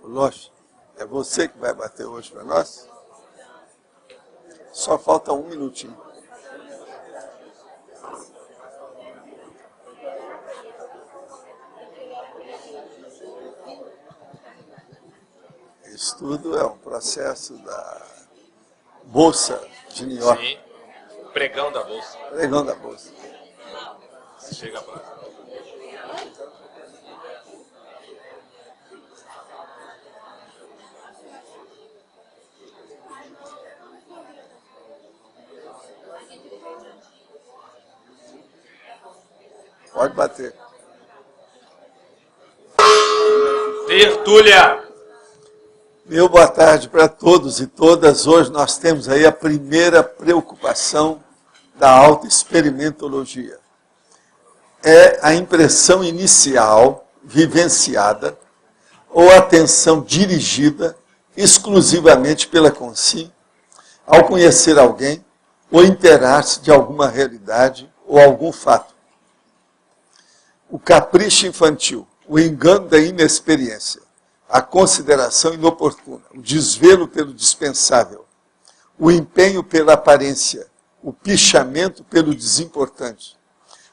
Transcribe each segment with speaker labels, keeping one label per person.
Speaker 1: Loche, é você que vai bater hoje para nós? Só falta 1 minutinho. Isso tudo é um processo da Bolsa de New York.
Speaker 2: Sim, pregão da Bolsa.
Speaker 1: Pregão da Bolsa.
Speaker 2: Chega pra...
Speaker 1: Pode bater.
Speaker 2: Tertúlia!
Speaker 1: Meu boa tarde para todos e todas. Hoje nós temos aí a primeira preocupação da autoexperimentologia. É a impressão inicial, vivenciada, ou atenção dirigida exclusivamente pela consciência ao conhecer alguém ou interar-se de alguma realidade ou algum fato. O capricho infantil, o engano da inexperiência, a consideração inoportuna, o desvelo pelo dispensável, o empenho pela aparência, o pichamento pelo desimportante,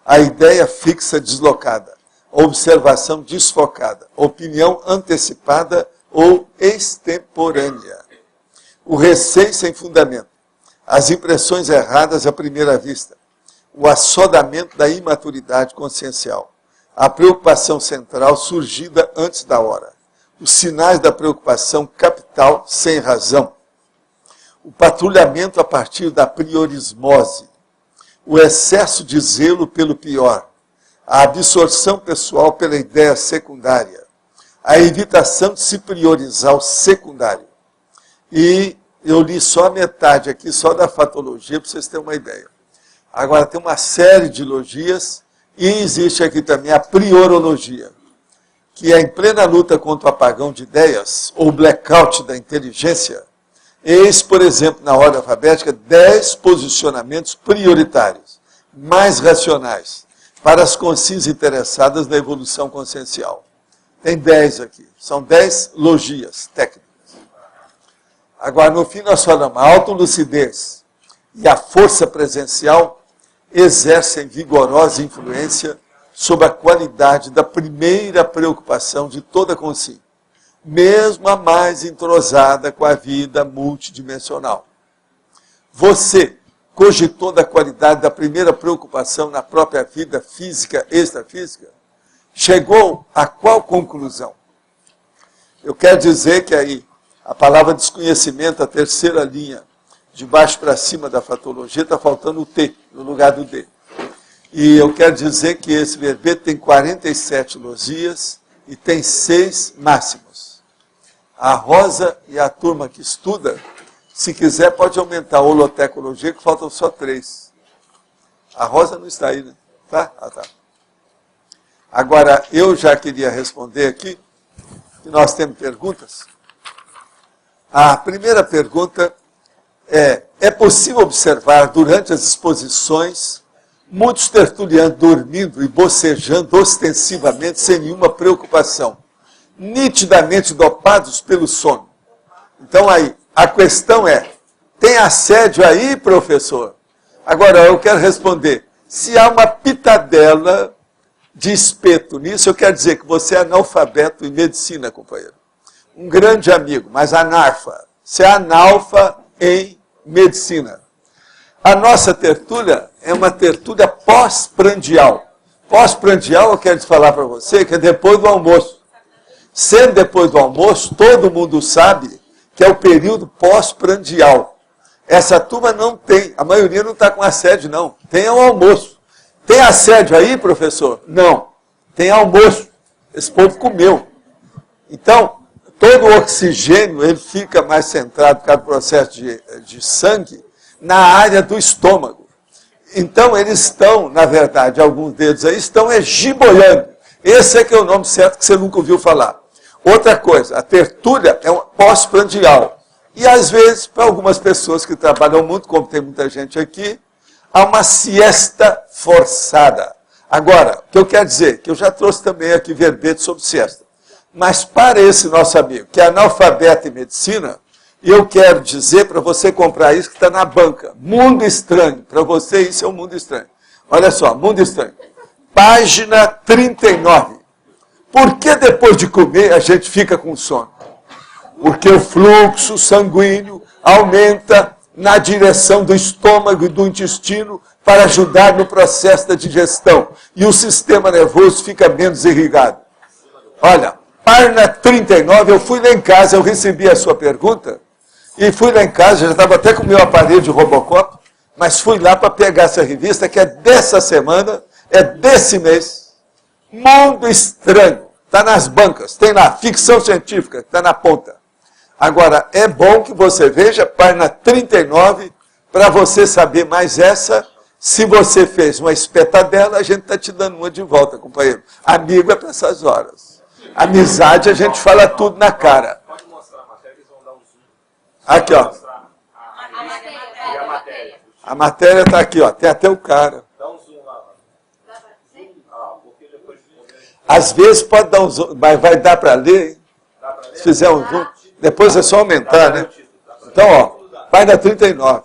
Speaker 1: a ideia fixa deslocada, a observação desfocada, a opinião antecipada ou extemporânea, o receio sem fundamento, as impressões erradas à primeira vista, o assodamento da imaturidade consciencial, a preocupação central surgida antes da hora, os sinais da preocupação capital sem razão, o patrulhamento a partir da priorismose, o excesso de zelo pelo pior, a absorção pessoal pela ideia secundária, a evitação de se priorizar o secundário. E eu li só a metade aqui, só da fatologia, para vocês terem uma ideia. Agora tem uma série de logias, e existe aqui também a priorologia, que é em plena luta contra o apagão de ideias, ou blackout da inteligência. Eis, por exemplo, na ordem alfabética, 10 posicionamentos prioritários, mais racionais, para as consciências interessadas na evolução consciencial. Tem 10 aqui, são 10 logias técnicas. Agora, no fim, nós falamos, a autolucidez e a força presencial exercem vigorosa influência sobre a qualidade da primeira preocupação de toda a consciência, mesmo a mais entrosada com a vida multidimensional. Você cogitou da qualidade da primeira preocupação na própria vida física, extrafísica? Chegou a qual conclusão? Eu quero dizer que aí, a palavra desconhecimento, a terceira linha, de baixo para cima da fatologia, está faltando o T no lugar do D. E eu quero dizer que esse verbete tem 47 logias e tem 6 máximos. A Rosa e a turma que estuda, se quiser, pode aumentar a holotecologia, que faltam só 3. A Rosa não está aí, né? Tá? Ah, tá. Agora, eu já queria responder aqui, que nós temos perguntas. A primeira pergunta é possível observar durante as exposições muitos tertulianos dormindo e bocejando ostensivamente sem nenhuma preocupação, nitidamente dopados pelo sono. Então aí, a questão é, tem assédio aí, professor? Agora, eu quero responder, se há uma pitadela de espeto nisso, eu quero dizer que você é analfabeto em medicina, companheiro. Um grande amigo, mas analfa. Você é analfa em medicina. A nossa tertúlia é uma tertúlia pós-prandial. Pós-prandial, eu quero te falar para você, que é depois do almoço. Sendo depois do almoço, todo mundo sabe que é o período pós-prandial. Essa turma não tem, a maioria não está com assédio, não. Tem o almoço. Tem assédio aí, professor? Não. Tem almoço. Esse povo comeu. Então, todo o oxigênio ele fica mais centrado por causa do processo de sangue na área do estômago. Então eles estão, na verdade, alguns deles aí estão giboiando. Esse é que é o nome certo que você nunca ouviu falar. Outra coisa, a tertúlia é um pós-prandial. E às vezes, para algumas pessoas que trabalham muito, como tem muita gente aqui, há uma siesta forçada. Agora, o que eu quero dizer, que eu já trouxe também aqui verbete sobre siesta. Mas para esse nosso amigo, que é analfabeto em medicina, eu quero dizer para você comprar isso que está na banca. Mundo Estranho. Para você isso é um mundo estranho. Olha só, Mundo Estranho. Página 39. Por que depois de comer a gente fica com sono? Porque o fluxo sanguíneo aumenta na direção do estômago e do intestino para ajudar no processo da digestão. E o sistema nervoso fica menos irrigado. Olha, página 39, eu fui lá em casa, eu recebi a sua pergunta, e fui lá em casa, já estava até com o meu aparelho de Robocop, mas fui lá para pegar essa revista, que é dessa semana, é desse mês. Mundo Estranho. Está nas bancas, tem lá, ficção científica, está na ponta. Agora, é bom que você veja, página 39, para você saber mais essa. Se você fez uma espetadela, a gente está te dando uma de volta, companheiro. Amigo é para essas horas. Amizade, a gente fala tudo na cara.
Speaker 2: Pode mostrar a matéria, eles vão dar um zoom.
Speaker 1: Aqui, ó.
Speaker 2: E a matéria.
Speaker 1: A matéria está aqui, ó. Tem até o cara.
Speaker 2: Dá um zoom lá. Porque depois de
Speaker 1: Às vezes pode dar um zoom, mas vai dar para ler, hein?
Speaker 2: dá para ler?
Speaker 1: Se fizer um zoom. Depois é só aumentar, né? Então, ó, página 39.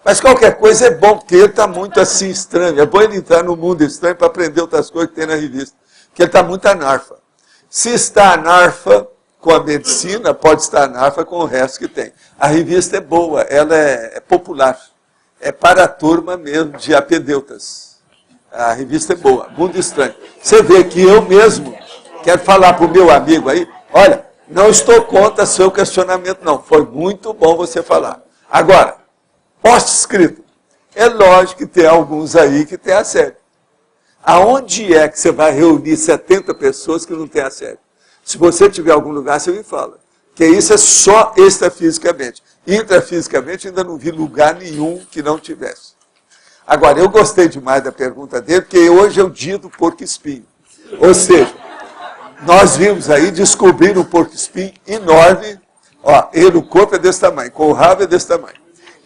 Speaker 1: Mas qualquer coisa é bom, porque ele está muito assim estranho. É bom ele entrar no mundo estranho para aprender outras coisas que tem na revista. Porque ele está muito anarfa. Se está anarfa com a medicina, pode estar anarfa com o resto que tem. A revista é boa, ela é popular. É para a turma mesmo de apedeutas. A revista é boa, Mundo Estranho. Você vê que eu mesmo quero falar para o meu amigo aí, olha, não estou contra seu questionamento, não. Foi muito bom você falar. Agora, post-escrito. É lógico que tem alguns aí que tem assédio. Aonde é que você vai reunir 70 pessoas que não têm assédio? Se você tiver algum lugar, você me fala. Porque isso é só extrafisicamente. Intrafisicamente, ainda não vi lugar nenhum que não tivesse. Agora, eu gostei demais da pergunta dele, porque hoje é o dia do porco-espinho. Ou seja, nós vimos aí descobrir um porco-espinho enorme. Ó, o corpo é desse tamanho, com o rabo é desse tamanho.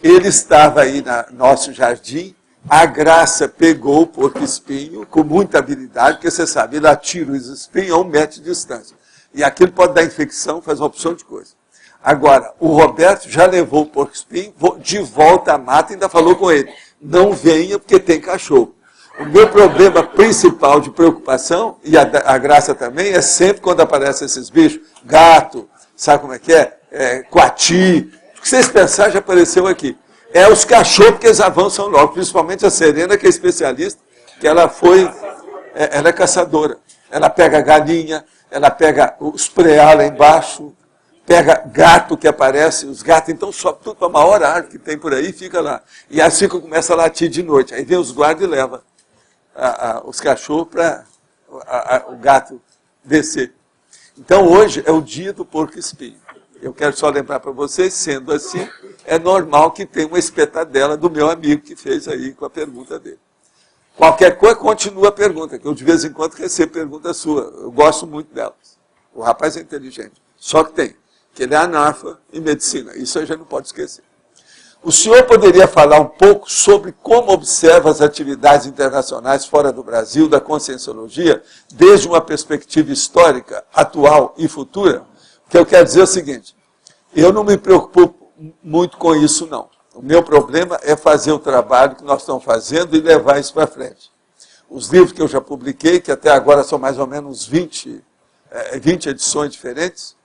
Speaker 1: Ele estava aí no nosso jardim, a Graça pegou o porco-espinho com muita habilidade, porque você sabe, ele atira os espinhos a 1 metro de distância. E aquilo pode dar infecção, faz uma opção de coisa. Agora, o Roberto já levou o porco-espinho de volta à mata e ainda falou com ele, não venha porque tem cachorro. O meu problema principal de preocupação, e a Graça também, é sempre quando aparecem esses bichos, gato, sabe como é que é? Coati. O que vocês pensarem já apareceu aqui. É os cachorros, porque eles avançam logo, principalmente a Serena, que é especialista, que ela é caçadora. Ela pega galinha, ela pega os preá lá embaixo, pega gato que aparece, os gatos então sobem tudo para a maior árvore que tem por aí e fica lá. E assim que começa a latir de noite. Aí vem os guardas e levam os cachorros para o gato descer. Então hoje é o dia do porco-espinho. Eu quero só lembrar para vocês, sendo assim, é normal que tenha uma espetadela do meu amigo que fez aí com a pergunta dele. Qualquer coisa, continua a pergunta, que eu de vez em quando recebo pergunta sua. Eu gosto muito delas. O rapaz é inteligente. Só que tem, que ele é analfa em medicina. Isso a gente não pode esquecer. O senhor poderia falar um pouco sobre como observa as atividades internacionais fora do Brasil, da conscienciologia, desde uma perspectiva histórica, atual e futura? O que eu quero dizer é o seguinte, eu não me preocupo muito com isso, não. O meu problema é fazer o trabalho que nós estamos fazendo e levar isso para frente. Os livros que eu já publiquei, que até agora são mais ou menos 20 edições diferentes,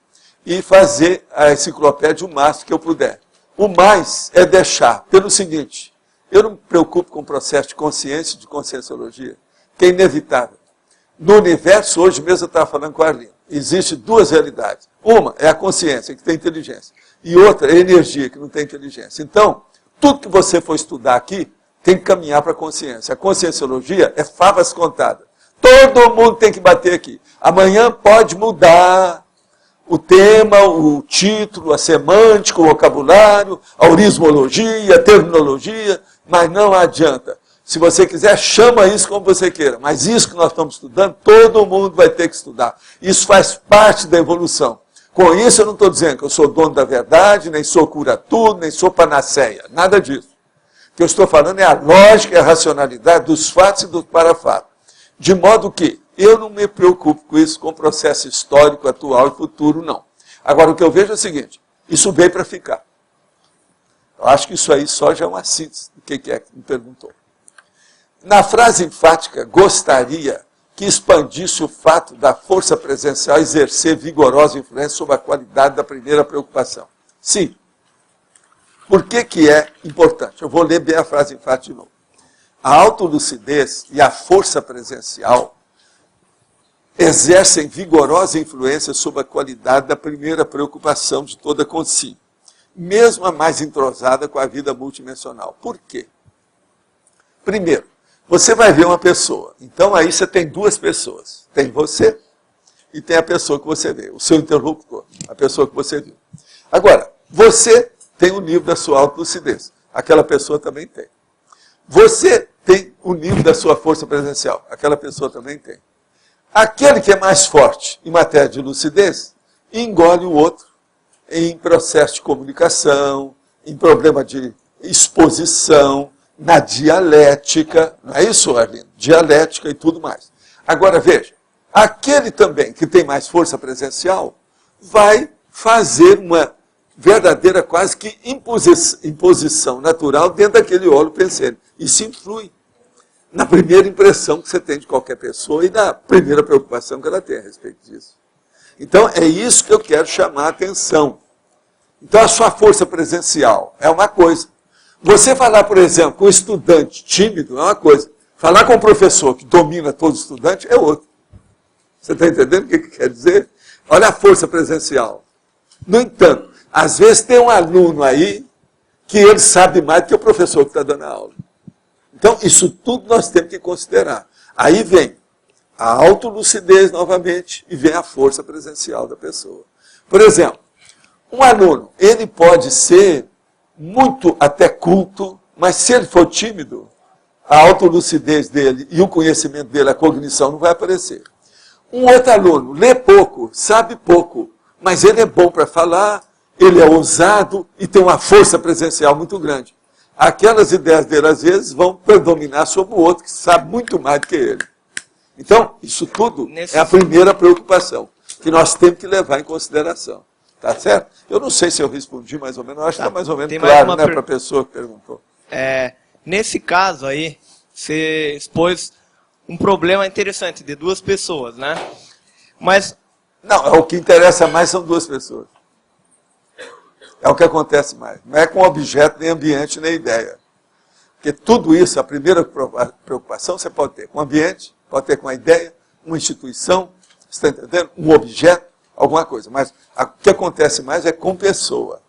Speaker 1: e fazer a enciclopédia o máximo que eu puder. O mais é deixar, pelo seguinte, eu não me preocupo com o processo de consciência e de conscienciologia, que é inevitável. No universo, hoje mesmo eu estava falando com a Arlindo, existem 2 realidades. Uma é a consciência, que tem inteligência, e outra é a energia, que não tem inteligência. Então, tudo que você for estudar aqui, tem que caminhar para a consciência. A conscienciologia é favas contadas. Todo mundo tem que bater aqui. Amanhã pode mudar o tema, o título, a semântica, o vocabulário, a orismologia, a terminologia, mas não adianta. Se você quiser, chama isso como você queira. Mas isso que nós estamos estudando, todo mundo vai ter que estudar. Isso faz parte da evolução. Com isso, eu não estou dizendo que eu sou dono da verdade, nem sou cura-tudo, nem sou panaceia. Nada disso. O que eu estou falando é a lógica e a racionalidade dos fatos e do parafato. De modo que Eu não me preocupo com isso, com o processo histórico, atual e futuro, não. Agora, o que eu vejo é o seguinte, isso veio para ficar. Eu acho que isso aí só já é uma síntese do que é que me perguntou. Na frase enfática, gostaria que expandisse o fato da força presencial exercer vigorosa influência sobre a qualidade da primeira preocupação. Sim. Por que é importante? Eu vou ler bem a frase enfática de novo. A autolucidez e a força presencial exercem vigorosa influência sobre a qualidade da primeira preocupação de toda consciência, mesmo a mais entrosada com a vida multidimensional. Por quê? Primeiro, você vai ver uma pessoa. Então aí você tem duas pessoas. Tem você e tem a pessoa que você vê, o seu interlocutor, a pessoa que você viu. Agora, você tem o nível da sua autolucidez. Aquela pessoa também tem. Você tem o nível da sua força presencial. Aquela pessoa também tem. Aquele que é mais forte em matéria de lucidez, engole o outro em processo de comunicação, em problema de exposição, na dialética, não é isso, Arlindo? Dialética e tudo mais. Agora, veja, aquele também que tem mais força presencial vai fazer uma verdadeira quase que imposição natural dentro daquele óleo penseiro. Isso influi na primeira impressão que você tem de qualquer pessoa e na primeira preocupação que ela tem a respeito disso. Então, é isso que eu quero chamar a atenção. Então, a sua força presencial é uma coisa. Você falar, por exemplo, com um estudante tímido é uma coisa. Falar com um professor que domina todo estudante é outra. Você está entendendo o que quer dizer? Olha a força presencial. No entanto, às vezes tem um aluno aí que ele sabe mais do que o professor que está dando a aula. Então, isso tudo nós temos que considerar. Aí vem a autolucidez novamente e vem a força presencial da pessoa. Por exemplo, um aluno, ele pode ser muito até culto, mas se ele for tímido, a autolucidez dele e o conhecimento dele, a cognição, não vai aparecer. Um outro aluno lê pouco, sabe pouco, mas ele é bom para falar, ele é ousado e tem uma força presencial muito grande. Aquelas ideias dele, às vezes, vão predominar sobre o outro, que sabe muito mais do que ele. Então, isso tudo é a primeira preocupação, que nós temos que levar em consideração. Tá certo? Eu não sei se eu respondi mais ou menos, eu acho que está mais ou menos claro, né, para a pessoa que perguntou.
Speaker 3: Nesse caso aí, você expôs um problema interessante de duas pessoas, né? Mas...
Speaker 1: Não, o que interessa mais são duas pessoas. É o que acontece mais. Não é com objeto, nem ambiente, nem ideia. Porque tudo isso, a primeira preocupação, você pode ter com o ambiente, pode ter com a ideia, uma instituição, você está entendendo? Um objeto, alguma coisa. Mas o que acontece mais é com pessoa.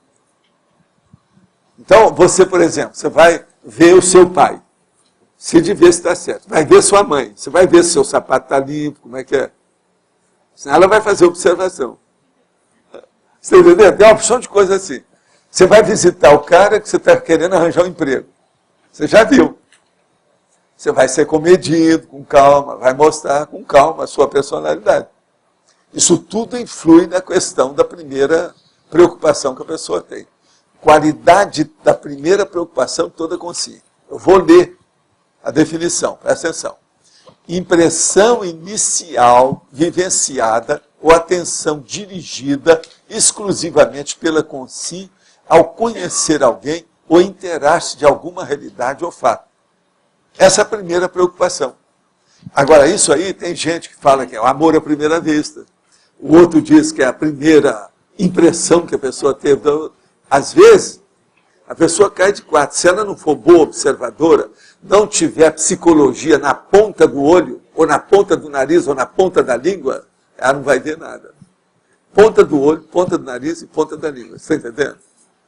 Speaker 1: Então, você, por exemplo, você vai ver o seu pai. Se de ver se está certo. Vai ver sua mãe. Você vai ver se o seu sapato está limpo, como é que é. Senão ela vai fazer observação. Você entendeu? Tem uma opção de coisa assim. Você vai visitar o cara que você está querendo arranjar um emprego. Você já viu. Você vai ser comedido, com calma, vai mostrar com calma a sua personalidade. Isso tudo influi na questão da primeira preocupação que a pessoa tem. Qualidade da primeira preocupação toda consciente. Eu vou ler a definição, presta atenção. Impressão inicial vivenciada ou atenção dirigida exclusivamente pela consciência ao conhecer alguém ou interar-se de alguma realidade ou fato. Essa é a primeira preocupação. Agora, isso aí, tem gente que fala que é o amor à primeira vista. O outro diz que é a primeira impressão que a pessoa teve. Então, às vezes, a pessoa cai de quatro. Se ela não for boa observadora, não tiver psicologia na ponta do olho, ou na ponta do nariz, ou na ponta da língua, ela não vai ver nada. Ponta do olho, ponta do nariz e ponta da língua. Você está entendendo?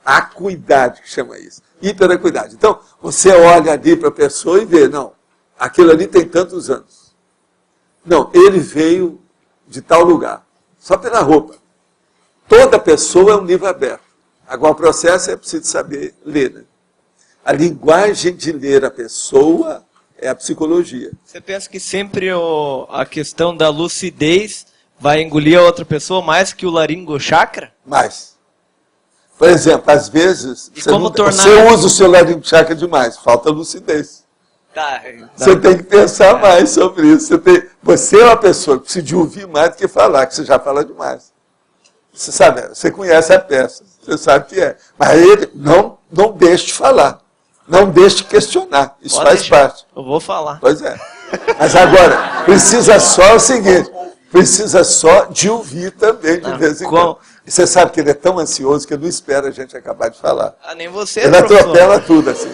Speaker 1: Acuidade que chama isso. Hiperacuidade. Então, você olha ali para a pessoa e vê, não, aquilo ali tem tantos anos. Não, ele veio de tal lugar. Só pela roupa. Toda pessoa é um livro aberto. Agora, o processo é preciso saber ler, né? A linguagem de ler a pessoa é a psicologia.
Speaker 3: Você pensa que sempre a questão da lucidez vai engolir a outra pessoa mais que o laringochakra?
Speaker 1: Mais. Por exemplo, às vezes, você usa o seu laringochakra demais, falta lucidez.
Speaker 3: Tá.
Speaker 1: Você tem que pensar mais sobre isso. Você é uma pessoa que precisa de ouvir mais do que falar, que você já fala demais. Você sabe, você conhece a peça, você sabe o que é. Mas ele não deixe de falar. Não deixe de questionar. Isso
Speaker 3: Pode
Speaker 1: faz
Speaker 3: deixar.
Speaker 1: parte.
Speaker 3: Eu vou falar.
Speaker 1: Pois é. Mas agora, precisa só o seguinte, precisa só de ouvir também, de vez em quando. E você sabe que ele é tão ansioso que ele não espera a gente acabar de falar.
Speaker 3: Ah, nem você,
Speaker 1: Ele
Speaker 3: professor.
Speaker 1: atropela tudo assim.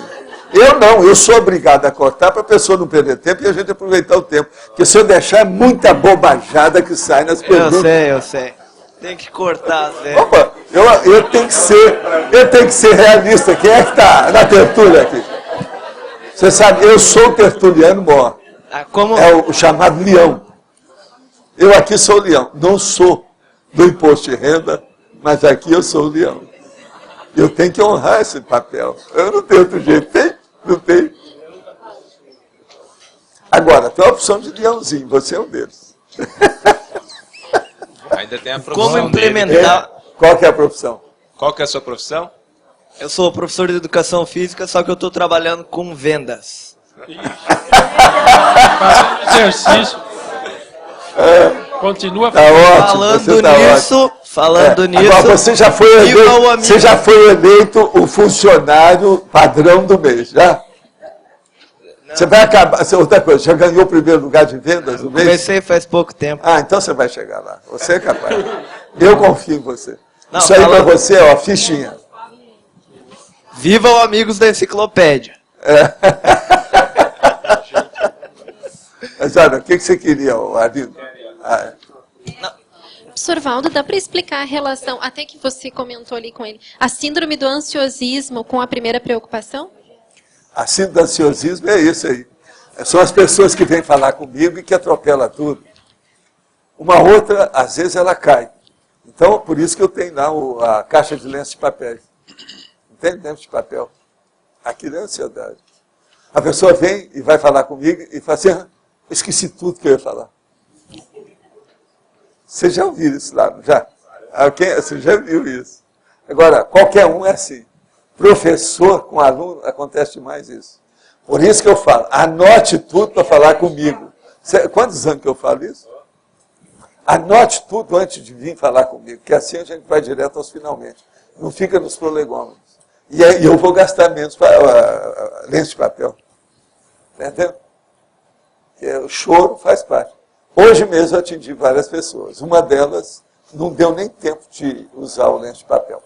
Speaker 1: Eu sou obrigado a cortar para a pessoa não perder tempo e a gente aproveitar o tempo. Porque se eu deixar, é muita bobajada que sai nas perguntas.
Speaker 3: Eu sei. Tem que cortar, Zé.
Speaker 1: Opa, eu tenho que ser realista. Quem é que está na tertúlia aqui? Você sabe, eu sou o tertuliano maior.
Speaker 3: Como?
Speaker 1: É o chamado leão. Eu aqui sou o leão. Não sou do imposto de renda, mas aqui eu sou o leão. Eu tenho que honrar esse papel. Eu não tenho outro jeito. Tem? Não tem? Agora, tem a opção de leãozinho. Você é um deles.
Speaker 4: Ainda tem a profissão
Speaker 3: Como implementar...
Speaker 4: dele.
Speaker 1: Qual que é a profissão?
Speaker 4: Qual que é a sua profissão?
Speaker 3: Eu sou professor de educação física, só que eu estou trabalhando com vendas.
Speaker 2: Exercício. Continua
Speaker 1: Tá ótimo. Você tá ótimo.
Speaker 3: Falando nisso...
Speaker 1: Agora, você já foi eleito o funcionário padrão do mês, já? Não. Você vai acabar... Outra coisa, já ganhou o primeiro lugar de vendas do mês?
Speaker 3: Comecei faz pouco tempo.
Speaker 1: Ah, então você vai chegar lá. Você é capaz. Eu confio em você.
Speaker 3: Não,
Speaker 1: isso aí para você é fichinha.
Speaker 3: Viva o Amigos da Enciclopédia.
Speaker 1: Mas olha, o que você queria, Arlindo?
Speaker 5: Professor Valdo, dá para explicar a relação, até que você comentou ali com ele, a síndrome do ansiosismo com a primeira preocupação?
Speaker 1: A síndrome do ansiosismo é isso aí. São as pessoas que vêm falar comigo e que atropelam tudo. Uma outra, às vezes, ela cai. Então, por isso que eu tenho lá a caixa de lenços de papel. Não tem lenço de papel. Aquilo é ansiedade. A pessoa vem e vai falar comigo e fala assim, esqueci tudo que eu ia falar. Você já ouviu isso lá, não já? Você já viu isso. Agora, qualquer um é assim. Professor com aluno, acontece demais isso. Por isso que eu falo, anote tudo para falar comigo. Quantos anos que eu falo isso? Anote tudo antes de vir falar comigo, que assim a gente vai direto aos finalmente. Não fica nos prolegômenos. E aí eu vou gastar menos lenço de papel. Entendeu? O choro faz parte. Hoje mesmo eu atendi várias pessoas. Uma delas não deu nem tempo de usar o lenço de papel.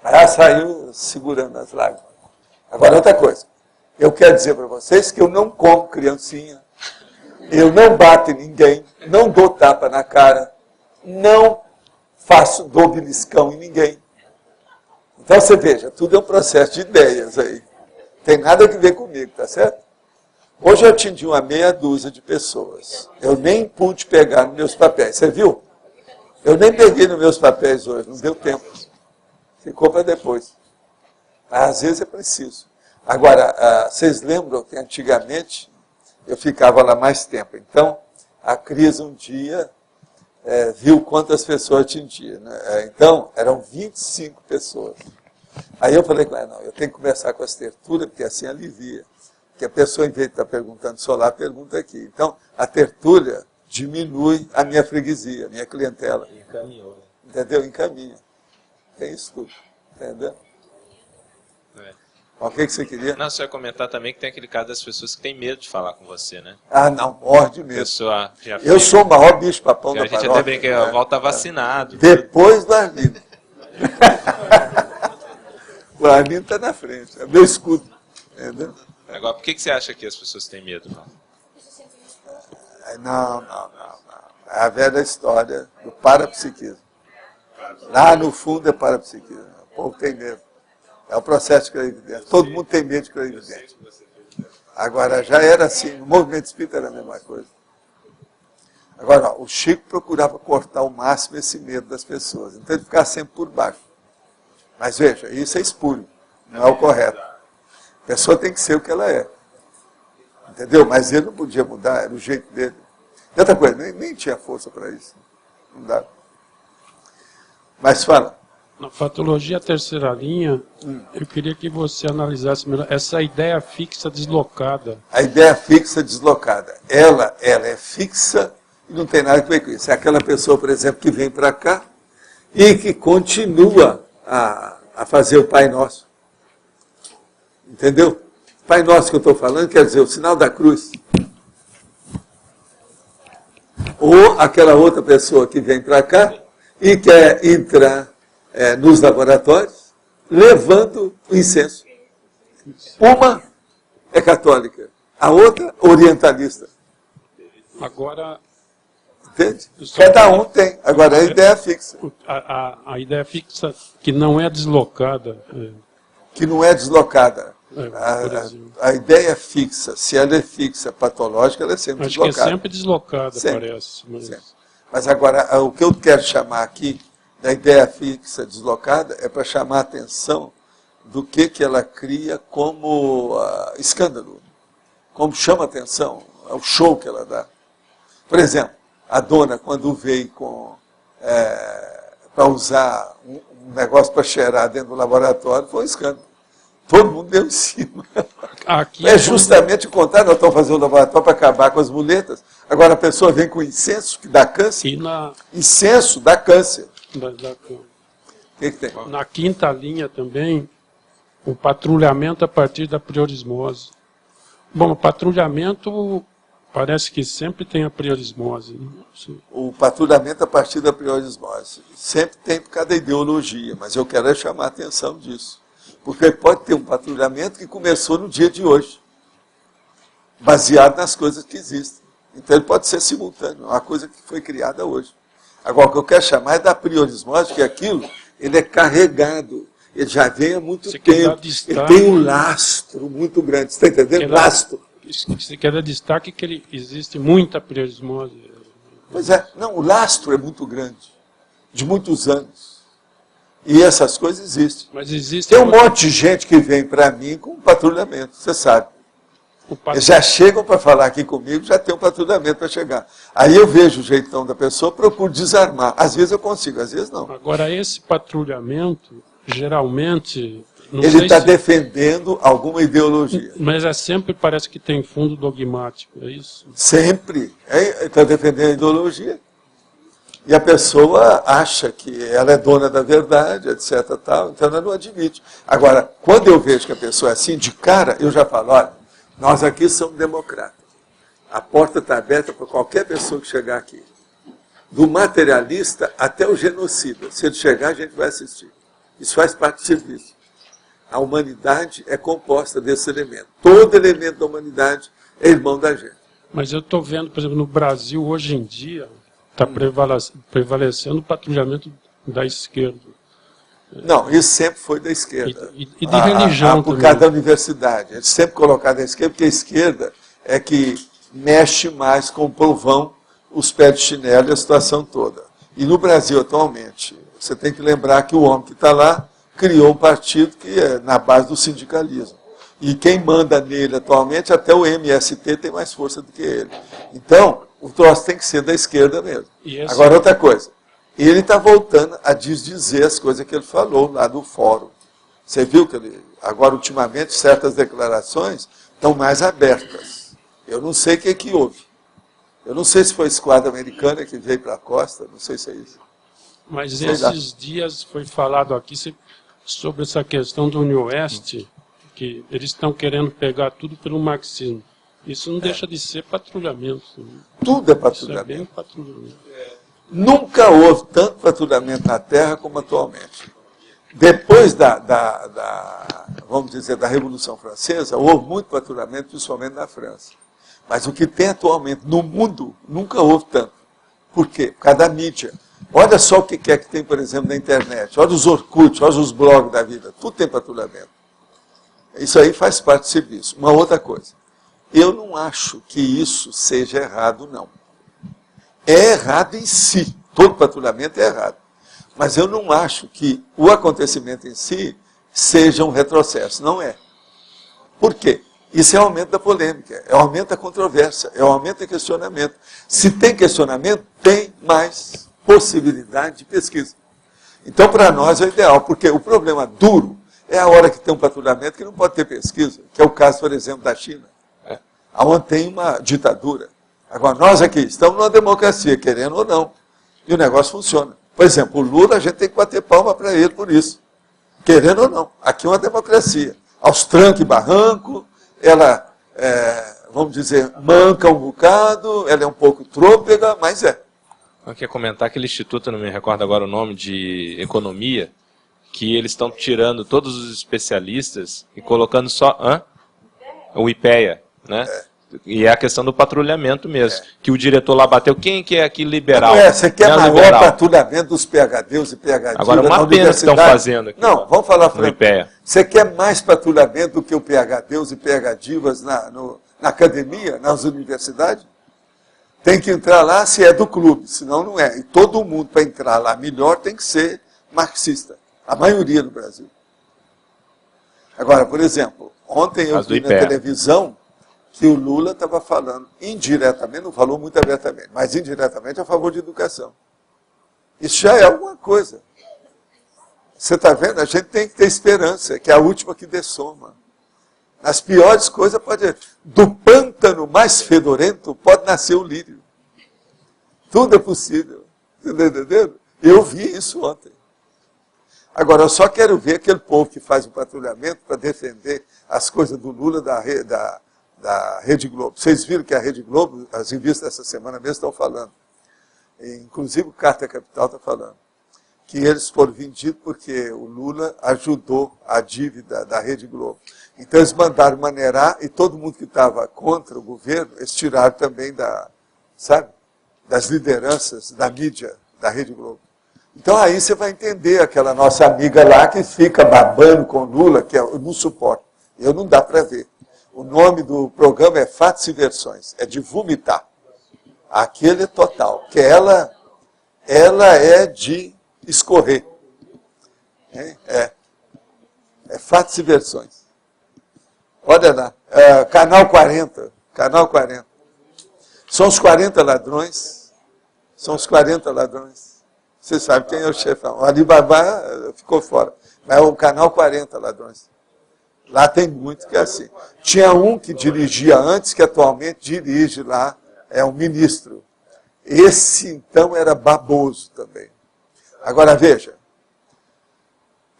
Speaker 1: Ela saiu segurando as lágrimas. Agora, outra coisa. Eu quero dizer para vocês que eu não como criancinha. Eu não bato em ninguém. Não dou tapa na cara. Não dou beliscão em ninguém. Então, você veja, tudo é um processo de ideias aí. Tem nada a ver comigo, tá certo? Hoje eu atendi uma meia dúzia de pessoas. Eu nem pude pegar nos meus papéis. Você viu? Eu nem peguei nos meus papéis hoje, não deu tempo. Ficou para depois. Mas às vezes é preciso. Agora, vocês lembram que antigamente eu ficava lá mais tempo. Então, a Cris um dia viu quantas pessoas atendia. Né? Então, eram 25 pessoas. Aí eu falei com ela, não, eu tenho que começar com as terturas, porque assim alivia. Que a pessoa, em vez de estar perguntando só lá, pergunta aqui. Então, a tertúlia diminui a minha freguesia, a minha clientela.
Speaker 4: Encaminhou.
Speaker 1: Entendeu? Encaminha. Tem isso tudo. Entendeu? O que você queria?
Speaker 4: Não, você ia comentar também que tem aquele caso das pessoas que têm medo de falar com você, né?
Speaker 1: Ah, não, morde mesmo.
Speaker 4: Pessoa já
Speaker 1: eu sou o maior bicho-papão da
Speaker 4: paróquia. A gente
Speaker 1: paróquia.
Speaker 4: até brinca, o Valdo tá vacinado.
Speaker 1: Depois do Arlindo. O Arlindo está na frente, é meu escudo. Entendeu?
Speaker 4: Agora, por que você acha que as pessoas têm medo, Valdo?
Speaker 1: Não. É a velha história do parapsiquismo. Lá no fundo é parapsiquismo. O povo tem medo. É o processo de clarividência. Todo mundo tem medo de clarividência. Agora, já era assim. No movimento espírita era a mesma coisa. Agora, o Chico procurava cortar ao máximo esse medo das pessoas. Então, ele ficava sempre por baixo. Mas veja, isso é espúrio. Não é o correto. A pessoa tem que ser o que ela é. Entendeu? Mas ele não podia mudar, era o jeito dele. E outra coisa, nem tinha força para isso. Não dá. Mas fala.
Speaker 6: Na patologia terceira linha, eu queria que você analisasse melhor essa ideia fixa deslocada.
Speaker 1: A ideia fixa deslocada, ela é fixa e não tem nada a ver com isso. É aquela pessoa, por exemplo, que vem para cá e que continua a fazer o Pai Nosso. Entendeu? Pai Nosso que eu estou falando quer dizer o sinal da cruz. Ou aquela outra pessoa que vem para cá e quer entrar nos laboratórios levando o incenso. Uma é católica, a outra orientalista.
Speaker 6: Agora,
Speaker 1: Entende? Cada um tem. Agora, a ideia fixa.
Speaker 6: a ideia fixa que não é deslocada.
Speaker 1: Que não é deslocada.
Speaker 6: Por exemplo.
Speaker 1: A ideia fixa, se ela é fixa, patológica, ela é sempre
Speaker 6: Acho que
Speaker 1: deslocada.
Speaker 6: é sempre deslocada,
Speaker 1: Sempre.
Speaker 6: parece.
Speaker 1: Sempre. Mas agora, o que eu quero chamar aqui da ideia fixa deslocada é para chamar a atenção do que ela cria como escândalo, como chama a atenção, é o show que ela dá. Por exemplo, a dona, quando veio para usar um negócio para cheirar dentro do laboratório, foi um escândalo. Todo mundo deu em cima.
Speaker 6: Aqui
Speaker 1: É justamente o contrário, nós estamos fazendo o laboratório para acabar com as muletas. Agora a pessoa vem com incenso, que dá câncer.
Speaker 6: E
Speaker 1: Incenso dá câncer. O que tem?
Speaker 6: na quinta linha também, o patrulhamento a partir da priorismose. Bom, o patrulhamento parece que sempre tem a priorismose. Né?
Speaker 1: O patrulhamento a partir da priorismose. Sempre tem por causa da ideologia, mas eu quero chamar a atenção disso. Porque pode ter um patrulhamento que começou no dia de hoje, baseado nas coisas que existem. Então ele pode ser simultâneo, uma coisa que foi criada hoje. Agora, o que eu quero chamar é da priorismose, que aquilo, ele é carregado, ele já vem há muito tempo, ele tem um lastro muito grande, você está entendendo? Lastro.
Speaker 6: Você quer dar destaque que existe muita priorismose.
Speaker 1: Pois é, não, o lastro é muito grande, de muitos anos. E essas coisas existem.
Speaker 6: Mas existe
Speaker 1: Tem um monte de gente que vem para mim com patrulhamento, você sabe. Eles já chegam para falar aqui comigo, já tem um patrulhamento para chegar. Aí eu vejo o jeitão da pessoa, procuro desarmar. Às vezes eu consigo, às vezes não.
Speaker 6: Agora, esse patrulhamento, geralmente...
Speaker 1: Ele está defendendo alguma ideologia.
Speaker 6: Mas sempre parece que tem fundo dogmático, é isso?
Speaker 1: Sempre. Ele está defendendo a ideologia. E a pessoa acha que ela é dona da verdade, etc. Tal, então ela não admite. Agora, quando eu vejo que a pessoa é assim, de cara, eu já falo, olha, nós aqui somos democratas. A porta está aberta para qualquer pessoa que chegar aqui. Do materialista até o genocida. Se ele chegar, a gente vai assistir. Isso faz parte do serviço. A humanidade é composta desse elemento. Todo elemento da humanidade é irmão da gente.
Speaker 6: Mas eu estou vendo, por exemplo, no Brasil, hoje em dia, está prevalecendo o patrulhamento da esquerda.
Speaker 1: Não, isso sempre foi da esquerda.
Speaker 6: E de religião
Speaker 1: por
Speaker 6: também.
Speaker 1: causa da universidade. Eles sempre colocaram da esquerda, porque a esquerda é que mexe mais com o povão, os pés de chinelo e a situação toda. E no Brasil, atualmente, você tem que lembrar que o homem que está lá criou um partido que é na base do sindicalismo. E quem manda nele atualmente, até o MST tem mais força do que ele. Então, o troço tem que ser da esquerda mesmo. Agora, outra coisa. Ele está voltando a desdizer as coisas que ele falou lá do fórum. Você viu que ele, agora, ultimamente, certas declarações estão mais abertas. Eu não sei o que houve. Eu não sei se foi a esquadra americana que veio para a costa, não sei se é isso.
Speaker 6: Mas esses dias foi falado aqui sobre essa questão do Unioeste, que eles estão querendo pegar tudo pelo marxismo. Isso não deixa de ser patrulhamento.
Speaker 1: Tudo é patrulhamento.
Speaker 6: Isso é bem patrulhamento.
Speaker 1: Nunca houve tanto patrulhamento na Terra como atualmente. Depois vamos dizer, da Revolução Francesa, houve muito patrulhamento, principalmente na França. Mas o que tem atualmente no mundo, nunca houve tanto. Por quê? Por causa da mídia. Olha só o que é que tem, por exemplo, na internet. Olha os Orkut, olha os blogs da vida. Tudo tem patrulhamento. Isso aí faz parte do serviço. Uma outra coisa. Eu não acho que isso seja errado, não. É errado em si. Todo patrulhamento é errado. Mas eu não acho que o acontecimento em si seja um retrocesso. Não é. Por quê? Isso é o aumento da polêmica, é o aumento da controvérsia, é o aumento do questionamento. Se tem questionamento, tem mais possibilidade de pesquisa. Então, para nós é ideal, porque o problema duro é a hora que tem um patrulhamento que não pode ter pesquisa, que é o caso, por exemplo, da China, onde tem uma ditadura. Agora, nós aqui estamos numa democracia, querendo ou não, e o negócio funciona. Por exemplo, o Lula, a gente tem que bater palma para ele por isso, querendo ou não. Aqui é uma democracia. Aos trancos e barranco, ela, vamos dizer, manca um bocado, ela é um pouco trôpega, mas é.
Speaker 4: Eu queria comentar aquele instituto, não me recordo agora o nome, de economia, que eles estão tirando todos os especialistas e colocando só o IPEA, né? E é a questão do patrulhamento mesmo, que o diretor lá bateu, quem que é aqui liberal?
Speaker 1: Você quer maior
Speaker 4: liberal.
Speaker 1: patrulhamento dos PhDs e PhDs
Speaker 4: Agora, uma pena que estão fazendo aqui.
Speaker 1: Não, vamos falar
Speaker 4: no IPEA.
Speaker 1: Você quer mais patrulhamento do que o PhDs e PhDs na academia, nas universidades? Tem que entrar lá se é do clube, senão não é. E todo mundo, para entrar lá melhor, tem que ser marxista. A maioria no Brasil. Agora, por exemplo, ontem eu vi na televisão que o Lula estava falando indiretamente, não falou muito abertamente, mas indiretamente a favor de educação. Isso já é alguma coisa. Você está vendo? A gente tem que ter esperança, que é a última que dê soma. Nas piores coisas pode... Do pântano mais fedorento pode nascer o lírio. Tudo é possível. Você está entendendo? Eu vi isso ontem. Agora, eu só quero ver aquele povo que faz o patrulhamento para defender as coisas do Lula da Rede Globo. Vocês viram que a Rede Globo, as revistas dessa semana mesmo estão falando. Inclusive o Carta Capital está falando. Que eles foram vendidos porque o Lula ajudou a dívida da Rede Globo. Então eles mandaram maneirar e todo mundo que estava contra o governo, eles tiraram também das lideranças da mídia da Rede Globo. Então aí você vai entender aquela nossa amiga lá que fica babando com o Lula, que eu não suporto. Eu não dá para ver. O nome do programa é Fatos e Versões, é de vomitar. Aquele é total, que ela é de escorrer. É Fatos e Versões. Olha lá, Canal 40, Canal 40. São os 40 ladrões, Você sabe quem é o chefão. O Alibaba ficou fora, mas é o Canal 40 ladrões. Lá tem muito que é assim. Tinha um que dirigia antes, que atualmente dirige lá, é um ministro. Esse, então, era baboso também. Agora, veja.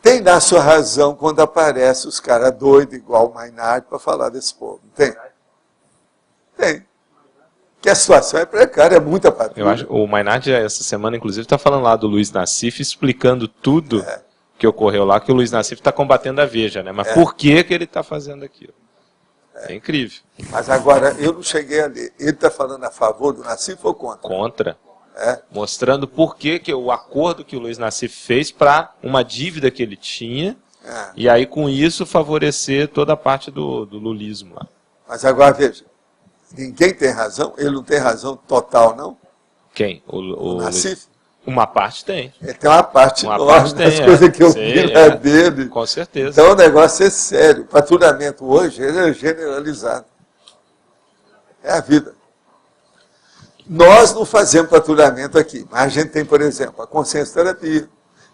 Speaker 1: Tem na sua razão quando aparece os caras doidos, igual o Maynard, para falar desse povo. Tem? Tem. Que a situação é precária, é muita patrulha.
Speaker 4: Eu acho, o Maynard, essa semana, inclusive, está falando lá do Luiz Nassif, explicando tudo que ocorreu lá, que o Luiz Nassif está combatendo a Veja, né? Mas por que ele está fazendo aquilo? É incrível.
Speaker 1: Mas agora, eu não cheguei a ler. Ele está falando a favor do Nassif ou contra?
Speaker 4: Contra. Mostrando por que o acordo que o Luiz Nassif fez para uma dívida que ele tinha, e aí com isso favorecer toda a parte do lulismo lá.
Speaker 1: Mas agora veja, ninguém tem razão, ele não tem razão total, não?
Speaker 4: Quem?
Speaker 1: O Nassif?
Speaker 4: Uma parte tem.
Speaker 1: Ele tem uma parte enorme das coisas que eu vi dele.
Speaker 4: Com certeza.
Speaker 1: Então o negócio é sério. O patrulhamento hoje ele é generalizado. É a vida. Nós não fazemos patrulhamento aqui, mas a gente tem, por exemplo, a consciência terapia,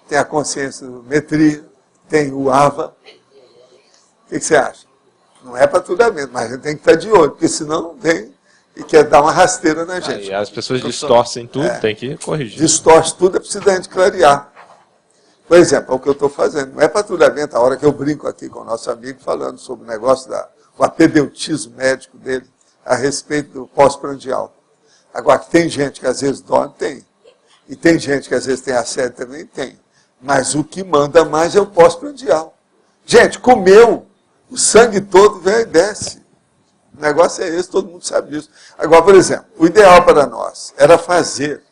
Speaker 1: tem a consciência metria, tem o AVA. O que você acha? Não é patrulhamento, mas a gente tem que estar de olho, porque senão vem e quer dar uma rasteira na gente.
Speaker 4: Aí as pessoas distorcem tudo, tem que corrigir.
Speaker 1: Distorce tudo, é preciso a gente clarear. Por exemplo, é o que eu estou fazendo. Não é patrulhamento a hora que eu brinco aqui com o nosso amigo, falando sobre o negócio do apedeutismo médico dele, a respeito do pós-prandial. Agora, que tem gente que às vezes dorme, tem. E tem gente que às vezes tem assédio também, tem. Mas o que manda mais é o pós-prandial. Gente, comeu, o sangue todo vem e desce. O negócio é esse, todo mundo sabe disso. Agora, por exemplo, o ideal para nós era fazer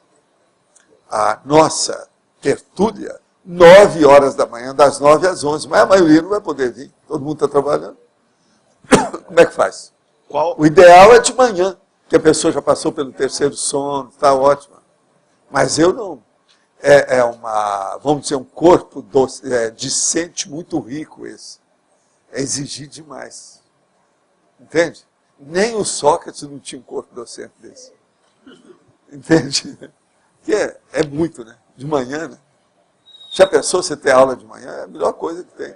Speaker 1: a nossa tertúlia 9 horas da manhã, das 9 às 11, mas a maioria não vai poder vir, todo mundo está trabalhando. Como é que faz? O ideal é de manhã, que a pessoa já passou pelo terceiro sono, está ótima. Mas eu não. Vamos dizer, um corpo discente muito rico esse. É exigir demais. Entende? Nem o Sócrates não tinha um corpo docente desse. Entende? Que é muito, né? De manhã, né? Já pensou você ter aula de manhã? É a melhor coisa que tem.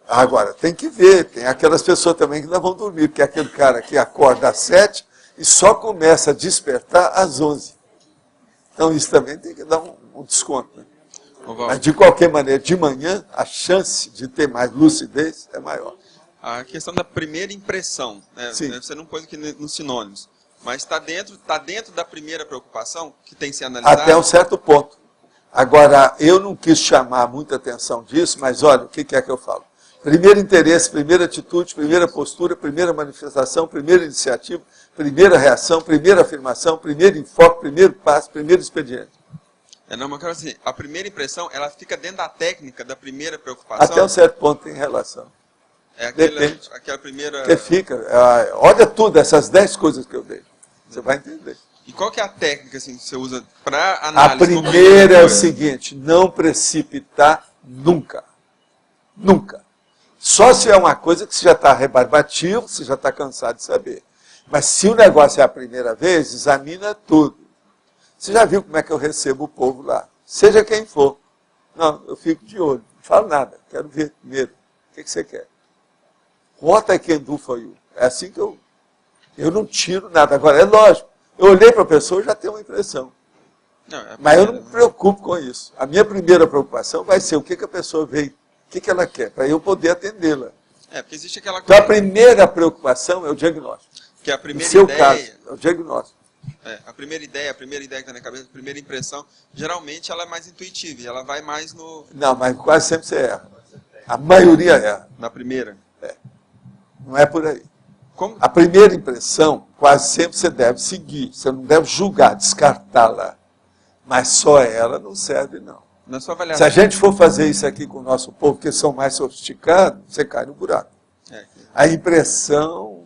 Speaker 1: Agora, tem que ver, tem aquelas pessoas também que não vão dormir, porque é aquele cara que acorda às 7 e só começa a despertar às 11. Então isso também tem que dar um desconto. Né? Mas de qualquer maneira, de manhã, a chance de ter mais lucidez é maior.
Speaker 2: A questão da primeira impressão, né?
Speaker 1: Sim.
Speaker 2: Você não pôs aqui nos sinônimos, mas está dentro da primeira preocupação que tem que ser analisada?
Speaker 1: Até um certo ponto. Agora, eu não quis chamar muita atenção disso, mas olha, o que é que eu falo? Primeiro interesse, primeira atitude, primeira postura, primeira manifestação, primeira iniciativa, primeira reação, primeira afirmação, primeiro enfoque, primeiro passo, primeiro expediente.
Speaker 2: Não, mas eu quero dizer, a primeira impressão, ela fica dentro da técnica da primeira preocupação?
Speaker 1: Até um certo ponto tem relação.
Speaker 2: É
Speaker 1: Depende.
Speaker 2: aquela primeira...
Speaker 1: Porque fica, olha tudo, essas 10 coisas que eu dei. Você vai entender.
Speaker 2: E qual que é a técnica assim, que você usa para
Speaker 1: A
Speaker 2: análise?
Speaker 1: primeira é o seguinte, não precipitar nunca. Nunca. Só se é uma coisa que você já está rebarbativo, você já está cansado de saber. Mas se o negócio é a primeira vez, examina tudo. Você já viu como é que eu recebo o povo lá? Seja quem for. Não, eu fico de olho. Não falo nada. Quero ver primeiro. O que você quer? What I can do for you. É assim que eu não tiro nada. Agora, é lógico. Eu olhei para a pessoa e já tenho uma impressão. Mas eu não me preocupo com isso. A minha primeira preocupação vai ser o que a pessoa veio. O que ela quer, para eu poder atendê-la.
Speaker 2: Porque existe aquela
Speaker 1: Então,
Speaker 2: coisa...
Speaker 1: a primeira preocupação é o diagnóstico.
Speaker 2: Que a
Speaker 1: No
Speaker 2: primeira
Speaker 1: seu
Speaker 2: ideia...
Speaker 1: caso, é o diagnóstico.
Speaker 2: A primeira ideia que está na cabeça, a primeira impressão, geralmente ela é mais intuitiva, e ela vai mais no...
Speaker 1: Não, mas quase sempre você erra. A maioria erra.
Speaker 2: Na primeira.
Speaker 1: Não é por aí.
Speaker 2: Como?
Speaker 1: A primeira impressão, quase sempre você deve seguir. Você não deve julgar, descartá-la. Mas só ela não serve, não.
Speaker 2: Na sua
Speaker 1: Se
Speaker 2: avaliação...
Speaker 1: a gente for fazer isso aqui com o nosso povo, que são mais sofisticados, você cai no buraco. A impressão,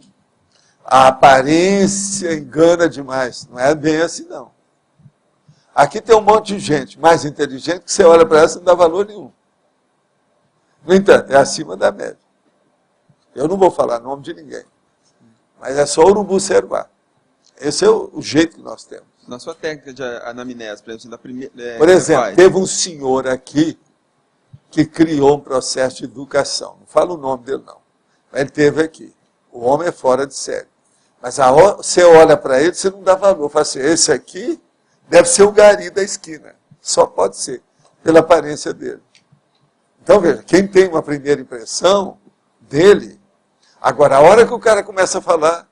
Speaker 1: a aparência engana demais. Não é bem assim, não. Aqui tem um monte de gente mais inteligente que você olha para essa e não dá valor nenhum. No entanto, é acima da média. Eu não vou falar nome de ninguém. Mas é só urubu servar. Esse é o jeito que nós temos.
Speaker 2: Na sua técnica de anamnese, por exemplo, da primeira...
Speaker 1: Por exemplo, teve um senhor aqui que criou um processo de educação. Não falo o nome dele, não. Mas ele teve aqui. O homem é fora de série. Mas você olha para ele, você não dá valor. Fala assim, esse aqui deve ser o gari da esquina. Só pode ser, pela aparência dele. Então, veja, quem tem uma primeira impressão dele, agora, a hora que o cara começa a falar,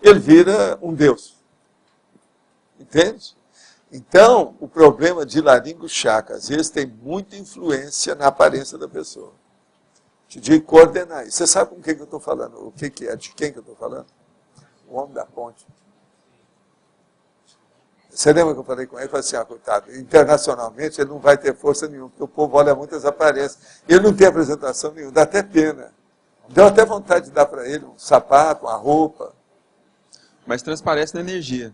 Speaker 1: ele vira um deus. Entende? Então, o problema de laringo-chakra, às vezes, tem muita influência na aparência da pessoa. Te digo coordenar isso. Você sabe com quem que eu estou falando? O que é? De quem que eu estou falando? O homem da ponte. Você lembra que eu falei com ele? Eu falei assim, coitado, internacionalmente ele não vai ter força nenhuma, porque o povo olha muitas aparências. Ele não tem apresentação nenhuma, dá até pena. Deu até vontade de dar para ele um sapato, uma roupa.
Speaker 2: Mas transparece na energia.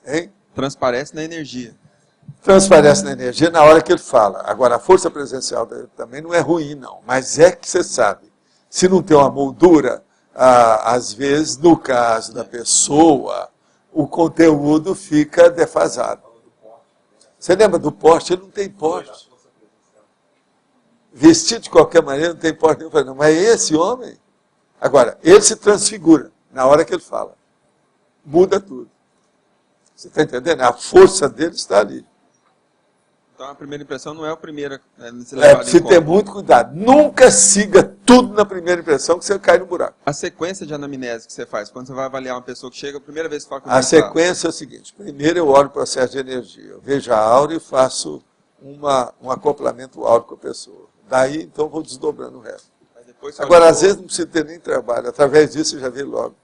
Speaker 1: Hein?
Speaker 2: Transparece na energia.
Speaker 1: Transparece na energia na hora que ele fala. Agora, a força presencial dele também não é ruim, não. Mas é que você sabe, se não tem uma moldura, às vezes, no caso da pessoa, o conteúdo fica defasado. Você lembra do porte? Ele não tem porte. Vestido de qualquer maneira, não tem porte nenhum. Não, mas esse homem... Agora, ele se transfigura na hora que ele fala. Muda tudo. Você está entendendo? A força dele está ali.
Speaker 2: Então a primeira impressão não é a primeira.
Speaker 1: Precisa ter muito cuidado. Nunca siga tudo na primeira impressão que você cai no buraco.
Speaker 2: A sequência de anamnese que você faz, quando você vai avaliar uma pessoa que chega, a primeira vez que fala com
Speaker 1: A sequência é o seguinte. Primeiro eu olho o processo de energia. Eu vejo a aura e faço um acoplamento áurico com a pessoa. Daí, então, eu vou desdobrando o resto. Agora, às vezes, não precisa ter nem trabalho. Através disso, eu já vi logo.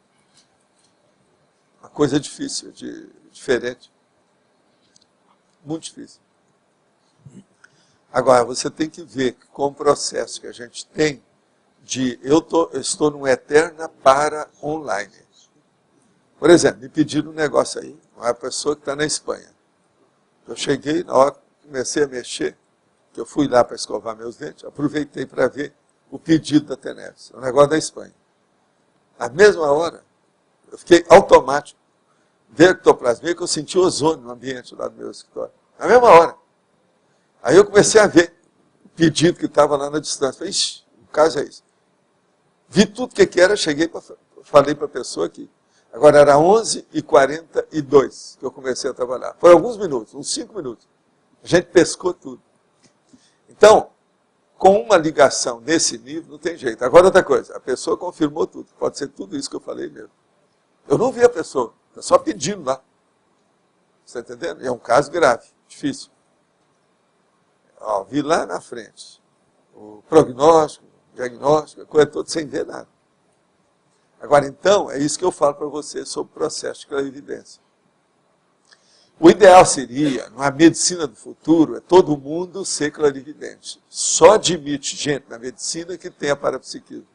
Speaker 1: Uma coisa difícil, diferente. Muito difícil. Agora, você tem que ver que com o processo que a gente tem de... Eu estou num eterna para online. Por exemplo, me pediram um negócio aí, uma pessoa que está na Espanha. Eu cheguei, na hora que comecei a mexer, que eu fui lá para escovar meus dentes, aproveitei para ver o pedido da Teneves, o negócio da Espanha. Na mesma hora, eu fiquei automático. Veio ectoplasmia que eu senti ozônio no ambiente lá do meu escritório. Na mesma hora. Aí eu comecei a ver pedido que estava lá na distância. Falei, ixi, o caso é isso. Vi tudo o que era, cheguei, falei para a pessoa aqui. Agora era 11h42 que eu comecei a trabalhar. Foi alguns minutos, uns 5 minutos. A gente pescou tudo. Então, com uma ligação nesse nível, não tem jeito. Agora outra coisa, a pessoa confirmou tudo. Pode ser tudo isso que eu falei mesmo. Eu não vi a pessoa, está só pedindo lá. Você está entendendo? É um caso grave, difícil. Ó, vi lá na frente o prognóstico, o diagnóstico, a coisa toda, sem ver nada. Agora, então, é isso que eu falo para você sobre o processo de clarividência. O ideal seria, numa medicina do futuro, é todo mundo ser clarividente. Só admite gente na medicina que tem a parapsiquismo.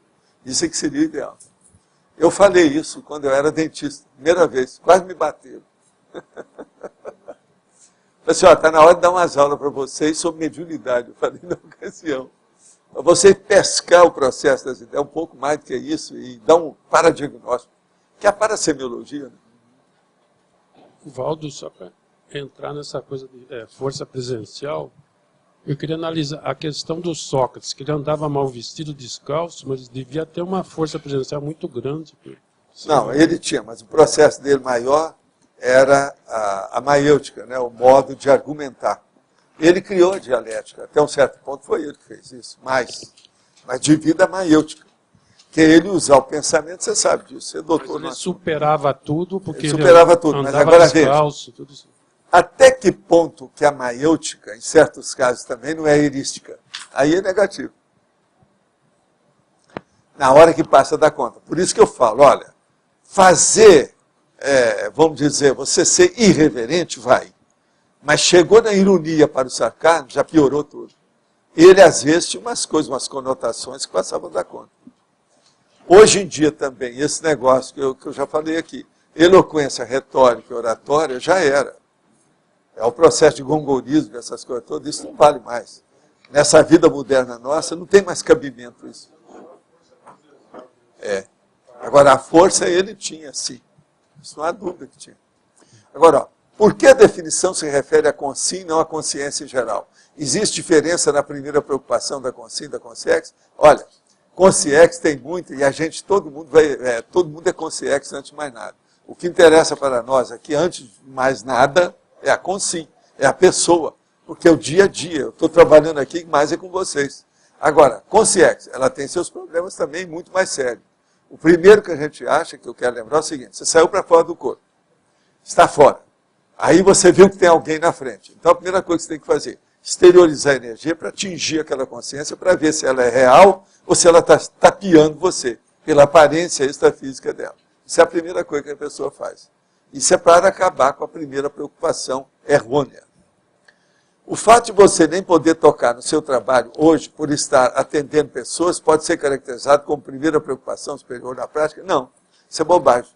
Speaker 1: Isso é que seria o ideal. Eu falei isso quando eu era dentista, primeira vez, quase me bateram. Falei assim, ó, está na hora de dar umas aulas para vocês sobre mediunidade. Eu falei na ocasião. Para você pescar o processo das ideias, um pouco mais do que isso, e dar um paradiagnóstico, que é a parasemiologia. Né?
Speaker 6: Valdo, só para entrar nessa coisa de força presencial, eu queria analisar a questão do Sócrates, que ele andava mal vestido, descalço, mas devia ter uma força presencial muito grande.
Speaker 1: Não, ele tinha, mas o processo dele maior era a maiêutica, né, o modo de argumentar. Ele criou a dialética, até um certo ponto foi ele que fez isso, mas devido à maiêutica. Que ele usar o pensamento, você sabe disso, você doutor.
Speaker 6: Ele superava tudo, porque
Speaker 1: ele superava tudo, mas agora
Speaker 6: descalço, tudo isso.
Speaker 1: Até que ponto que a maiêutica, em certos casos também, não é erística? Aí é negativo. Na hora que passa da conta. Por isso que eu falo, olha, fazer, vamos dizer, você ser irreverente, vai. Mas chegou na ironia para o sarcasmo, já piorou tudo. Ele, às vezes, tinha umas coisas, umas conotações que passavam da conta. Hoje em dia também, esse negócio que eu já falei aqui, eloquência, retórica e oratória, já era. É o processo de gongorismo, essas coisas todas, isso não vale mais. Nessa vida moderna nossa, não tem mais cabimento isso. Agora, a força ele tinha, sim. Isso não há dúvida que tinha. Agora, ó, por que a definição se refere à consciência e não à consciência em geral? Existe diferença na primeira preocupação da consciência e da consciência? Olha, consciência tem muito, e a gente, todo mundo é consciência antes de mais nada. O que interessa para nós aqui, antes de mais nada, é a consciência, é a pessoa. Porque é o dia a dia, eu estou trabalhando aqui, mais é com vocês. Agora, consciência, ela tem seus problemas também muito mais sérios. O primeiro que a gente acha, que eu quero lembrar, é o seguinte: você saiu para fora do corpo, está fora. Aí você viu que tem alguém na frente. Então a primeira coisa que você tem que fazer, exteriorizar a energia para atingir aquela consciência, para ver se ela é real ou se ela está tapeando você, pela aparência extrafísica dela. Isso é a primeira coisa que a pessoa faz. Isso é para acabar com a primeira preocupação errônea. O fato de você nem poder tocar no seu trabalho hoje, por estar atendendo pessoas, pode ser caracterizado como primeira preocupação superior na prática? Não, isso é bobagem.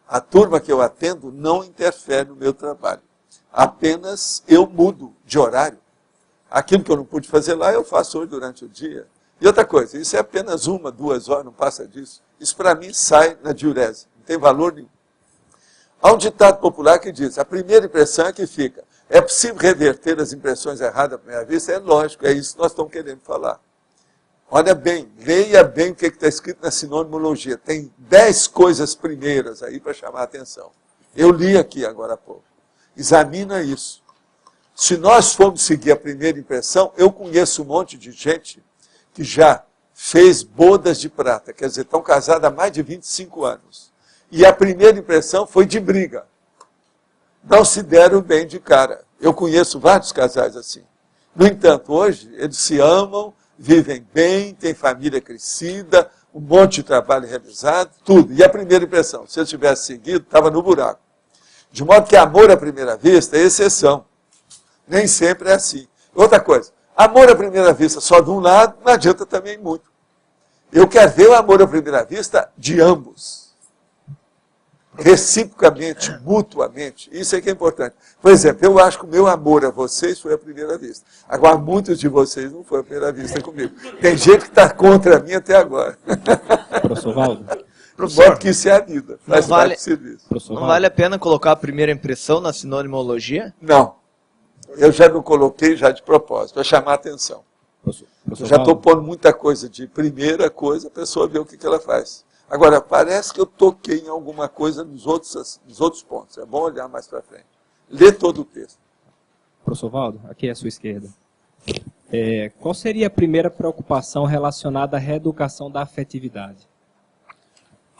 Speaker 1: A turma que eu atendo não interfere no meu trabalho. Apenas eu mudo de horário. Aquilo que eu não pude fazer lá, eu faço hoje durante o dia. E outra coisa, isso é apenas 1, 2 horas, não passa disso. Isso para mim sai na diurese, não tem valor nenhum. Há um ditado popular que diz, a primeira impressão é que fica. É possível reverter as impressões erradas à primeira vista? É lógico, é isso que nós estamos querendo falar. Olha bem, leia bem o que está escrito na sinonimologia. Tem 10 coisas primeiras aí para chamar a atenção. Eu li aqui agora há pouco. Examina isso. Se nós formos seguir a primeira impressão, eu conheço um monte de gente que já fez bodas de prata, quer dizer, estão casados há mais de 25 anos. E a primeira impressão foi de briga. Não se deram bem de cara. Eu conheço vários casais assim. No entanto, hoje, eles se amam, vivem bem, têm família crescida, um monte de trabalho realizado, tudo. E a primeira impressão, se eu tivesse seguido, estava no buraco. De modo que amor à primeira vista é exceção. Nem sempre é assim. Outra coisa, amor à primeira vista só de um lado, não adianta também muito. Eu quero ver o amor à primeira vista de ambos. Reciprocamente, mutuamente. Isso é que é importante. Por exemplo, eu acho que o meu amor a vocês foi à primeira vista. Agora, muitos de vocês não foi à primeira vista comigo. Tem gente que está contra mim até agora.
Speaker 7: Professor Valdo.
Speaker 1: Não modo que isso é a vida. Faz parte do serviço.
Speaker 3: Não vale a pena colocar a primeira impressão na sinonimologia?
Speaker 1: Não. Eu já não coloquei já de propósito, para chamar a atenção. Eu já estou pondo muita coisa de primeira coisa, a pessoa vê o que ela faz. Agora, parece que eu toquei em alguma coisa nos outros pontos. É bom olhar mais para frente. Lê todo o texto.
Speaker 7: Professor Valdo, aqui é à sua esquerda. Qual seria a primeira preocupação relacionada à reeducação da afetividade?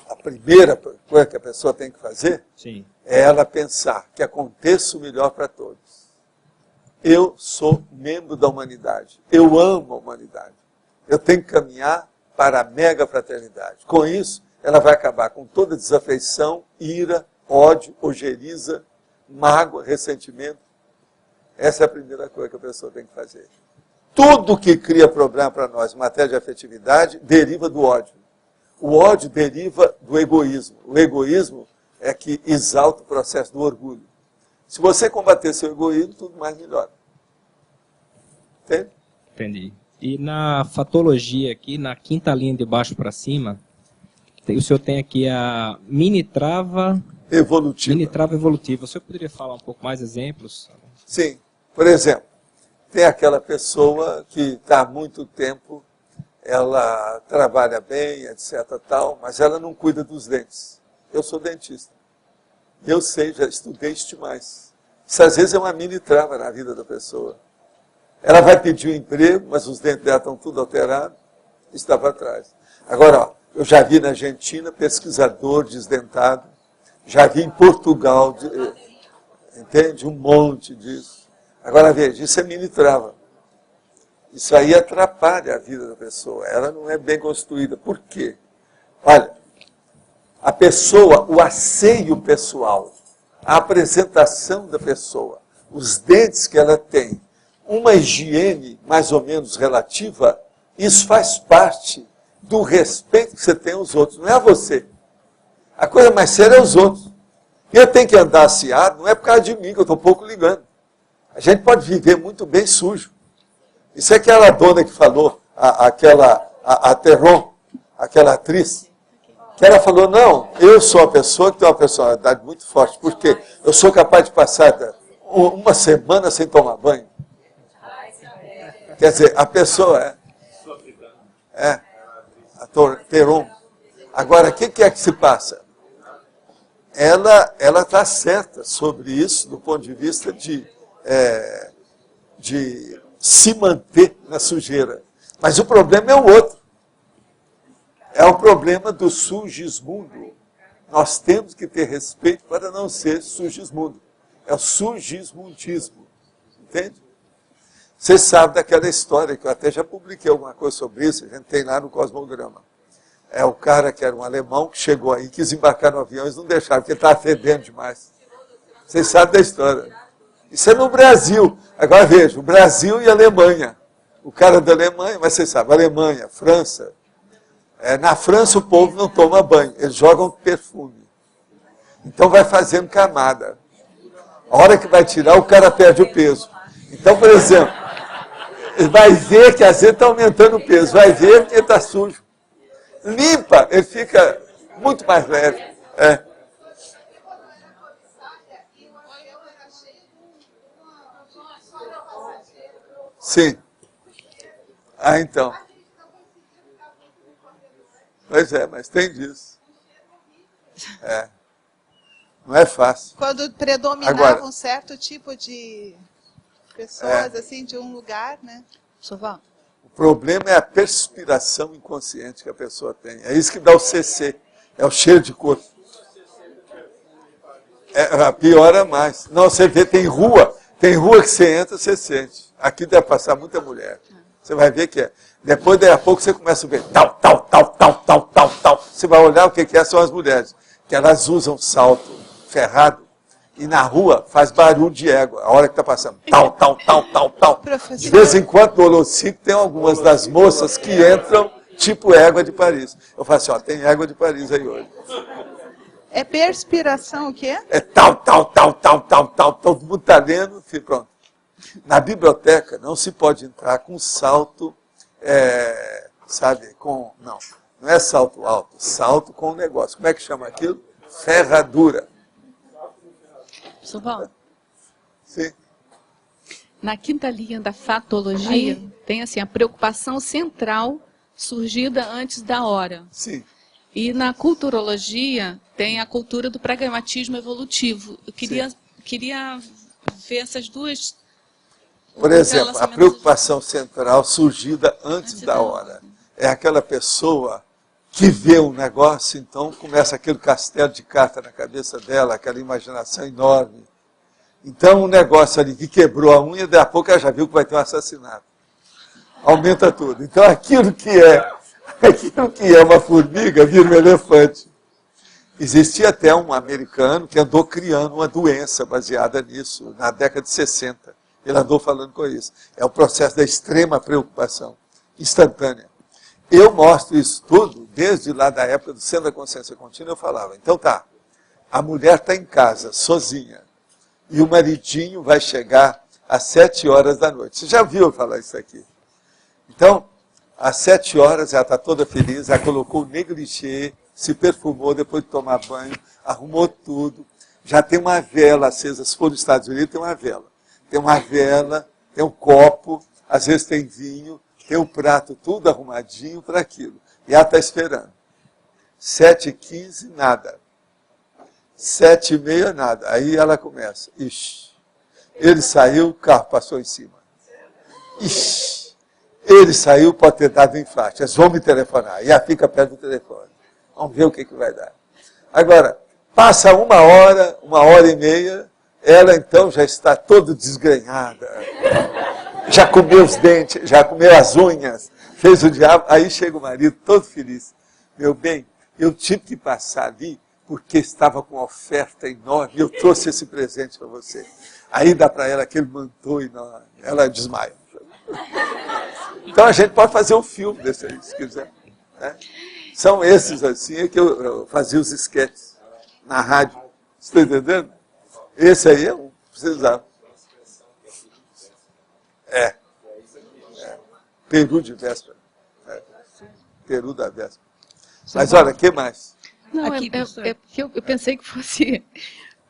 Speaker 1: A primeira coisa que a pessoa tem que fazer
Speaker 7: Sim.
Speaker 1: é ela pensar que aconteça o melhor para todos. Eu sou membro da humanidade. Eu amo a humanidade. Eu tenho que caminhar para a mega fraternidade. Com isso, ela vai acabar com toda desafeição, ira, ódio, ojeriza, mágoa, ressentimento. Essa é a primeira coisa que a pessoa tem que fazer. Tudo que cria problema para nós em matéria de afetividade deriva do ódio. O ódio deriva do egoísmo. O egoísmo é que exalta o processo do orgulho. Se você combater seu egoísmo, tudo mais melhora. Entende?
Speaker 7: Entendi. E na fatologia aqui, na quinta linha de baixo para cima, o senhor tem aqui a mini trava
Speaker 1: Evolutiva.
Speaker 7: Mini trava evolutiva. O senhor poderia falar um pouco mais exemplos?
Speaker 1: Sim. Por exemplo, tem aquela pessoa que está há muito tempo, ela trabalha bem, etc. tal, mas ela não cuida dos dentes. Eu sou dentista. Eu sei, já estudei isso demais. Isso às vezes é uma mini trava na vida da pessoa. Ela vai pedir um emprego, mas os dentes dela estão tudo alterados, está para trás. Agora, ó, eu já vi na Argentina pesquisador desdentado, já vi em Portugal, entende? Um monte disso. Agora veja, isso é mini trava. Isso aí atrapalha a vida da pessoa. Ela não é bem construída. Por quê? Olha, a pessoa, o asseio pessoal, a apresentação da pessoa, os dentes que ela tem, uma higiene mais ou menos relativa, isso faz parte do respeito que você tem aos outros, não é a você. A coisa mais séria é os outros. Eu tenho que andar aciado, não é por causa de mim, que eu estou pouco ligando. A gente pode viver muito bem sujo. Isso é aquela dona que falou, a Terron, aquela atriz, que ela falou, não, eu sou a pessoa que tem uma personalidade muito forte, porque eu sou capaz de passar uma semana sem tomar banho. Quer dizer, a pessoa a Terron. Agora, o que é que se passa? Ela está certa sobre isso, do ponto de vista de se manter na sujeira. Mas o problema é o outro. É o problema do sugismundo. Nós temos que ter respeito para não ser sugismundo. É o sugismundismo. Entende? Você sabe daquela história, que eu até já publiquei alguma coisa sobre isso, a gente tem lá no Cosmograma. É o cara que era um alemão que chegou aí, quis embarcar no avião, eles não deixaram, porque ele estava fedendo demais. Vocês sabem da história. Isso é no Brasil. Agora veja, o Brasil e a Alemanha. O cara da Alemanha, mas vocês sabem, Alemanha, França. Na França o povo não toma banho, eles jogam perfume. Então vai fazendo camada. A hora que vai tirar, o cara perde o peso. Então, por exemplo, ele vai ver que às vezes está aumentando o peso, vai ver que ele está sujo. Limpa, ele fica muito mais leve. Sim. Então. Pois é, mas tem disso. Não é fácil.
Speaker 8: Quando predominava
Speaker 1: agora,
Speaker 8: um certo tipo de pessoas, assim, de um lugar, né?
Speaker 1: O problema é a perspiração inconsciente que a pessoa tem. É isso que dá o CC. É o cheiro de corpo. Piora mais. Não, você vê, tem rua que você entra, você sente. Aqui deve passar muita mulher. Você vai ver que é. Depois, daí a pouco, você começa a ver tal. Você vai olhar o que são as mulheres. Que elas usam salto ferrado e na rua faz barulho de égua. A hora que está passando tal. De vez em quando, no Holocico, tem algumas das moças que entram tipo égua de Paris. Eu falo assim, ó, tem égua de Paris aí hoje.
Speaker 8: É perspiração o quê?
Speaker 1: É tal. Todo mundo está lendo, pronto. Na biblioteca não se pode entrar com salto, não é salto alto, salto com negócio. Como é que chama aquilo? Ferradura.
Speaker 9: Professor Valdo.
Speaker 1: Sim.
Speaker 9: Na quinta linha da fatologia, tem assim, a preocupação central surgida antes da hora.
Speaker 1: Sim.
Speaker 9: E na culturologia, tem a cultura do pragmatismo evolutivo. Eu queria ver essas duas...
Speaker 1: Por exemplo, a preocupação central surgida antes da hora. É aquela pessoa que vê um negócio, então começa aquele castelo de carta na cabeça dela, aquela imaginação enorme. Então, um negócio ali que quebrou a unha, daqui a pouco ela já viu que vai ter um assassinato. Aumenta tudo. Então, aquilo que é uma formiga vira um elefante. Existia até um americano que andou criando uma doença baseada nisso, na década de 60. Ele andou falando com isso. É o processo da extrema preocupação, instantânea. Eu mostro isso tudo, desde lá da época do Centro da Consciência Contínua, eu falava, então tá, a mulher está em casa, sozinha, e o maridinho vai chegar às 7 horas da noite. Você já viu eu falar isso aqui? Então, às 7 horas ela está toda feliz, ela colocou o negligê, se perfumou depois de tomar banho, arrumou tudo, já tem uma vela acesa, se for nos Estados Unidos tem uma vela. Tem uma vela, tem um copo, às vezes tem vinho, tem um prato tudo arrumadinho para aquilo. E ela está esperando. 7h15, nada. 7h30, nada. Aí ela começa. Ixi. Ele saiu, o carro passou em cima. Ixi. Ele saiu, pode ter dado um infarte. Eles vão me telefonar. E ela fica perto do telefone. Vamos ver o que vai dar. Agora, passa 1 hora, 1h30, ela então já está toda desgrenhada. Já comeu os dentes, já comeu as unhas, fez o diabo. Aí chega o marido todo feliz. Meu bem, eu tive que passar ali porque estava com uma oferta enorme. Eu trouxe esse presente para você. Aí dá para ela aquele mantô enorme. Ela desmaia. Então a gente pode fazer um filme desse aí, se quiser. Né? São esses assim que eu fazia os esquetes na rádio. Você está entendendo? Esse aí é um precisava. Peru de véspera. Peru da véspera. Mas olha, o que mais?
Speaker 9: Não, porque eu pensei que fosse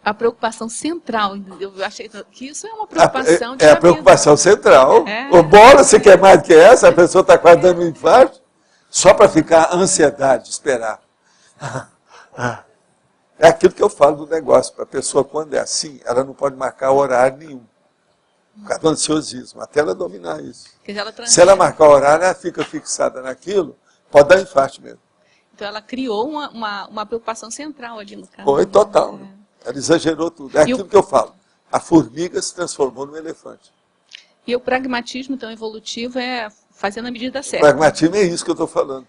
Speaker 9: a preocupação central. Eu achei que isso é uma preocupação de
Speaker 1: a preocupação central. Bora, você quer mais do que essa? A pessoa está quase dando um infarto. Só para ficar ansiedade, esperar. É aquilo que eu falo do negócio. Para a pessoa, quando é assim, ela não pode marcar horário nenhum. Por causa do ansiosismo, até ela dominar isso. Se ela marcar horário, ela fica fixada naquilo, pode dar infarto mesmo.
Speaker 9: Então ela criou uma preocupação central ali no caso.
Speaker 1: Foi total. Né? Ela exagerou tudo. É aquilo que eu falo. A formiga se transformou num elefante.
Speaker 9: E o pragmatismo, então, evolutivo é fazendo a medida certa.
Speaker 1: O pragmatismo é isso que eu estou falando.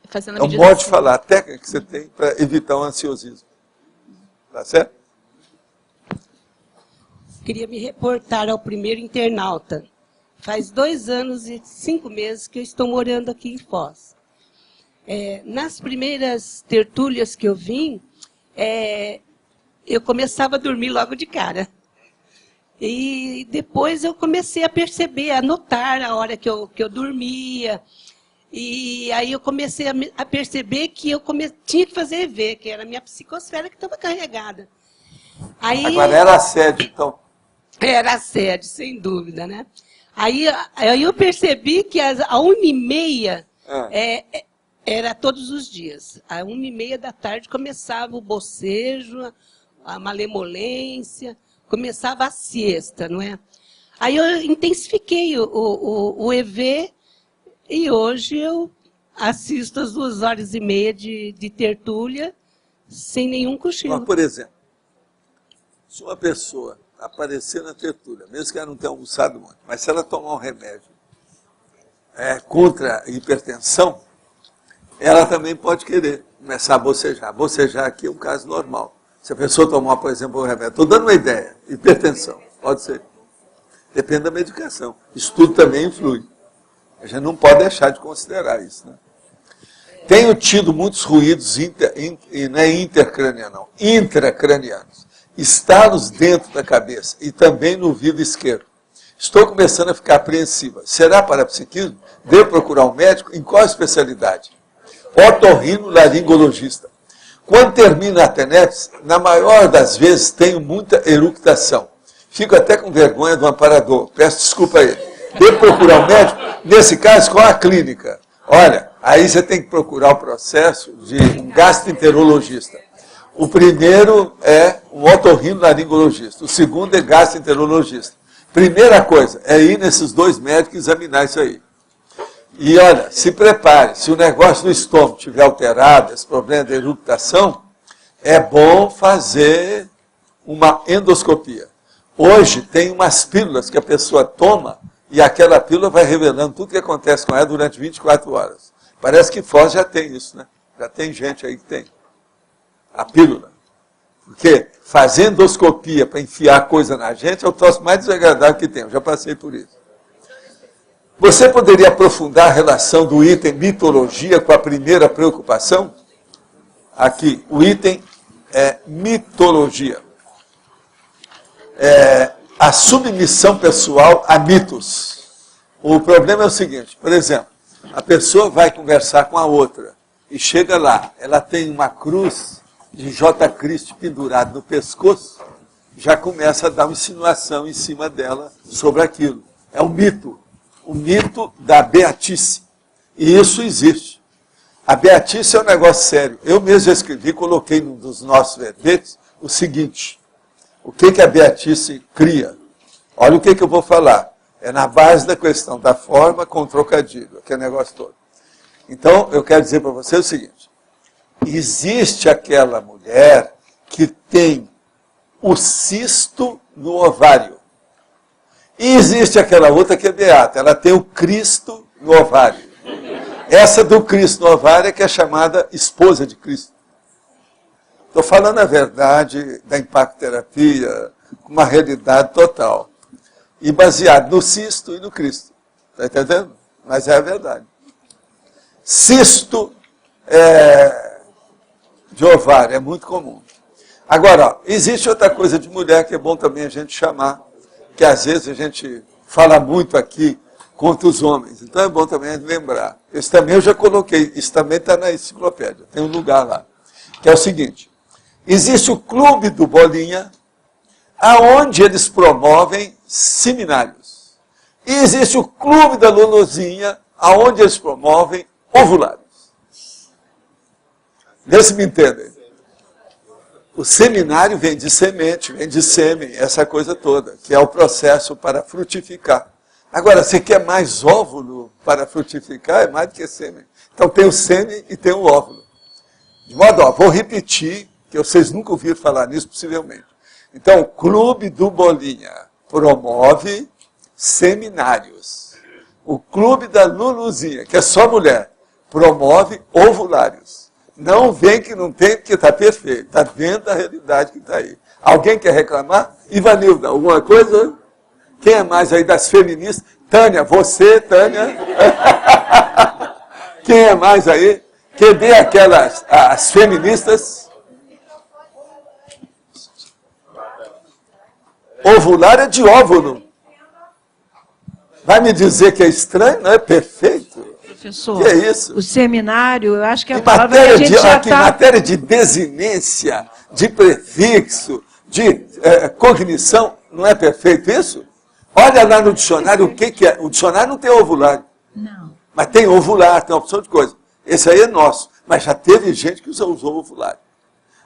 Speaker 9: Fazendo a
Speaker 1: é um
Speaker 9: medida
Speaker 1: modo
Speaker 9: certa.
Speaker 1: de falar, a técnica que você tem para evitar o ansiosismo. Tá certo?
Speaker 10: Queria me reportar ao primeiro internauta. Faz 2 anos e 5 meses que eu estou morando aqui em Foz. Nas primeiras tertúlias que eu vim, eu começava a dormir logo de cara. E depois eu comecei a perceber, a notar a hora que eu dormia. E aí eu comecei a perceber que eu tinha que fazer EV, que era a minha psicosfera que estava carregada. Aí,
Speaker 1: agora era assédio, então?
Speaker 10: Era assédio, sem dúvida, né? Aí eu percebi que a 1h30 era todos os dias. Às 1h30 da tarde começava o bocejo, a malemolência, começava a siesta, não é? Aí eu intensifiquei o EV e hoje eu assisto às 2h30 de tertúlia sem nenhum cochilo.
Speaker 1: Mas, por exemplo, se uma pessoa aparecer na tertúlia, mesmo que ela não tenha almoçado muito, mas se ela tomar um remédio contra a hipertensão, ela também pode querer começar a bocejar. Bocejar aqui é um caso normal. Se a pessoa tomar, por exemplo, um remédio, estou dando uma ideia, hipertensão, pode ser. Depende da medicação. Isso tudo também influi. A gente não pode deixar de considerar isso. Né? Tenho tido muitos ruídos, não é intercranianos, não, intracranianos. Estalos dentro da cabeça e também no ouvido esquerdo. Estou começando a ficar apreensiva. Será parapsiquismo? Devo procurar um médico? Em qual especialidade? Otorrinolaringologista. Quando termina a tenepse, na maior das vezes tenho muita eructação. Fico até com vergonha do amparador. Peço desculpa a ele. Tem que procurar um médico. Nesse caso, qual a clínica? Olha, aí você tem que procurar o processo de um gastroenterologista. O primeiro é um otorrinolaringologista. O segundo é gastroenterologista. Primeira coisa é ir nesses dois médicos e examinar isso aí. E olha, se prepare. Se o negócio do estômago estiver alterado, esse problema de eructação, é bom fazer uma endoscopia. Hoje tem umas pílulas que a pessoa toma e aquela pílula vai revelando tudo o que acontece com ela durante 24 horas. Parece que Foz já tem isso, né? Já tem gente aí que tem. A pílula. Porque fazer endoscopia para enfiar coisa na gente é o troço mais desagradável que tem. Eu já passei por isso. Você poderia aprofundar a relação do item mitologia com a primeira preocupação? Aqui, o item é mitologia. A submissão pessoal a mitos. O problema é o seguinte, por exemplo, a pessoa vai conversar com a outra e chega lá, ela tem uma cruz de J. Cristo pendurado no pescoço, já começa a dar uma insinuação em cima dela sobre aquilo. É um mito. O mito da beatice. E isso existe. A beatice é um negócio sério. Eu mesmo escrevi, coloquei num dos nossos verbetes o seguinte. O que a beatice cria? Olha o que eu vou falar. É na base da questão da forma com o trocadilho, aquele negócio todo. Então, eu quero dizer para você o seguinte. Existe aquela mulher que tem o cisto no ovário. E existe aquela outra que é beata, ela tem o Cristo no ovário. Essa do Cristo no ovário é que é chamada esposa de Cristo. Estou falando a verdade da impactoterapia, com uma realidade total. E baseado no cisto e no Cristo. Está entendendo? Mas é a verdade. Cisto de ovário é muito comum. Agora, ó, existe outra coisa de mulher que é bom também a gente chamar, que às vezes a gente fala muito aqui contra os homens. Então é bom também lembrar. Esse também eu já coloquei, isso também está na enciclopédia, tem um lugar lá. Que é o seguinte, existe o Clube do Bolinha, aonde eles promovem seminários. E existe o Clube da Luluzinha, aonde eles promovem ovulários. Vê se me entendem. O seminário vem de semente, vem de sêmen, essa coisa toda, que é o processo para frutificar. Agora, você quer mais óvulo para frutificar? É mais do que sêmen. Então tem o sêmen e tem o óvulo. De modo, ó, vou repetir, que vocês nunca ouviram falar nisso, possivelmente. Então, o Clube do Bolinha promove seminários. O Clube da Luluzinha, que é só mulher, promove ovulários. Não vem que não tem, porque está perfeito. Está dentro da realidade que está aí. Alguém quer reclamar? Ivanilda, alguma coisa? Quem é mais aí das feministas? Tânia, você, Tânia? Quem é mais aí? Cadê aquelas, as feministas? Ovular é de óvulo. Vai me dizer que é estranho? Não é perfeito.
Speaker 11: Professor,
Speaker 1: que é isso?
Speaker 11: O seminário, eu acho que a
Speaker 1: em
Speaker 11: palavra que a gente já
Speaker 1: está... Em matéria de desinência, de prefixo, de cognição, não é perfeito isso? Olha lá no dicionário o que é. O dicionário não tem ovulário.
Speaker 11: Não.
Speaker 1: Mas tem ovular, tem uma opção de coisa. Esse aí é nosso. Mas já teve gente que usou ovulário.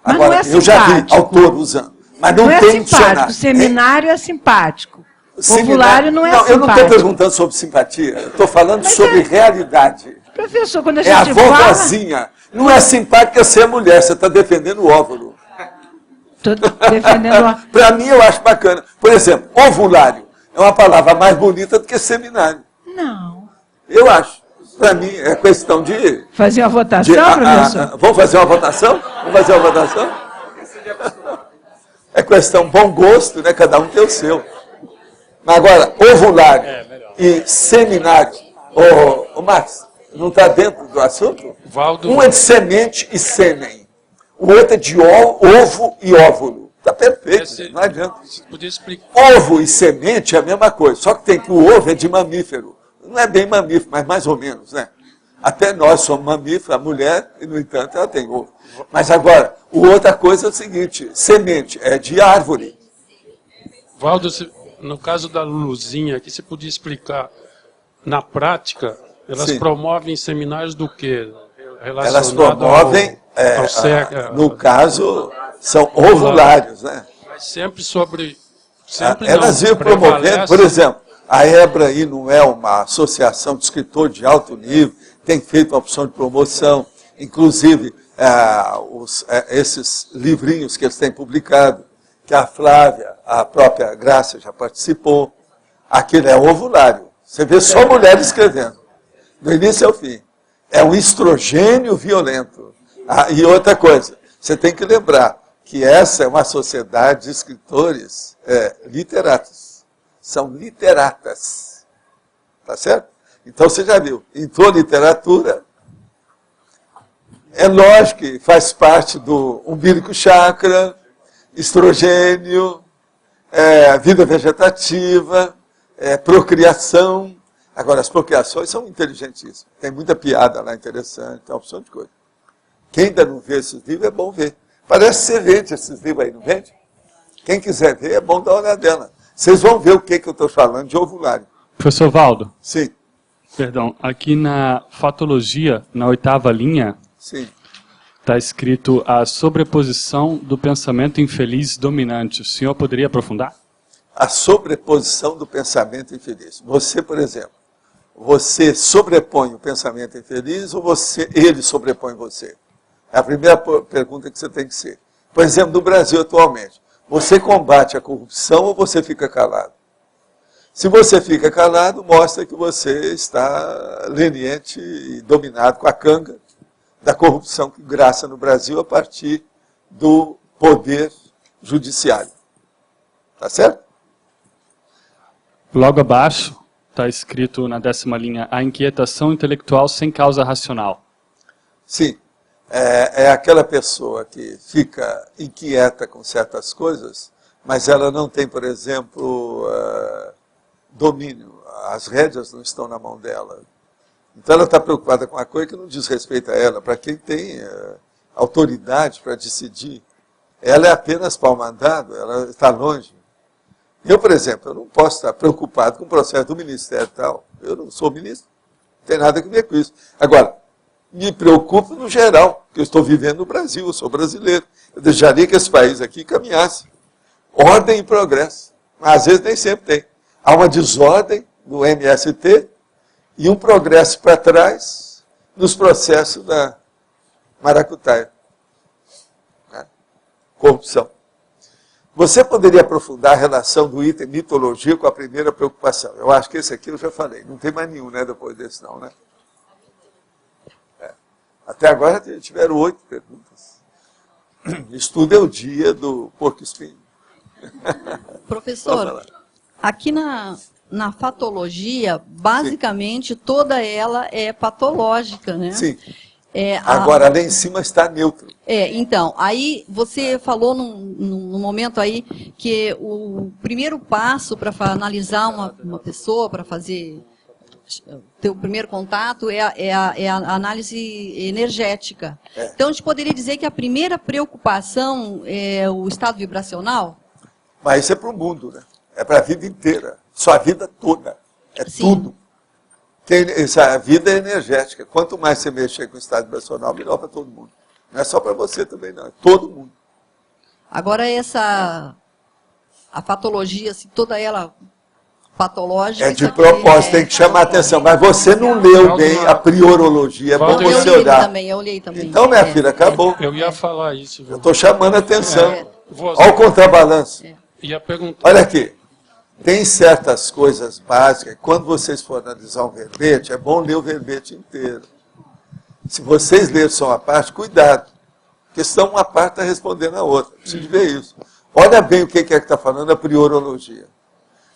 Speaker 1: Agora, eu já vi autor usando. Mas não tem dicionário.
Speaker 11: O seminário é simpático. O ovulário não é simpático.
Speaker 1: Eu não estou perguntando sobre simpatia. Eu estou falando sobre realidade.
Speaker 11: Professor, quando a gente
Speaker 1: é a vovozinha. Não é simpática ser mulher. Você está defendendo o óvulo.
Speaker 11: Estou defendendo o óvulo.
Speaker 1: Para mim, eu acho bacana. Por exemplo, ovulário é uma palavra mais bonita do que seminário.
Speaker 11: Não.
Speaker 1: Eu acho. Para mim, é questão de...
Speaker 11: Fazer uma votação, professor?
Speaker 1: Vamos fazer uma votação? Vamos fazer uma votação? É questão bom gosto, né? Cada um tem o seu. Mas agora, ovulário e seminário. Ô, Max, não está dentro do assunto? Um é de semente e sêmen. O outro é de ovo e óvulo. Está perfeito, não adianta. Ovo e semente é a mesma coisa, só que tem que o ovo é de mamífero. Não é bem mamífero, mas mais ou menos, né? Até nós somos mamíferos, a mulher, e no entanto ela tem ovo. Mas agora, outra coisa é o seguinte, semente é de árvore.
Speaker 6: Valdo, no caso da Luluzinha aqui, você podia explicar, na prática, elas
Speaker 1: Sim.
Speaker 6: promovem seminários do quê?
Speaker 1: Elas promovem, no caso, são ovulários, né?
Speaker 6: Mas sempre sobre... Sempre
Speaker 1: elas
Speaker 6: não,
Speaker 1: iam promovendo,
Speaker 6: prevalece...
Speaker 1: por exemplo, a EBRA aí não é uma associação de escritor de alto nível, tem feito uma opção de promoção, inclusive esses livrinhos que eles têm publicado, que a Flávia, a própria Graça já participou, aquilo é ovulário. Você vê só mulher escrevendo, do início ao fim. É um estrogênio violento. E outra coisa, você tem que lembrar que essa é uma sociedade de escritores literatos. São literatas. Tá certo? Então você já viu, entrou literatura, é lógico que faz parte do umbilico chakra, estrogênio, vida vegetativa, procriação. Agora, as procriações são inteligentíssimas. Tem muita piada lá interessante, tem uma opção de coisa. Quem ainda não vê esses livros, é bom ver. Parece que você vende esses livros aí, não vende? Quem quiser ver, é bom dar uma olhadela. Vocês vão ver o que eu estou falando de ovulário.
Speaker 12: Professor Valdo.
Speaker 1: Sim.
Speaker 12: Perdão, aqui na fatologia, na 8ª linha, está escrito a sobreposição do pensamento infeliz dominante. O senhor poderia aprofundar?
Speaker 1: A sobreposição do pensamento infeliz. Você, por exemplo, você sobrepõe o pensamento infeliz ou ele sobrepõe você? É a primeira pergunta que você tem que ser. Por exemplo, no Brasil atualmente, você combate a corrupção ou você fica calado? Se você fica calado, mostra que você está leniente e dominado com a canga da corrupção que graça no Brasil a partir do poder judiciário. Tá certo?
Speaker 12: Logo abaixo está escrito na 10ª linha, a inquietação intelectual sem causa racional.
Speaker 1: Sim. É aquela pessoa que fica inquieta com certas coisas, mas ela não tem, por exemplo, domínio. As rédeas não estão na mão dela. Então ela está preocupada com uma coisa que não diz respeito a ela. Para quem tem autoridade para decidir, ela é apenas pau-mandado, ela está longe. Eu, por exemplo, eu não posso estar preocupado com o processo do ministério e tal. Eu não sou ministro, não tem nada a ver com isso. Agora, me preocupo no geral, que eu estou vivendo no Brasil, eu sou brasileiro. Eu deixaria que esse país aqui caminhasse. Ordem e progresso. Mas às vezes nem sempre tem. Há uma desordem no MST e um progresso para trás nos processos da maracutaia. Corrupção. Você poderia aprofundar a relação do item mitologia com a primeira preocupação? Eu acho que esse aqui eu já falei. Não tem mais nenhum, né, depois desse não, né? Até agora tiveram 8 perguntas. Estudo é o dia do porco-espinho.
Speaker 13: Professor, aqui na fatologia, basicamente, toda ela é patológica, né?
Speaker 1: Sim. Agora, lá em cima está neutro.
Speaker 13: Então, aí você falou num momento aí que o primeiro passo para analisar uma pessoa, para fazer o primeiro contato, é a análise energética. Então, a gente poderia dizer que a primeira preocupação é o estado vibracional?
Speaker 1: Mas isso é para o mundo, né? É para a vida inteira. Sua vida toda. É tudo. Essa vida é energética. Quanto mais você mexer com o estado vibracional, melhor para todo mundo. Não é só para você também, não. É todo mundo.
Speaker 13: Agora, a patologia, assim, toda ela patológica...
Speaker 1: É de propósito, tem que chamar a atenção. Mas você não leu bem a priorologia. É bom você olhar.
Speaker 13: Eu olhei também.
Speaker 1: Então, minha filha, acabou.
Speaker 6: Eu ia falar isso.
Speaker 1: Eu estou chamando a atenção. Olha o contrabalanço.
Speaker 6: Ia perguntar.
Speaker 1: Olha aqui. Tem certas coisas básicas. Quando vocês forem analisar um verbete, é bom ler o verbete inteiro. Se vocês lerem só uma parte, cuidado. Porque senão uma parte está respondendo a outra. Preciso ver isso. Olha bem o que é que está falando a priorologia.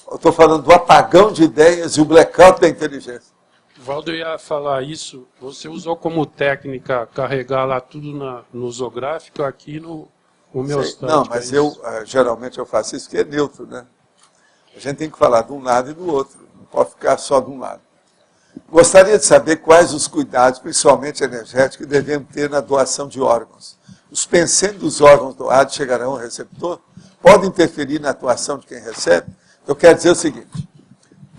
Speaker 1: Eu estou falando do apagão de ideias e o blackout da inteligência.
Speaker 6: Valdo, eu ia falar isso. Você usou como técnica carregar lá tudo no usográfico, aqui no homeostático.
Speaker 1: Não, mas geralmente eu faço isso que é neutro, né? A gente tem que falar de um lado e do outro. Não pode ficar só de um lado. Gostaria de saber quais os cuidados, principalmente energéticos, que devemos ter na doação de órgãos. os pensênios dos órgãos doados chegarão ao receptor, podem interferir na atuação de quem recebe. Eu quero dizer o seguinte,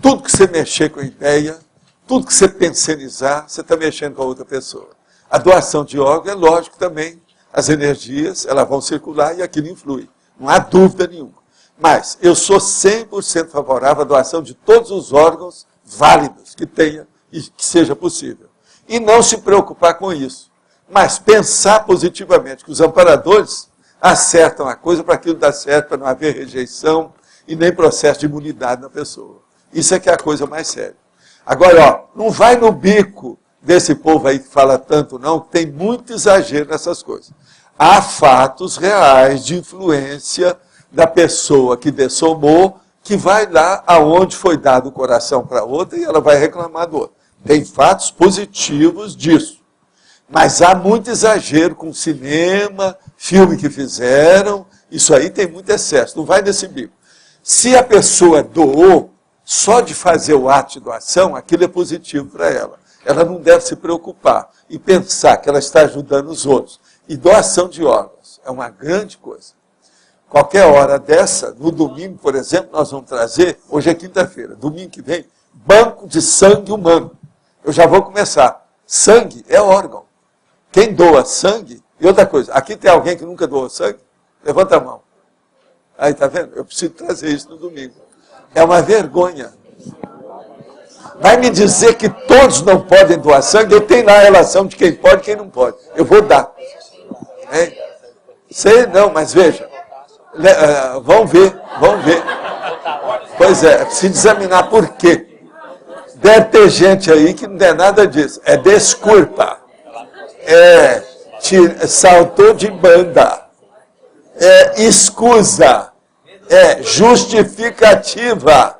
Speaker 1: tudo que você mexer com a ideia, tudo que você pensenizar, você está mexendo com a outra pessoa. A doação de órgão é lógico também, as energias elas vão circular e aquilo influi. Não há dúvida nenhuma. Mas eu sou 100% favorável à doação de todos os órgãos válidos que tenha e que seja possível. E não se preocupar com isso. Mas pensar positivamente, que os amparadores acertam a coisa para aquilo dar certo, para não haver rejeição e nem processo de imunidade na pessoa. Isso é que é a coisa mais séria. Agora, ó, não vai no bico desse povo aí que fala tanto não, tem muito exagero nessas coisas. Há fatos reais de influência da pessoa que dessomou, que vai lá aonde foi dado o coração para outra e ela vai reclamar do outro. Tem fatos positivos disso. Mas há muito exagero com cinema, filme que fizeram, isso aí tem muito excesso, não vai nesse bico. Se a pessoa doou, só de fazer o ato de doação, aquilo é positivo para ela. Ela não deve se preocupar e pensar que ela está ajudando os outros. E doação de órgãos é uma grande coisa. Qualquer hora dessa, no domingo, por exemplo, nós vamos trazer, hoje é quinta-feira, domingo que vem, banco de sangue humano. Eu já vou começar. Sangue é órgão. Quem doa sangue, e outra coisa, aqui tem alguém que nunca doou sangue? Levanta a mão. Aí, tá vendo? Eu preciso trazer isso no domingo. É uma vergonha. Vai me dizer que todos não podem doar sangue? Eu tenho lá a relação de quem pode e quem não pode. Eu vou dar. Hein? Sei não, mas veja. Vamos ver. Pois é, preciso examinar por quê. Deve ter gente aí que não der nada disso. É desculpa. Saltou de banda. Escusa. Justificativa.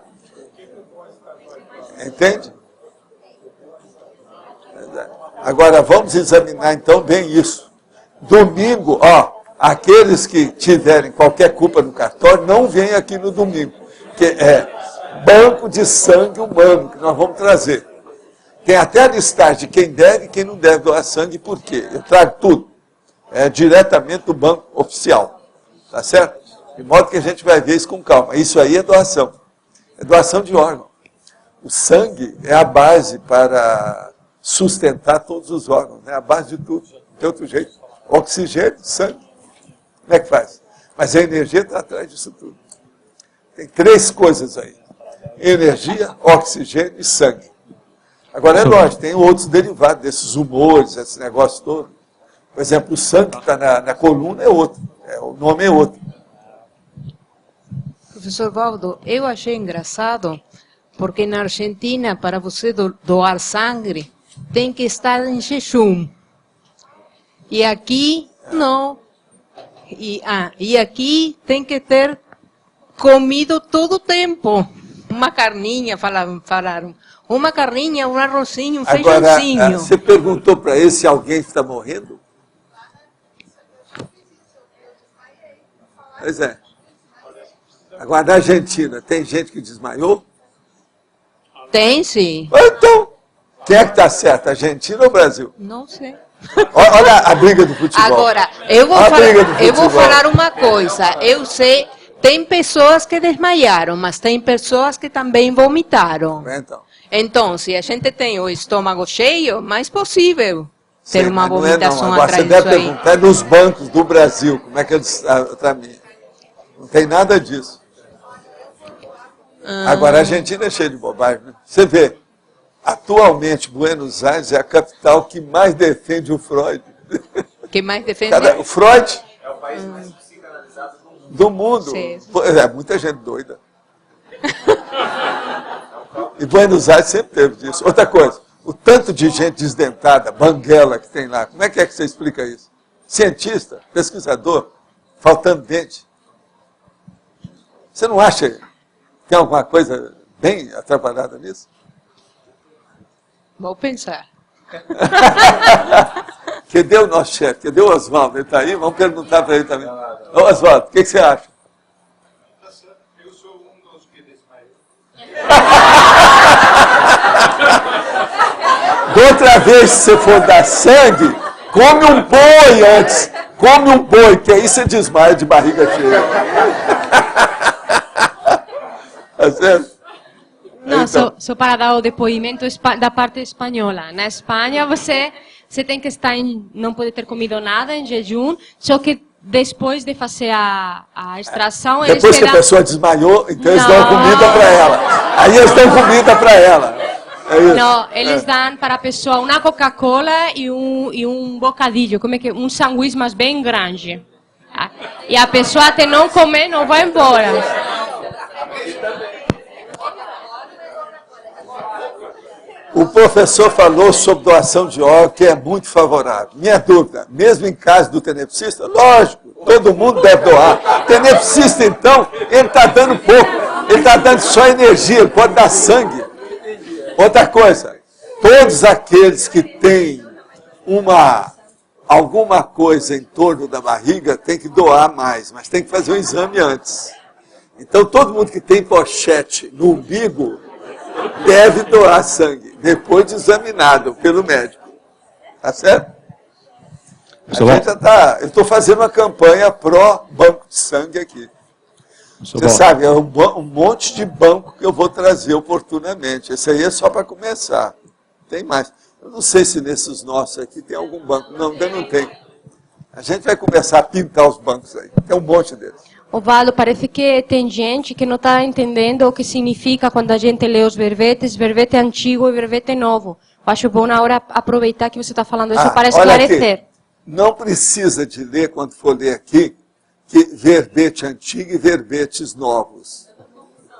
Speaker 1: Entende? Agora vamos examinar então bem isso. Domingo, aqueles que tiverem qualquer culpa no cartório, não venham aqui no domingo. Que é banco de sangue humano que nós vamos trazer. Tem até a listagem de quem deve e quem não deve doar sangue, por quê? Eu trago tudo. Diretamente do banco oficial. Tá certo? De modo que a gente vai ver isso com calma. Isso aí é doação. É doação de órgão. O sangue é a base para sustentar todos os órgãos. É a base de tudo. De outro jeito. Oxigênio, sangue. Como é que faz? Mas a energia está atrás disso tudo. Tem 3 coisas aí. Energia, oxigênio e sangue. Agora é lógico, tem outros derivados desses humores, esse negócio todo. Por exemplo, o sangue que está na coluna é outro. O nome é outro.
Speaker 11: Professor Valdo, eu achei engraçado, porque na Argentina, para você doar sangue, tem que estar em jejum. E aqui, não. E aqui tem que ter comido todo o tempo. Uma carninha, falaram. Uma carninha, um arrozinho, um feijãozinho.
Speaker 1: Agora, você perguntou para ele se alguém está morrendo? Pois é. Agora, na Argentina, tem gente que desmaiou?
Speaker 11: Tem, sim.
Speaker 1: Então, quem é que está certo, Argentina ou Brasil?
Speaker 11: Não sei.
Speaker 1: Olha a briga do futebol.
Speaker 11: Agora, eu vou falar uma coisa. Eu sei, tem pessoas que desmaiaram, mas tem pessoas que também vomitaram. Então, se a gente tem o estômago cheio, mais possível ter uma vomitação atrás disso aí. Você deve perguntar
Speaker 1: nos bancos do Brasil, como é que eles também. Não tem nada disso. Agora, a Argentina é cheia de bobagem. Né? Você vê, atualmente, Buenos Aires é a capital que mais defende o Freud.
Speaker 11: Que mais defende?
Speaker 1: O Freud é o país mais psicanalizado do mundo. Muita gente doida. E Buenos Aires sempre teve disso. Outra coisa, o tanto de gente desdentada, banguela que tem lá, como é que você explica isso? Cientista, pesquisador, faltando dente. Você não acha que tem alguma coisa bem atrapalhada nisso?
Speaker 11: Vou pensar.
Speaker 1: Cadê o nosso chefe? Cadê o Oswaldo? Ele está aí? Vamos perguntar para ele também. Ô, Oswaldo, o que você acha?
Speaker 14: Eu sou um dos que desmaiou.
Speaker 1: Da outra vez, se você for dar sangue, come um boi antes. come um boi, que aí você desmaia de barriga cheia. Tá certo?
Speaker 15: Não,
Speaker 1: Então,
Speaker 15: só para dar o depoimento da parte espanhola. Na Espanha, você tem que estar não pode ter comido nada em jejum, só que depois de fazer a extração, eles
Speaker 1: depois
Speaker 15: te
Speaker 1: que a
Speaker 15: dão...
Speaker 1: pessoa desmaiou, então eles dão comida para ela. Aí eles dão comida para ela. É isso.
Speaker 15: Não, eles dão para a pessoa uma Coca-Cola e um bocadilho, como é que um sanduíche mas bem grande. E a pessoa até não comer não vai embora.
Speaker 1: O professor falou sobre doação de órgãos, que é muito favorável. Minha dúvida, mesmo em caso do tenepsista, lógico, todo mundo deve doar. Tenepsista, então, ele está dando pouco, ele está dando só energia, ele pode dar sangue. Outra coisa, todos aqueles que têm alguma coisa em torno da barriga têm que doar mais, mas tem que fazer um exame antes. Então, todo mundo que tem pochete no umbigo deve doar sangue, depois de examinado pelo médico. Tá certo? Eu estou fazendo uma campanha pró-banco de sangue aqui. Você sabe, é um monte de banco que eu vou trazer oportunamente. Esse aí é só para começar. Tem mais. Eu não sei se nesses nossos aqui tem algum banco. Não, ainda não tem. A gente vai começar a pintar os bancos aí. Tem um monte deles.
Speaker 15: Ovaldo, parece que tem gente que não está entendendo o que significa quando a gente lê os verbetes, verbete antigo e verbete novo. Eu acho bom na hora aproveitar que você está falando isso para esclarecer.
Speaker 1: Aqui, não precisa de ler, quando for ler aqui, que verbete antigo e verbetes novos.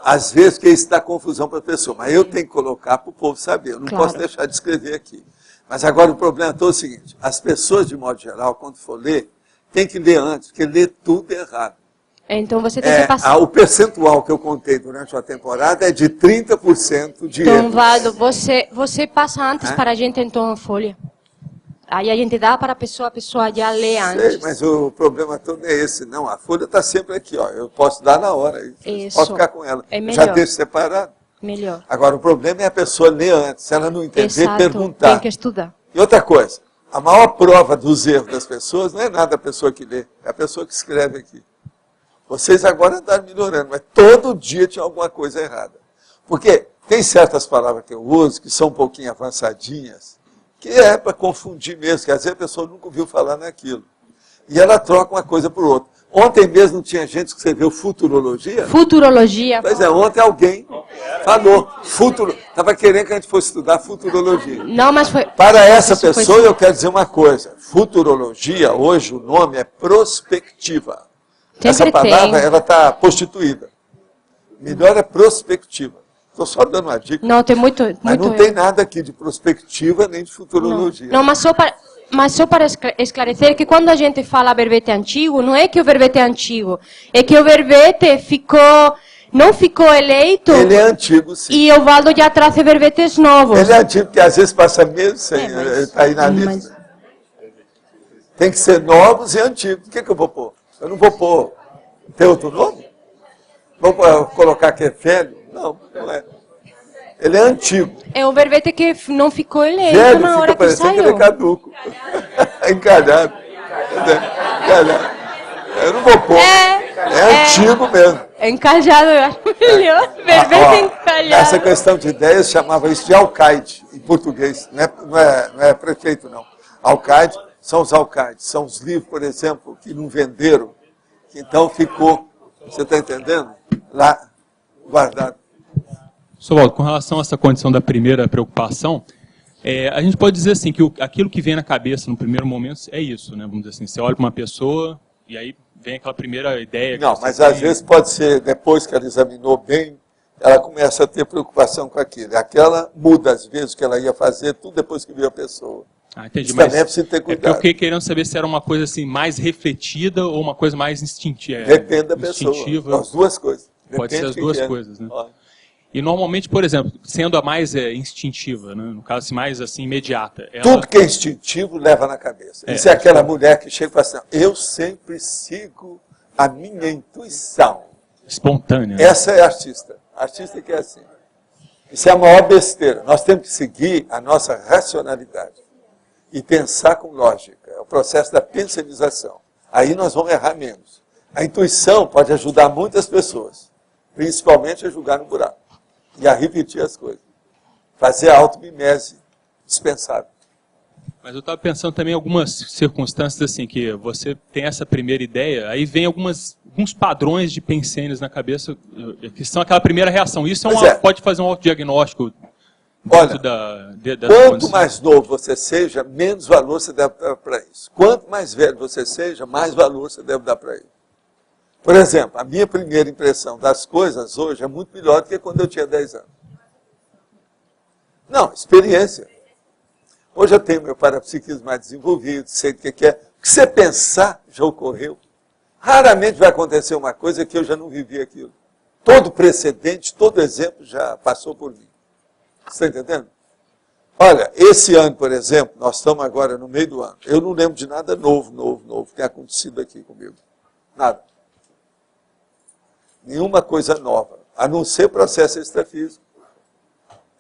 Speaker 1: Às vezes que isso dá confusão para a pessoa, mas eu tenho que colocar para o povo saber. Eu não posso deixar de escrever aqui. Mas agora o problema é todo o seguinte, as pessoas, de modo geral, quando for ler, tem que ler antes, porque ler tudo é errado.
Speaker 15: Então você tem que passar.
Speaker 1: O percentual que eu contei durante a temporada é de 30% de
Speaker 15: Então,
Speaker 1: erros.
Speaker 15: Valdo, você passa antes para a gente então a folha. Aí a gente dá para a pessoa já lê antes.
Speaker 1: Sei, mas o problema todo é esse. Não, a folha está sempre aqui, ó. Eu posso dar na hora.
Speaker 15: Isso.
Speaker 1: Pode ficar com ela.
Speaker 15: É melhor.
Speaker 1: Já deixo separado.
Speaker 15: Melhor.
Speaker 1: Agora, o problema é a pessoa ler antes. Se ela não entender,
Speaker 15: Exato.
Speaker 1: perguntar.
Speaker 15: Tem que estudar.
Speaker 1: E outra coisa, a maior prova dos erros das pessoas não é nada a pessoa que lê, é a pessoa que escreve aqui. Vocês agora estão melhorando, mas todo dia tinha alguma coisa errada. Porque tem certas palavras que eu uso, que são um pouquinho avançadinhas, que é para confundir mesmo, que às vezes a pessoa nunca ouviu falar naquilo. E ela troca uma coisa por outra. Ontem mesmo não tinha gente que escreveu futurologia?
Speaker 15: Futurologia.
Speaker 1: Pois é, ontem alguém falou. Estava querendo que a gente fosse estudar futurologia.
Speaker 15: Não, mas foi...
Speaker 1: Para essa pessoa, eu quero dizer uma coisa. Futurologia, hoje o nome é prospectiva. Essa palavra, ela está prostituída. Melhor é prospectiva. Estou só dando uma dica.
Speaker 15: Não, tem muito
Speaker 1: mas não tem nada aqui de prospectiva nem de futurologia.
Speaker 15: Não, mas só para esclarecer que quando a gente fala verbete antigo, não é que o verbete é antigo, é que o verbete não ficou eleito.
Speaker 1: Ele é antigo, sim.
Speaker 15: E o Valdo já traz verbetes novos.
Speaker 1: Ele é antigo, porque às vezes passa meses sem, ele está aí na lista. Tem que ser novos e antigos. O que eu vou pôr? Eu não vou pôr. Tem outro nome? Vou colocar que é velho? Não, não é. Ele é antigo.
Speaker 15: É o verbete que não ficou eleito
Speaker 1: velho,
Speaker 15: na hora que saiu.
Speaker 1: Que ele é caduco. Encalhado. Encalhado. Eu não vou pôr. É antigo mesmo.
Speaker 15: Encalhado, eu acho melhor. Verbete encalhado.
Speaker 1: Essa questão de ideias chamava isso de alcaide, em português. Não é prefeito, não. Alcaide são os alcaides. São os livros, por exemplo, que não venderam. Que então ficou, você está entendendo? Lá, guardado.
Speaker 16: Sr. Valdo, com relação a essa condição da primeira preocupação, a gente pode dizer assim, que aquilo que vem na cabeça no primeiro momento é isso, né? Vamos dizer assim, você olha para uma pessoa e aí vem aquela primeira ideia.
Speaker 1: Não, mas às vezes pode ser, depois que ela examinou bem, ela começa a ter preocupação com aquilo. Aquela muda às vezes o que ela ia fazer, tudo depois que viu a pessoa.
Speaker 16: Entendi,
Speaker 1: isso
Speaker 16: mas
Speaker 1: também é preciso ter cuidado.
Speaker 16: Eu fiquei querendo saber se era uma coisa assim, mais refletida ou uma coisa mais instintiva.
Speaker 1: Depende da pessoa. As duas coisas.
Speaker 16: Pode ser as duas coisas, né? E normalmente, por exemplo, sendo a mais instintiva, né? No caso, mais assim, imediata.
Speaker 1: Tudo que é instintivo leva na cabeça. Isso é aquela mulher que chega e fala assim, eu sempre sigo a minha intuição.
Speaker 16: Espontânea.
Speaker 1: Essa é artista. Artista que é assim. Isso é a maior besteira. Nós temos que seguir a nossa racionalidade. E pensar com lógica. É o processo da pensanização. Aí nós vamos errar menos. A intuição pode ajudar muitas pessoas, principalmente a julgar no buraco e a repetir as coisas. Fazer a auto-mimese dispensável.
Speaker 16: Mas eu estava pensando também em algumas circunstâncias assim, que você tem essa primeira ideia, aí vem alguns padrões de pensenes na cabeça, que são aquela primeira reação. Isso pode fazer um autodiagnóstico dentro da
Speaker 1: Quanto mais novo você seja, menos valor você deve dar para isso. Quanto mais velho você seja, mais valor você deve dar para isso. Por exemplo, a minha primeira impressão das coisas hoje é muito melhor do que quando eu tinha 10 anos. Não, experiência. Hoje eu tenho meu parapsiquismo mais desenvolvido, sei o que é. O que você pensar já ocorreu. Raramente vai acontecer uma coisa que eu já não vivi aquilo. Todo precedente, todo exemplo já passou por mim. Você está entendendo? Olha, esse ano, por exemplo, nós estamos agora no meio do ano. Eu não lembro de nada novo que tenha acontecido aqui comigo. Nada. Nenhuma coisa nova, a não ser processo extrafísico.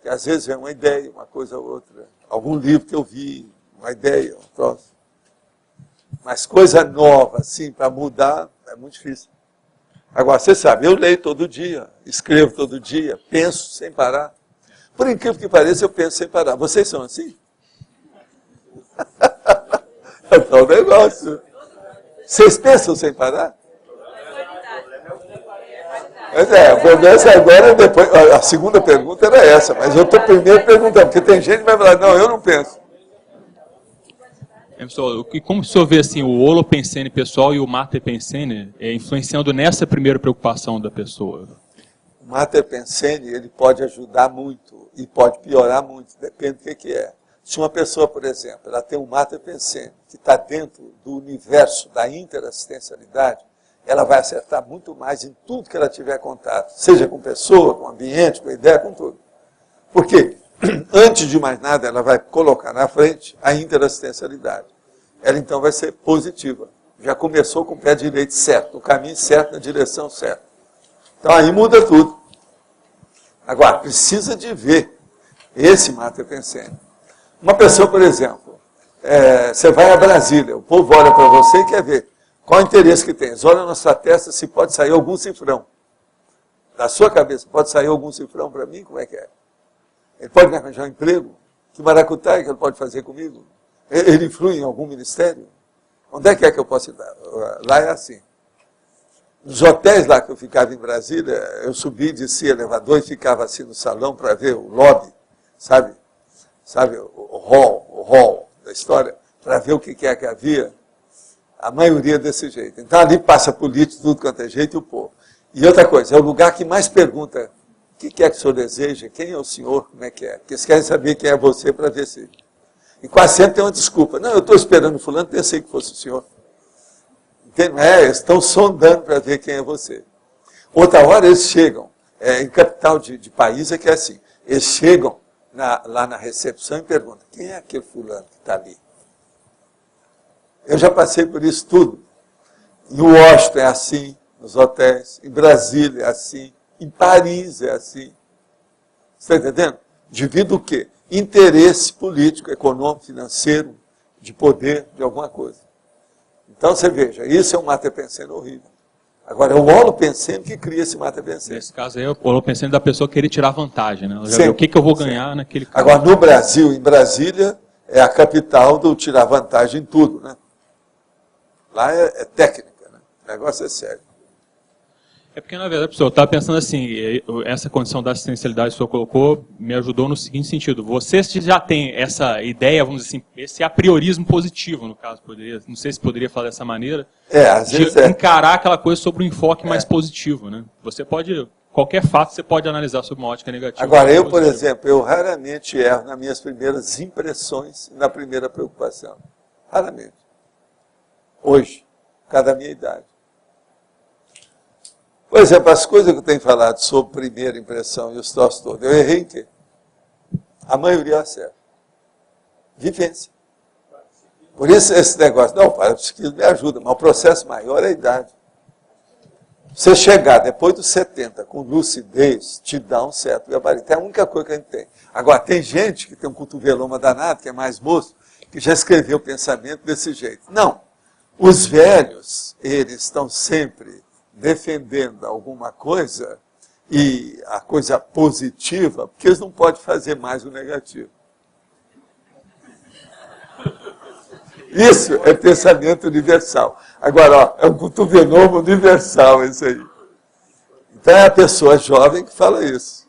Speaker 1: Que às vezes vem uma ideia, uma coisa ou outra. Algum livro que eu vi, uma ideia, um troço. Mas coisa nova, assim, para mudar, é muito difícil. Agora, você sabe, eu leio todo dia, escrevo todo dia, penso sem parar. Por incrível que pareça, eu penso sem parar. Vocês são assim? É tal negócio. Vocês pensam sem parar? Mas o problema agora, depois, a segunda pergunta era essa, mas eu estou primeiro perguntando, porque tem gente que vai falar, não, eu não penso.
Speaker 16: E como o senhor vê assim, o holopensene pessoal e o mater pensene influenciando nessa primeira preocupação da pessoa?
Speaker 1: O mater pensene, ele pode ajudar muito e pode piorar muito, depende do que é. Se uma pessoa, por exemplo, ela tem um mater pensene que está dentro do universo da interassistencialidade, ela vai acertar muito mais em tudo que ela tiver contato, seja com pessoa, com ambiente, com ideia, com tudo. Por quê? Antes de mais nada, ela vai colocar na frente a interassistencialidade. Ela então vai ser positiva. Já começou com o pé direito certo, no caminho certo, na direção certa. Então aí muda tudo. Agora, precisa de ver esse mater pensene. Uma pessoa, por exemplo, você vai a Brasília, o povo olha para você e quer ver. Qual o interesse que tem? Eles olham na sua testa se pode sair algum cifrão. Da sua cabeça, pode sair algum cifrão para mim? Como é que é? Ele pode me arranjar um emprego? Que maracutaia que ele pode fazer comigo? Ele influi em algum ministério? Onde é que eu posso ir? Lá é assim. Nos hotéis lá que eu ficava em Brasília, eu subia e descia elevador e ficava assim no salão para ver o lobby, sabe? Sabe, o hall da história, para ver o que é que havia. A maioria desse jeito. Então ali passa político, tudo quanto é jeito, e o povo. E outra coisa, é o lugar que mais pergunta o que é que o senhor deseja, quem é o senhor, como é que é. Porque eles querem saber quem é você para ver se... E quase sempre tem uma desculpa. Não, eu estou esperando fulano, pensei que fosse o senhor. Entende? Eles estão sondando para ver quem é você. Outra hora eles chegam, em capital de país é que é assim, eles chegam lá na recepção e perguntam, quem é aquele fulano que está ali? Eu já passei por isso tudo. Em Washington é assim, nos hotéis. Em Brasília é assim. Em Paris é assim. Você está entendendo? Devido o quê? Interesse político, econômico, financeiro, de poder, de alguma coisa. Então você veja, isso é um mater pensene horrível. Agora, é o holopensene que cria esse mater pensene.
Speaker 16: Nesse caso aí, é o holopensene da pessoa querer tirar vantagem, né? Já vê o que eu vou ganhar naquele caso.
Speaker 1: Agora, no Brasil, em Brasília, é a capital do tirar vantagem em tudo, né? Lá é técnica, né? O negócio é sério.
Speaker 16: É porque, na verdade, pessoal, eu estava pensando assim, essa condição da assistencialidade que o senhor colocou me ajudou no seguinte sentido. Você já tem essa ideia, vamos dizer assim, esse apriorismo positivo, no caso, não sei se poderia falar dessa maneira,
Speaker 1: às vezes
Speaker 16: encarar aquela coisa sobre um enfoque mais positivo, né? Você pode, qualquer fato você pode analisar sobre uma ótica negativa.
Speaker 1: Agora, eu, por exemplo, eu raramente erro nas minhas primeiras impressões e na primeira preocupação. Raramente. Hoje, cada minha idade. Por exemplo, as coisas que eu tenho falado sobre primeira impressão e os troços todos, eu errei em quê? A maioria eu acerto. Vivência. Por isso esse negócio, não, o parapsiquismo me ajuda, mas o processo maior é a idade. Você chegar depois dos 70 com lucidez, te dá um certo gabarito. É a única coisa que a gente tem. Agora, tem gente que tem um cotoveloma danado, que é mais moço, que já escreveu o pensamento desse jeito. Não. Os velhos, eles estão sempre defendendo alguma coisa, e a coisa positiva, porque eles não podem fazer mais o negativo. Isso é pensamento universal. Agora, ó, é um cotoveloma universal isso aí. Então é a pessoa jovem que fala isso.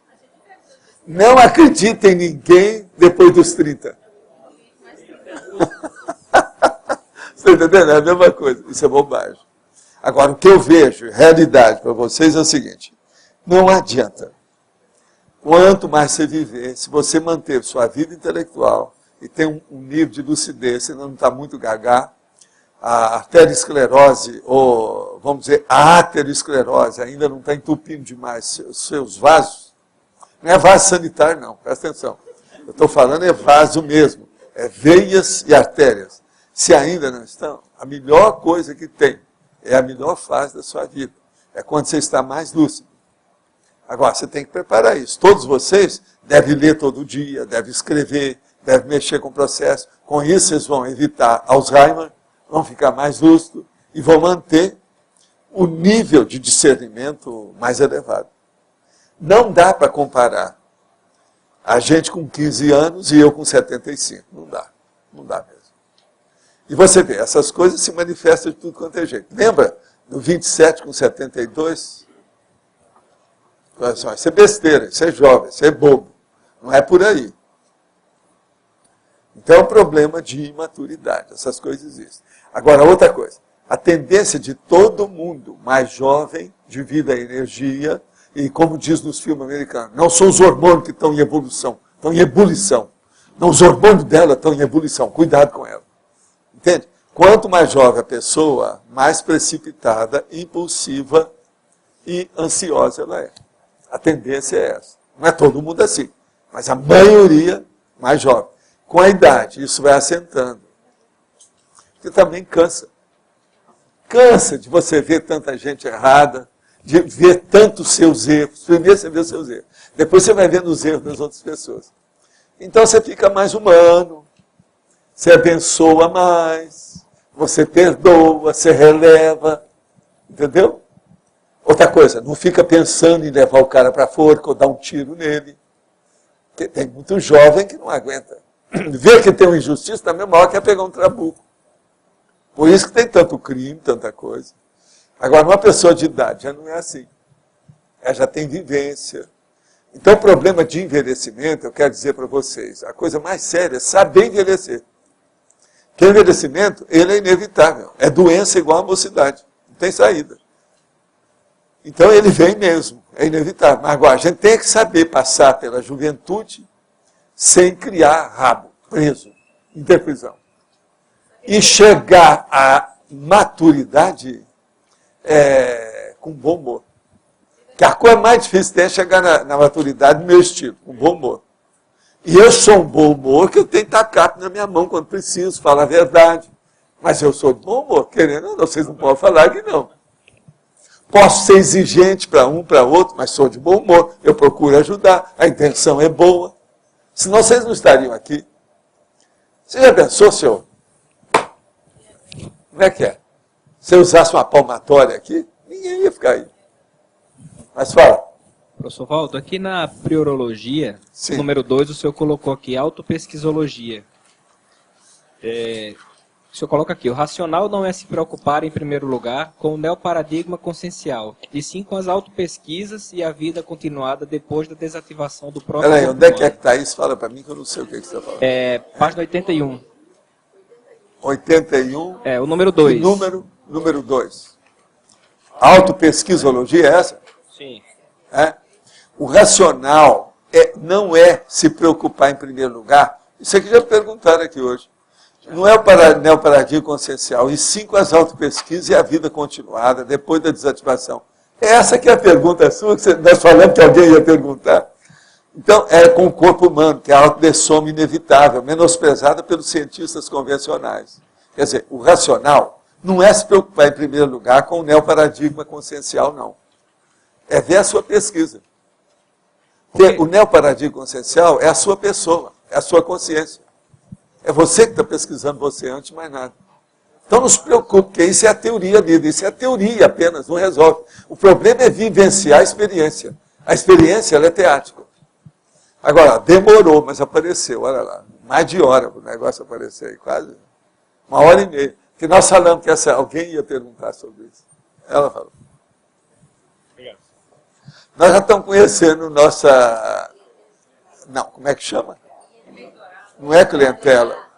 Speaker 1: Não acredita em ninguém depois dos 30. Você está entendendo? É a mesma coisa. Isso é bobagem. Agora, o que eu vejo, realidade para vocês é o seguinte. Não adianta. Quanto mais você viver, se você manter sua vida intelectual e tem um nível de lucidez, você não está muito gaga, a arteriosclerose, ou vamos dizer, a aterosclerose ainda não está entupindo demais seus vasos. Não é vaso sanitário, não, presta atenção. Eu estou falando é vaso mesmo, é veias e artérias. Se ainda não estão, a melhor coisa que tem é a melhor fase da sua vida. É quando você está mais lúcido. Agora, você tem que preparar isso. Todos vocês devem ler todo dia, devem escrever, devem mexer com o processo. Com isso, vocês vão evitar Alzheimer, vão ficar mais lúcidos e vão manter o nível de discernimento mais elevado. Não dá para comparar a gente com 15 anos e eu com 75. Não dá. Não dá mesmo. E você vê, essas coisas se manifestam de tudo quanto é jeito. Lembra do 27 com 72? Isso é besteira, isso é jovem, isso é bobo. Não é por aí. Então é um problema de imaturidade. Essas coisas existem. Agora, outra coisa. A tendência de todo mundo mais jovem, devido à energia, e como diz nos filmes americanos, não são os hormônios que estão em evolução, estão em ebulição. Não, os hormônios dela estão em ebulição. Cuidado com ela. Entende? Quanto mais jovem a pessoa, mais precipitada, impulsiva e ansiosa ela é. A tendência é essa. Não é todo mundo assim, mas a maioria mais jovem. Com a idade, isso vai assentando. Porque também cansa. Cansa de você ver tanta gente errada, de ver tantos seus erros. Primeiro você vê os seus erros. Depois você vai vendo os erros das outras pessoas. Então você fica mais humano, você abençoa mais, você perdoa, você releva. Entendeu? Outra coisa, não fica pensando em levar o cara para a forca ou dar um tiro nele. Porque tem muito jovem que não aguenta. Vê que tem uma injustiça, na mesma hora quer pegar um trabuco. Por isso que tem tanto crime, tanta coisa. Agora, uma pessoa de idade já não é assim. Ela já tem vivência. Então, o problema de envelhecimento, eu quero dizer para vocês, a coisa mais séria é saber envelhecer. Porque o envelhecimento, ele é inevitável. É doença igual à mocidade. Não tem saída. Então ele vem mesmo, é inevitável. Mas agora, a gente tem que saber passar pela juventude sem criar rabo, preso, em prisão. E chegar à maturidade com bom humor. Que a coisa mais difícil é chegar na maturidade do meu estilo, com bom humor. E eu sou um bom humor que eu tenho tacape na minha mão quando preciso, falar a verdade. Mas eu sou de bom humor, querendo ou não, vocês não podem falar que não. Posso ser exigente para um, para outro, mas sou de bom humor. Eu procuro ajudar, a intenção é boa. Senão vocês não estariam aqui. Você já pensou, senhor? Como é que é? Se eu usasse uma palmatória aqui, ninguém ia ficar aí. Mas fala.
Speaker 7: Professor Valdo, aqui na priorologia, número 2, o senhor colocou aqui autopesquisologia. O senhor coloca aqui, o racional não é se preocupar, em primeiro lugar, com o neoparadigma consciencial, e sim com as autopesquisas e a vida continuada depois da desativação do próprio...
Speaker 1: Peraí, onde é que está isso? Fala para mim que eu não sei o que você está falando.
Speaker 7: Página 81.
Speaker 1: 81?
Speaker 7: O número 2.
Speaker 1: Número 2. Autopesquisologia é essa?
Speaker 7: Sim.
Speaker 1: O racional não é se preocupar em primeiro lugar. Isso aqui já perguntaram aqui hoje. Não é o neoparadigma consciencial, e sim com as autopesquisas e a vida continuada, depois da desativação. Essa que é a pergunta sua, que nós falamos que alguém ia perguntar. Então, é com o corpo humano, que é a autodessoma inevitável, menosprezada pelos cientistas convencionais. Quer dizer, o racional não é se preocupar em primeiro lugar com o neoparadigma consciencial, não. É ver a sua pesquisa. Porque o neoparadigma consciencial é a sua pessoa, é a sua consciência. É você que está pesquisando você antes de mais nada. Então não se preocupe, porque isso é a teoria dele, isso é a teoria apenas, não resolve. O problema é vivenciar a experiência. A experiência, ela é teática. Agora, demorou, mas apareceu, olha lá. Mais de hora para o negócio aparecer aí, quase 1h30. Que nós falamos que alguém ia perguntar sobre isso. Ela falou. Obrigado. Nós já estamos conhecendo nossa... Não, como é que chama? Não é clientela.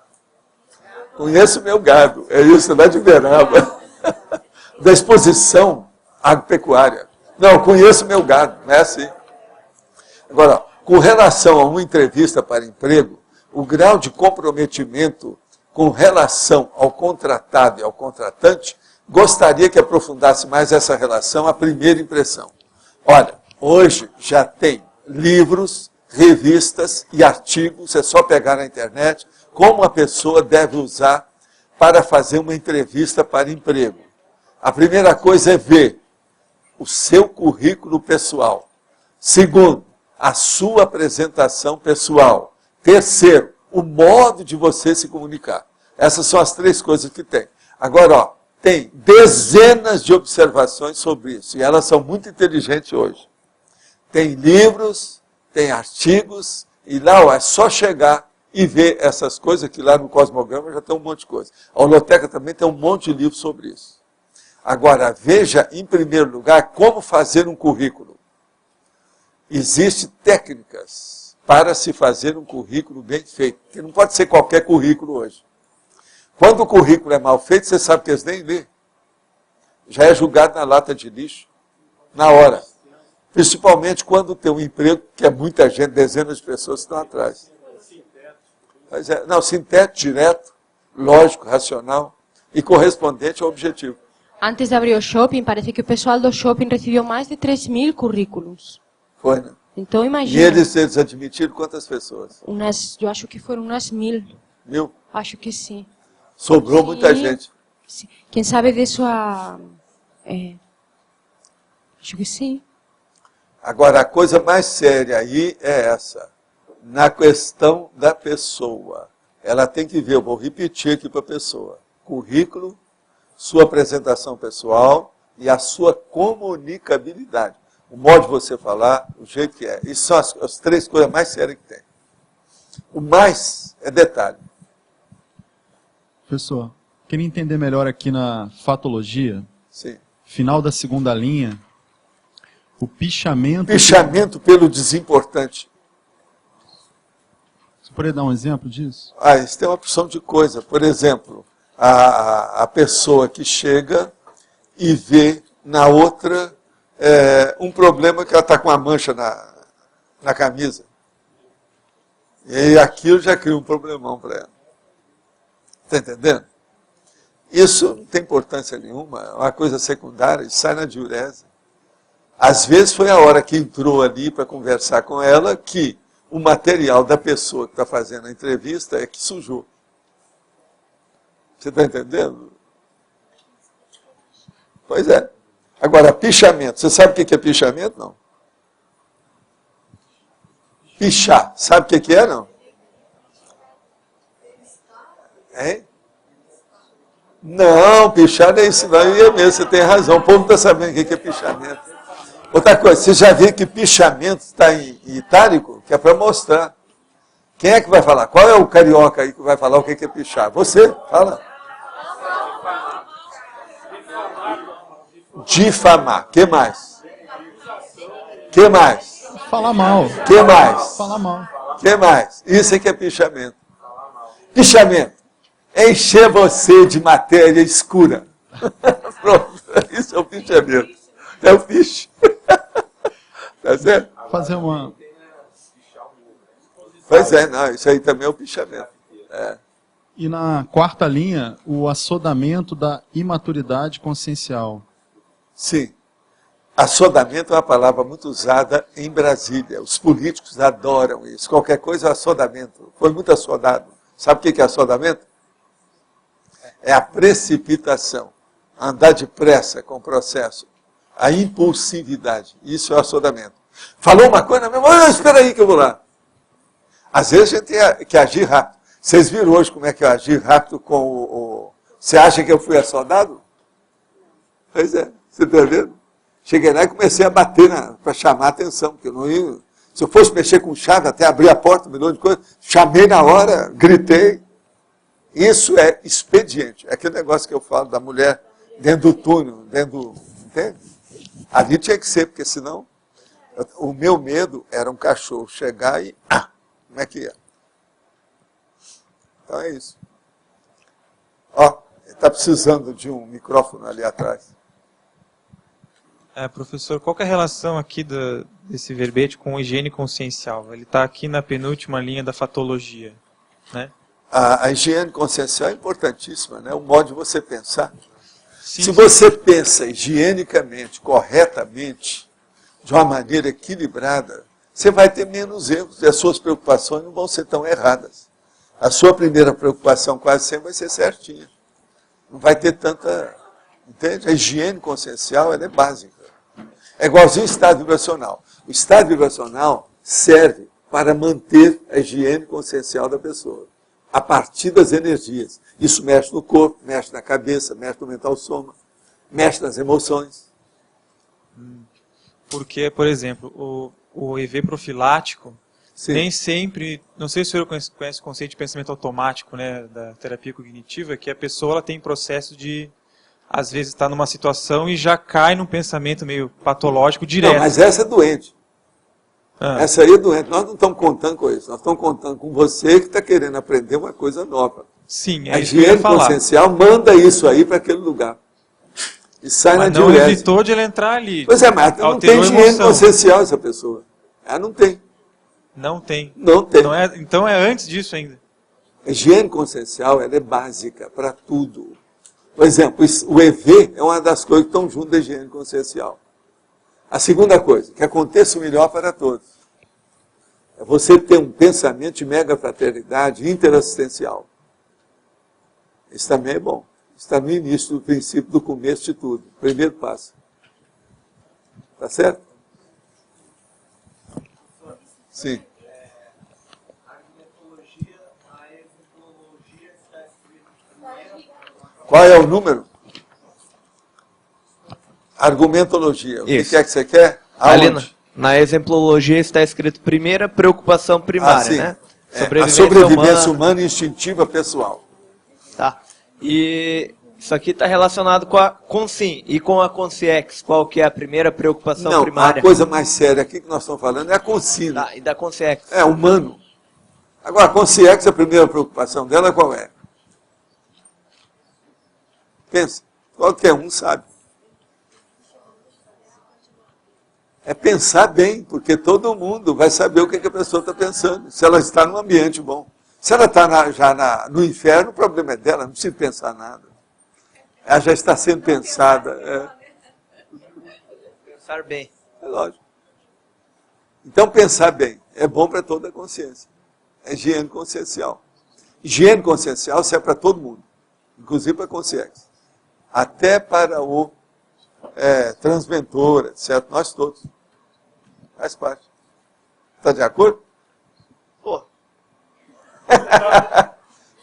Speaker 1: Conheço meu gado, é isso, lá de Uberaba. Da exposição agropecuária. Não, conheço meu gado, não é assim. Agora, com relação a uma entrevista para emprego, o grau de comprometimento com relação ao contratado e ao contratante, gostaria que aprofundasse mais essa relação, a primeira impressão. Olha, hoje já tem livros, revistas e artigos, é só pegar na internet, como a pessoa deve usar para fazer uma entrevista para emprego. A primeira coisa é ver o seu currículo pessoal. Segundo, a sua apresentação pessoal. Terceiro, o modo de você se comunicar. Essas são as 3 coisas que tem. Agora, ó, tem dezenas de observações sobre isso, e elas são muito inteligentes hoje. Tem livros, tem artigos, e lá ó, é só chegar e ver essas coisas, que lá no Cosmograma já tem um monte de coisa. A Holoteca também tem um monte de livros sobre isso. Agora, veja, em primeiro lugar, como fazer um currículo. Existem técnicas para se fazer um currículo bem feito, que não pode ser qualquer currículo hoje. Quando o currículo é mal feito, você sabe que eles nem lê. Já é julgado na lata de lixo, na hora. Principalmente quando tem um emprego que é muita gente, dezenas de pessoas estão atrás. Mas é, não, sintético, direto, lógico, racional e correspondente ao objetivo.
Speaker 15: Antes de abrir o shopping, parece que o pessoal do shopping recebeu mais de 3.000 currículos.
Speaker 1: Foi, né?
Speaker 15: Então, imagina.
Speaker 1: E eles admitiram quantas pessoas?
Speaker 15: Eu acho que foram umas 1.000.
Speaker 1: 1.000?
Speaker 15: Acho que sim.
Speaker 1: Sobrou muita gente.
Speaker 15: Sim. Quem sabe disso acho que sim.
Speaker 1: Agora, a coisa mais séria aí é essa. Na questão da pessoa. Ela tem que ver, eu vou repetir aqui para a pessoa. Currículo, sua apresentação pessoal e a sua comunicabilidade. O modo de você falar, o jeito que é. Isso são as 3 coisas mais sérias que tem. O mais é detalhe.
Speaker 17: Professor, queria entender melhor aqui na fatologia,
Speaker 1: sim,
Speaker 17: final da 2ª linha, o pichamento...
Speaker 1: Pichamento pelo desimportante.
Speaker 17: Você poderia dar um exemplo disso?
Speaker 1: Isso tem uma opção de coisa. Por exemplo, a pessoa que chega e vê na outra um problema que ela está com uma mancha na camisa. E aí aquilo já cria um problemão para ela. Está entendendo? Isso não tem importância nenhuma, é uma coisa secundária, sai na diurese. Às vezes foi a hora que entrou ali para conversar com ela que o material da pessoa que está fazendo a entrevista é que sujou. Você está entendendo? Pois é. Agora, pichamento. Você sabe o que é pichamento? Não. Pichar. Sabe o que é, não? Hein? Não, pichar não é isso, não. Eu mesmo, você tem razão. O povo não está sabendo o que é pichamento. Outra coisa, você já viu que pichamento está em itálico? Que é para mostrar. Quem é que vai falar? Qual é o carioca aí que vai falar o que é pichar? Você, fala. Difamar. Que mais? Que mais?
Speaker 17: Falar mal.
Speaker 1: Que mais?
Speaker 17: Falar mal.
Speaker 1: Que mais? Isso é que é pichamento. Pichamento. Encher você de matéria escura. Pronto. Isso é o pichamento. É o piche. Tá certo?
Speaker 17: Fazer uma...
Speaker 1: Pois é, não. Isso aí também é o pichamento. É.
Speaker 17: E na 4ª linha, o assodamento da imaturidade consciencial.
Speaker 1: Sim. Assodamento é uma palavra muito usada em Brasília. Os políticos adoram isso. Qualquer coisa é assodamento. Foi muito assodado. Sabe o que é assodamento? É a precipitação. Andar depressa com o processo. A impulsividade. Isso é o assodamento. Falou uma coisa mesmo, espera aí que eu vou lá. Às vezes a gente tem que agir rápido. Vocês viram hoje como é que eu agi rápido com o Você acha que eu fui assodado? Pois é, você está vendo? Cheguei lá e comecei a bater para chamar a atenção, porque eu não ia. Se eu fosse mexer com chave, até abrir a porta, um milhão de coisas, chamei na hora, gritei. Isso é expediente. É aquele negócio que eu falo da mulher dentro do túnel, entende? Ali tinha que ser, porque senão, o meu medo era um cachorro chegar e, como é que é? Então é isso. Ó, ele está precisando de um micrófono ali atrás.
Speaker 18: Professor, qual que é a relação aqui desse verbete com higiene consciencial? Ele está aqui na penúltima linha da fatologia, né?
Speaker 1: A higiene consciencial é importantíssima, né? O modo de você pensar. Sim, se você pensa higienicamente, corretamente, de uma maneira equilibrada, você vai ter menos erros e as suas preocupações não vão ser tão erradas. A sua primeira preocupação quase sempre vai ser certinha. Não vai ter tanta... Entende? A higiene consciencial ela é básica. É igualzinho o estado vibracional. O estado vibracional serve para manter a higiene consciencial da pessoa, a partir das energias. Isso mexe no corpo, mexe na cabeça, mexe no mental soma, mexe nas emoções.
Speaker 18: Porque, por exemplo, o EV profilático, sim, nem sempre, não sei se o senhor conhece o conceito de pensamento automático, né, da terapia cognitiva, que a pessoa ela tem processo de, às vezes, estar numa situação e já cai num pensamento meio patológico direto.
Speaker 1: Não, mas essa é doente. Essa aí é doente. Nós não estamos contando com isso. Nós estamos contando com você que está querendo aprender uma coisa nova.
Speaker 18: Sim,
Speaker 1: a higiene consciencial manda isso aí para aquele lugar. E sai na diurese.
Speaker 18: Mas não evitou de ele entrar ali.
Speaker 1: Pois é, mas não tem higiene consciencial essa pessoa. Ela não tem.
Speaker 18: Não tem.
Speaker 1: Não tem.
Speaker 18: Então é antes disso ainda.
Speaker 1: A higiene consciencial ela é básica para tudo. Por exemplo, o EV é uma das coisas que estão junto da higiene consciencial. A segunda coisa, que aconteça o melhor para todos. É você ter um pensamento de mega fraternidade interassistencial. Isso também é bom. Está no início do princípio do começo de tudo. Primeiro passo. Tá certo? Sim. Qual é o número? Argumentologia. O que é que você quer?
Speaker 3: Ali na exemplologia está escrito primeira preocupação primária, né?
Speaker 1: A sobrevivência humana e instintiva pessoal.
Speaker 3: Tá. E isso aqui está relacionado com a Consim e com a Consciex. Qual que é a primeira preocupação primária?
Speaker 1: A coisa mais séria aqui que nós estamos falando é a Consim.
Speaker 3: Tá, e da Consciex?
Speaker 1: É, humano. Agora, a Consciex, a primeira preocupação dela qual é? Pensa. Qualquer um sabe. É pensar bem, porque todo mundo vai saber o que a pessoa está pensando, se ela está num ambiente bom. Se ela está já no inferno, o problema é dela, não precisa pensar nada. Ela já está sendo pensada.
Speaker 3: Pensar bem.
Speaker 1: É lógico. Então, pensar bem é bom para toda a consciência. É higiene consciencial. Higiene consciencial serve para todo mundo, inclusive para a consciência. Até para o transventor, etc. Nós todos. Faz parte. Está de acordo? Pô.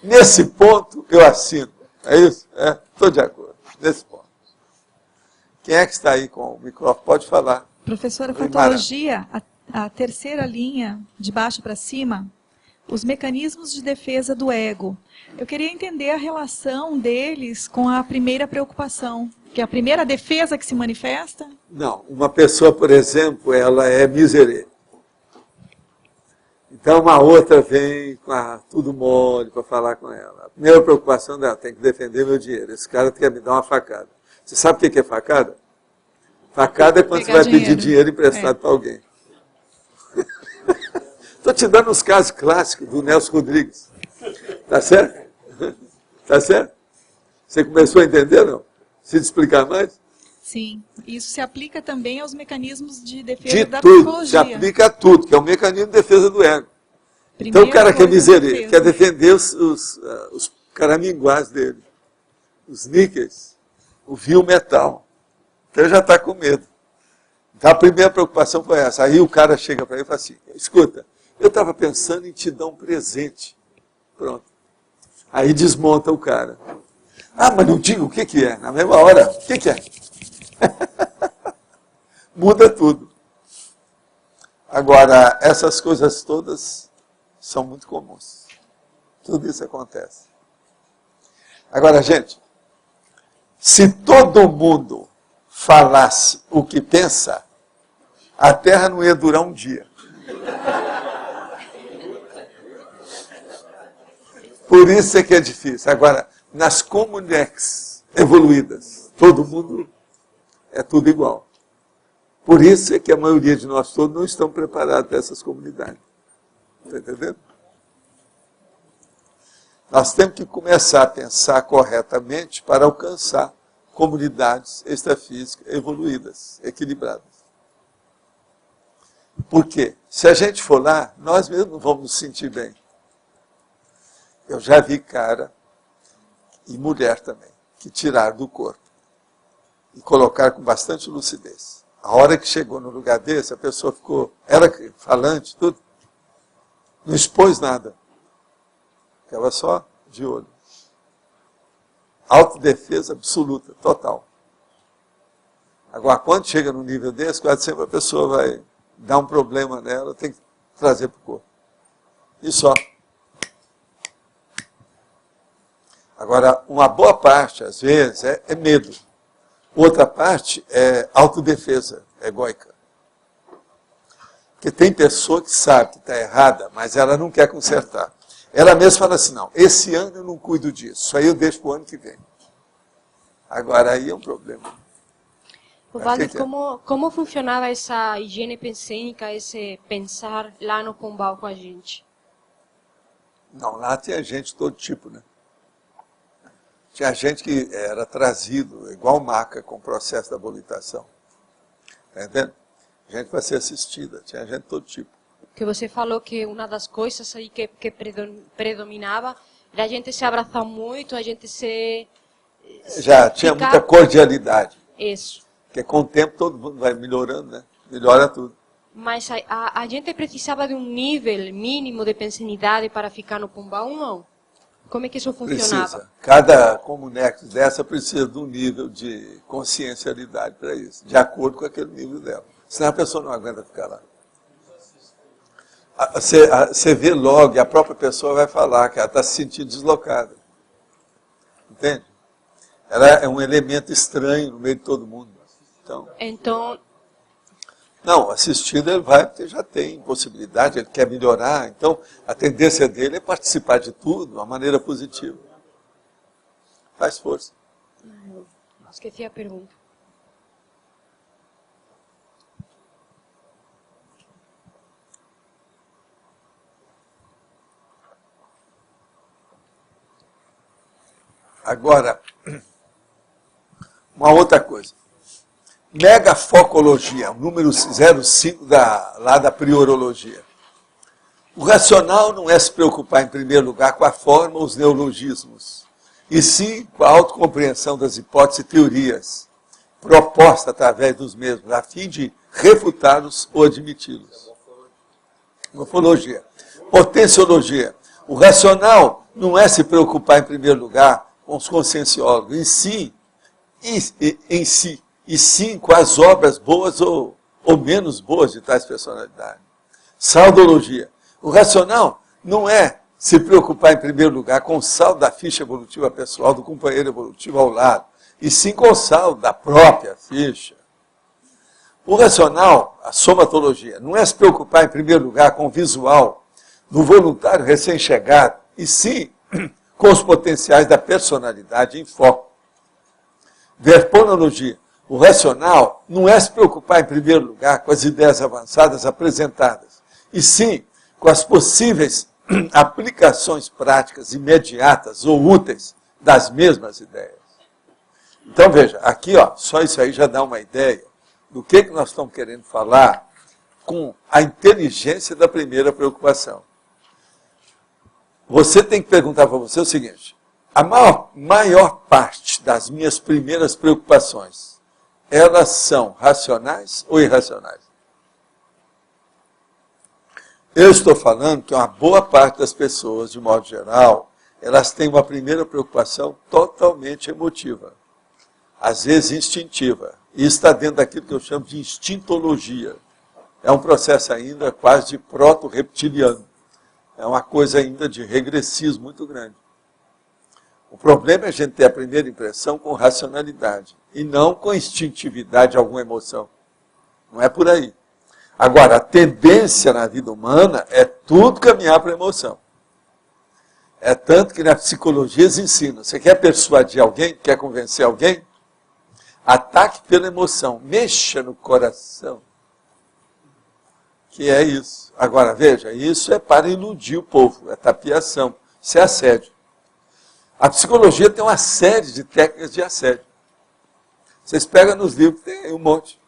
Speaker 1: Nesse ponto, eu assino. É isso? Estou de acordo. Nesse ponto. Quem é que está aí com o microfone? Pode falar.
Speaker 19: Professora, fatologia, a terceira linha, de baixo para cima, os mecanismos de defesa do ego. Eu queria entender a relação deles com a primeira preocupação, que é a primeira defesa que se manifesta?
Speaker 1: Não, uma pessoa, por exemplo, ela é miserê. Então uma outra vem com tudo mole para falar com ela. A primeira preocupação dela, tem que defender meu dinheiro. Esse cara quer me dar uma facada. Você sabe o que é facada? Facada é quando você vai pedir dinheiro emprestado para alguém. Estou te dando os casos clássicos do Nelson Rodrigues. Tá certo? Tá certo? Você começou a entender, não? Se te explicar mais?
Speaker 19: Sim. Isso se aplica também aos mecanismos de defesa da
Speaker 1: tudo,
Speaker 19: psicologia.
Speaker 1: se aplica a tudo, que é o mecanismo de defesa do ego. Então o cara que é miserê, quer defender os caraminguás dele, os níqueis, o vil metal. Então ele já está com medo. Então a primeira preocupação foi essa. Aí o cara chega para ele e fala assim, escuta, eu estava pensando em te dar um presente. Pronto. Aí desmonta o cara. Ah, mas não diga o que é. Na mesma hora, o que é? Muda tudo. Agora, essas coisas todas são muito comuns. Tudo isso acontece. Agora, gente, se todo mundo falasse o que pensa, a Terra não ia durar um dia. Por isso é que é difícil. Agora, nas comunidades evoluídas, todo mundo é tudo igual. Por isso é que a maioria de nós todos não estão preparados para essas comunidades. Está entendendo? Nós temos que começar a pensar corretamente para alcançar comunidades extrafísicas evoluídas, equilibradas. Por quê? Se a gente for lá, nós mesmos não vamos nos sentir bem. Eu já vi cara, e mulher também, que tiraram do corpo e colocaram com bastante lucidez. A hora que chegou no lugar desse, a pessoa ficou, era falante, tudo, não expôs nada. Ficava só de olho. Autodefesa absoluta, total. Agora, quando chega num nível desse, quase sempre a pessoa vai dar um problema nela, tem que trazer para o corpo. E só. Agora, uma boa parte, às vezes, é medo. Outra parte é autodefesa egóica. Porque tem pessoa que sabe que está errada, mas ela não quer consertar. Ela mesma fala assim, não, esse ano eu não cuido disso, isso aí eu deixo para o ano que vem. Agora, aí é um problema.
Speaker 15: Valdo, como funcionava essa higiene pensênica, esse pensar lá no Pombal com a gente?
Speaker 1: Não, lá tinha gente de todo tipo, né? Tinha gente que era trazido, igual maca, com o processo da habilitação. Está entendendo? Gente para ser assistida, tinha gente de todo tipo.
Speaker 15: Que você falou que uma das coisas aí que predominava era a gente se abraçar muito, a gente se...
Speaker 1: Já tinha muita cordialidade.
Speaker 15: Isso.
Speaker 1: Porque com o tempo todo mundo vai melhorando, né? Melhora tudo.
Speaker 15: Mas a gente precisava de um nível mínimo de pensanidade para ficar no Pombal ou não? Como é que isso funcionava?
Speaker 1: Precisa. Cada comunidade dessa precisa de um nível de consciencialidade para isso, de acordo com aquele nível dela. Senão a pessoa não aguenta ficar lá. Você vê logo, e a própria pessoa vai falar que ela está se sentindo deslocada. Entende? Ela é um elemento estranho no meio de todo mundo.
Speaker 15: Então...
Speaker 1: Não, assistido ele vai, porque já tem possibilidade, ele quer melhorar. Então, a tendência dele é participar de tudo de uma maneira positiva. Faz força.
Speaker 15: Esqueci a pergunta.
Speaker 1: Agora, uma outra coisa. Megafocologia, o número 05 lá da priorologia. O racional não é se preocupar, em primeiro lugar, com a forma, os neologismos, e sim com a autocompreensão das hipóteses e teorias propostas através dos mesmos, a fim de refutá-los ou admiti-los. Morfologia. Potenciologia. O racional não é se preocupar, em primeiro lugar, com os conscienciólogos, em si, e sim com as obras boas ou menos boas de tais personalidades. Saudologia. O racional não é se preocupar, em primeiro lugar, com o saldo da ficha evolutiva pessoal do companheiro evolutivo ao lado, e sim com o saldo da própria ficha. O racional, a somatologia, não é se preocupar, em primeiro lugar, com o visual do voluntário recém-chegado, e sim com os potenciais da personalidade em foco. Verponologia. O racional não é se preocupar, em primeiro lugar, com as ideias avançadas apresentadas, e sim com as possíveis aplicações práticas imediatas ou úteis das mesmas ideias. Então, veja, aqui, ó, só isso aí já dá uma ideia do que nós estamos querendo falar com a inteligência da primeira preocupação. Você tem que perguntar para você o seguinte: a maior parte das minhas primeiras preocupações, elas são racionais ou irracionais? Eu estou falando que uma boa parte das pessoas, de modo geral, elas têm uma primeira preocupação totalmente emotiva, às vezes instintiva. E isso está dentro daquilo que eu chamo de instinto-ologia. É um processo ainda quase de proto-reptiliano. É uma coisa ainda de regressismo muito grande. O problema é a gente ter a primeira impressão com racionalidade e não com instintividade de alguma emoção. Não é por aí. Agora, a tendência na vida humana é tudo caminhar para a emoção. É tanto que na psicologia eles ensinam. Você quer persuadir alguém, quer convencer alguém? Ataque pela emoção, mexa no coração. Que é isso. Agora, veja, isso é para iludir o povo, é tapiação, isso é assédio. A psicologia tem uma série de técnicas de assédio. Vocês pegam nos livros, tem um monte.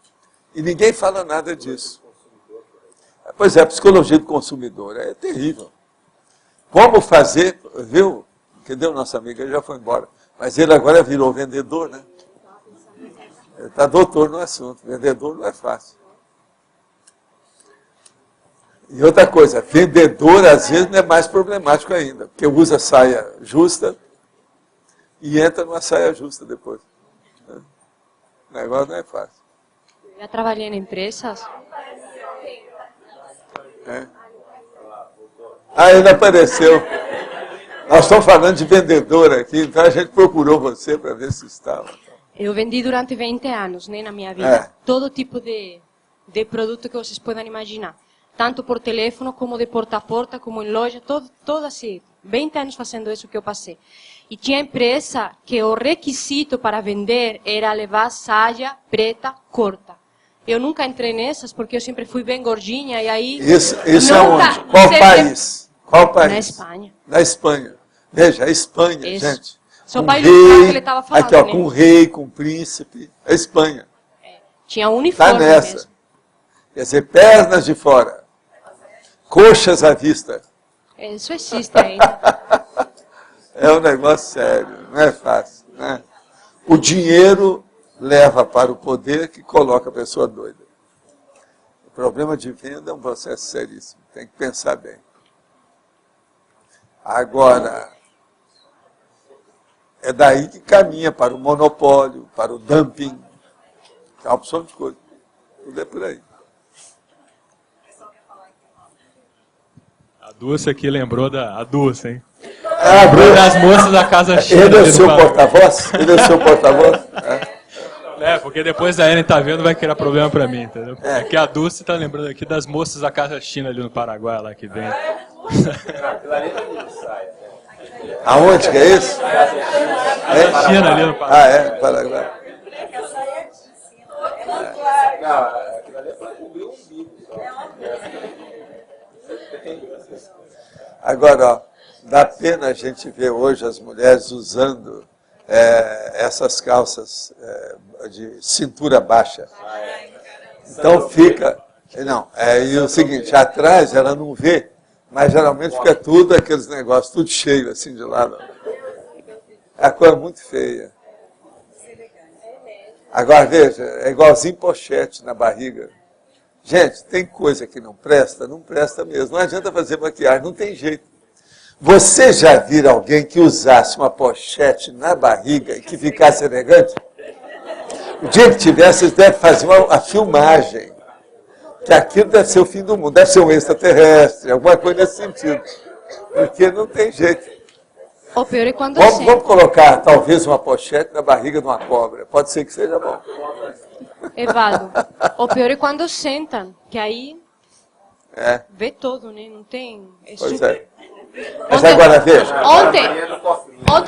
Speaker 1: E ninguém fala nada disso. Pois é, a psicologia do consumidor é terrível. Como fazer, viu? Cadê o nosso amigo? Ele já foi embora. Mas ele agora virou vendedor, né? Ele está doutor no assunto. Vendedor não é fácil. E outra coisa, vendedor às vezes não é mais problemático ainda, porque usa saia justa e entra numa saia justa depois. O negócio não é fácil.
Speaker 15: Já trabalhei em empresas.
Speaker 1: É. Ah, ele apareceu. Nós estamos falando de vendedor aqui, então a gente procurou você para ver se estava.
Speaker 15: Eu vendi durante 20 anos, né, na minha vida, todo tipo de produto que vocês podem imaginar. Tanto por teléfono, como de porta a porta, como em loja, todo assim. 20 anos fazendo isso que eu passei. E tinha empresa que o requisito para vender era levar saia preta curta. Eu nunca entrei nessas, porque eu sempre fui bem gordinha, e aí...
Speaker 1: Isso é onde? Qual país? Qual país?
Speaker 15: Na Espanha.
Speaker 1: Na Espanha. Veja, a Espanha,
Speaker 15: Isso.
Speaker 1: gente.
Speaker 15: Só para ilustrar o que ele estava falando,
Speaker 1: aqui, ó,
Speaker 15: né?
Speaker 1: com rei, com príncipe. A Espanha.
Speaker 15: Tinha uniforme
Speaker 1: Está nessa.
Speaker 15: mesmo.
Speaker 1: Quer dizer, pernas de fora. Coxas à vista.
Speaker 15: Isso existe ainda.
Speaker 1: É um negócio sério, não é fácil, né? O dinheiro leva para o poder que coloca a pessoa doida. O problema de venda é um processo seríssimo, tem que pensar bem. Agora, é daí que caminha para o monopólio, para o dumping, é uma opção de coisa. Tudo é por aí.
Speaker 16: A Dulce aqui lembrou da Dulce, hein?
Speaker 1: Lembrou
Speaker 16: das moças da Casa China.
Speaker 1: Ele é o seu porta-voz? Ele é o seu porta-voz?
Speaker 16: Porque depois a Ellen tá vendo, vai criar problema pra mim, entendeu? É que a Dulce tá lembrando aqui das moças da Casa China ali no Paraguai, lá que vem.
Speaker 1: Aonde que é isso?
Speaker 16: China ali no Paraguai.
Speaker 1: Ah, é? Paraguai.
Speaker 14: Não, aquilo ali é para cobrir o umbigo.
Speaker 1: Agora, ó, dá pena a gente ver hoje as mulheres usando essas calças de cintura baixa. Então fica... Não, e o seguinte, atrás ela não vê, mas geralmente fica tudo aqueles negócios, tudo cheio assim de lado. É uma coisa muito feia. Agora, veja, é igualzinho pochete na barriga. Gente, tem coisa que não presta mesmo. Não adianta fazer maquiagem, não tem jeito. Você já viu alguém que usasse uma pochete na barriga e que ficasse elegante? O dia que tivesse, eles devem fazer uma filmagem. Que aquilo deve ser o fim do mundo, deve ser um extraterrestre, alguma coisa nesse sentido. Porque não tem jeito.
Speaker 15: O pior é quando
Speaker 1: vamos colocar, talvez, uma pochete na barriga de uma cobra. Pode ser que seja bom.
Speaker 15: Evado, o pior é quando sentam, que aí vê todo, né? Não tem...
Speaker 1: Pois é. Mas agora veja.
Speaker 15: Ontem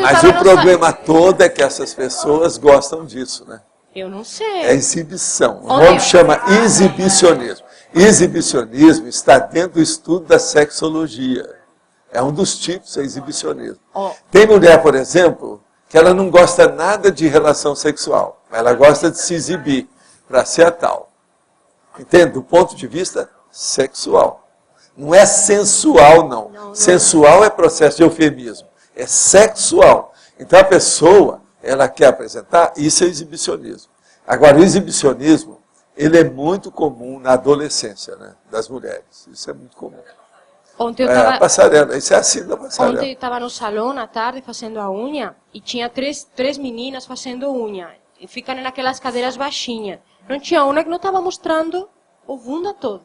Speaker 1: mas o problema todo é que essas pessoas gostam disso, né?
Speaker 15: Eu não sei.
Speaker 1: É exibição. O nome chama exibicionismo. Exibicionismo está dentro do estudo da sexologia. É um dos tipos, é exibicionismo. Tem mulher, por exemplo, que ela não gosta nada de relação sexual. Ela gosta de se exibir para ser a tal. Entende? Do ponto de vista sexual. Não é sensual, não. Sensual é processo de eufemismo. É sexual. Então a pessoa, ela quer apresentar, isso é exibicionismo. Agora, o exibicionismo, ele é muito comum na adolescência, né, das mulheres. Isso é muito comum.
Speaker 15: Ontem eu tava...
Speaker 1: a passarela, isso é assim da passarela.
Speaker 15: Ontem eu estava no salão à tarde fazendo a unha e tinha três meninas fazendo unha. E ficam naquelas cadeiras baixinhas. Não tinha uma que não estava mostrando o bunda todo.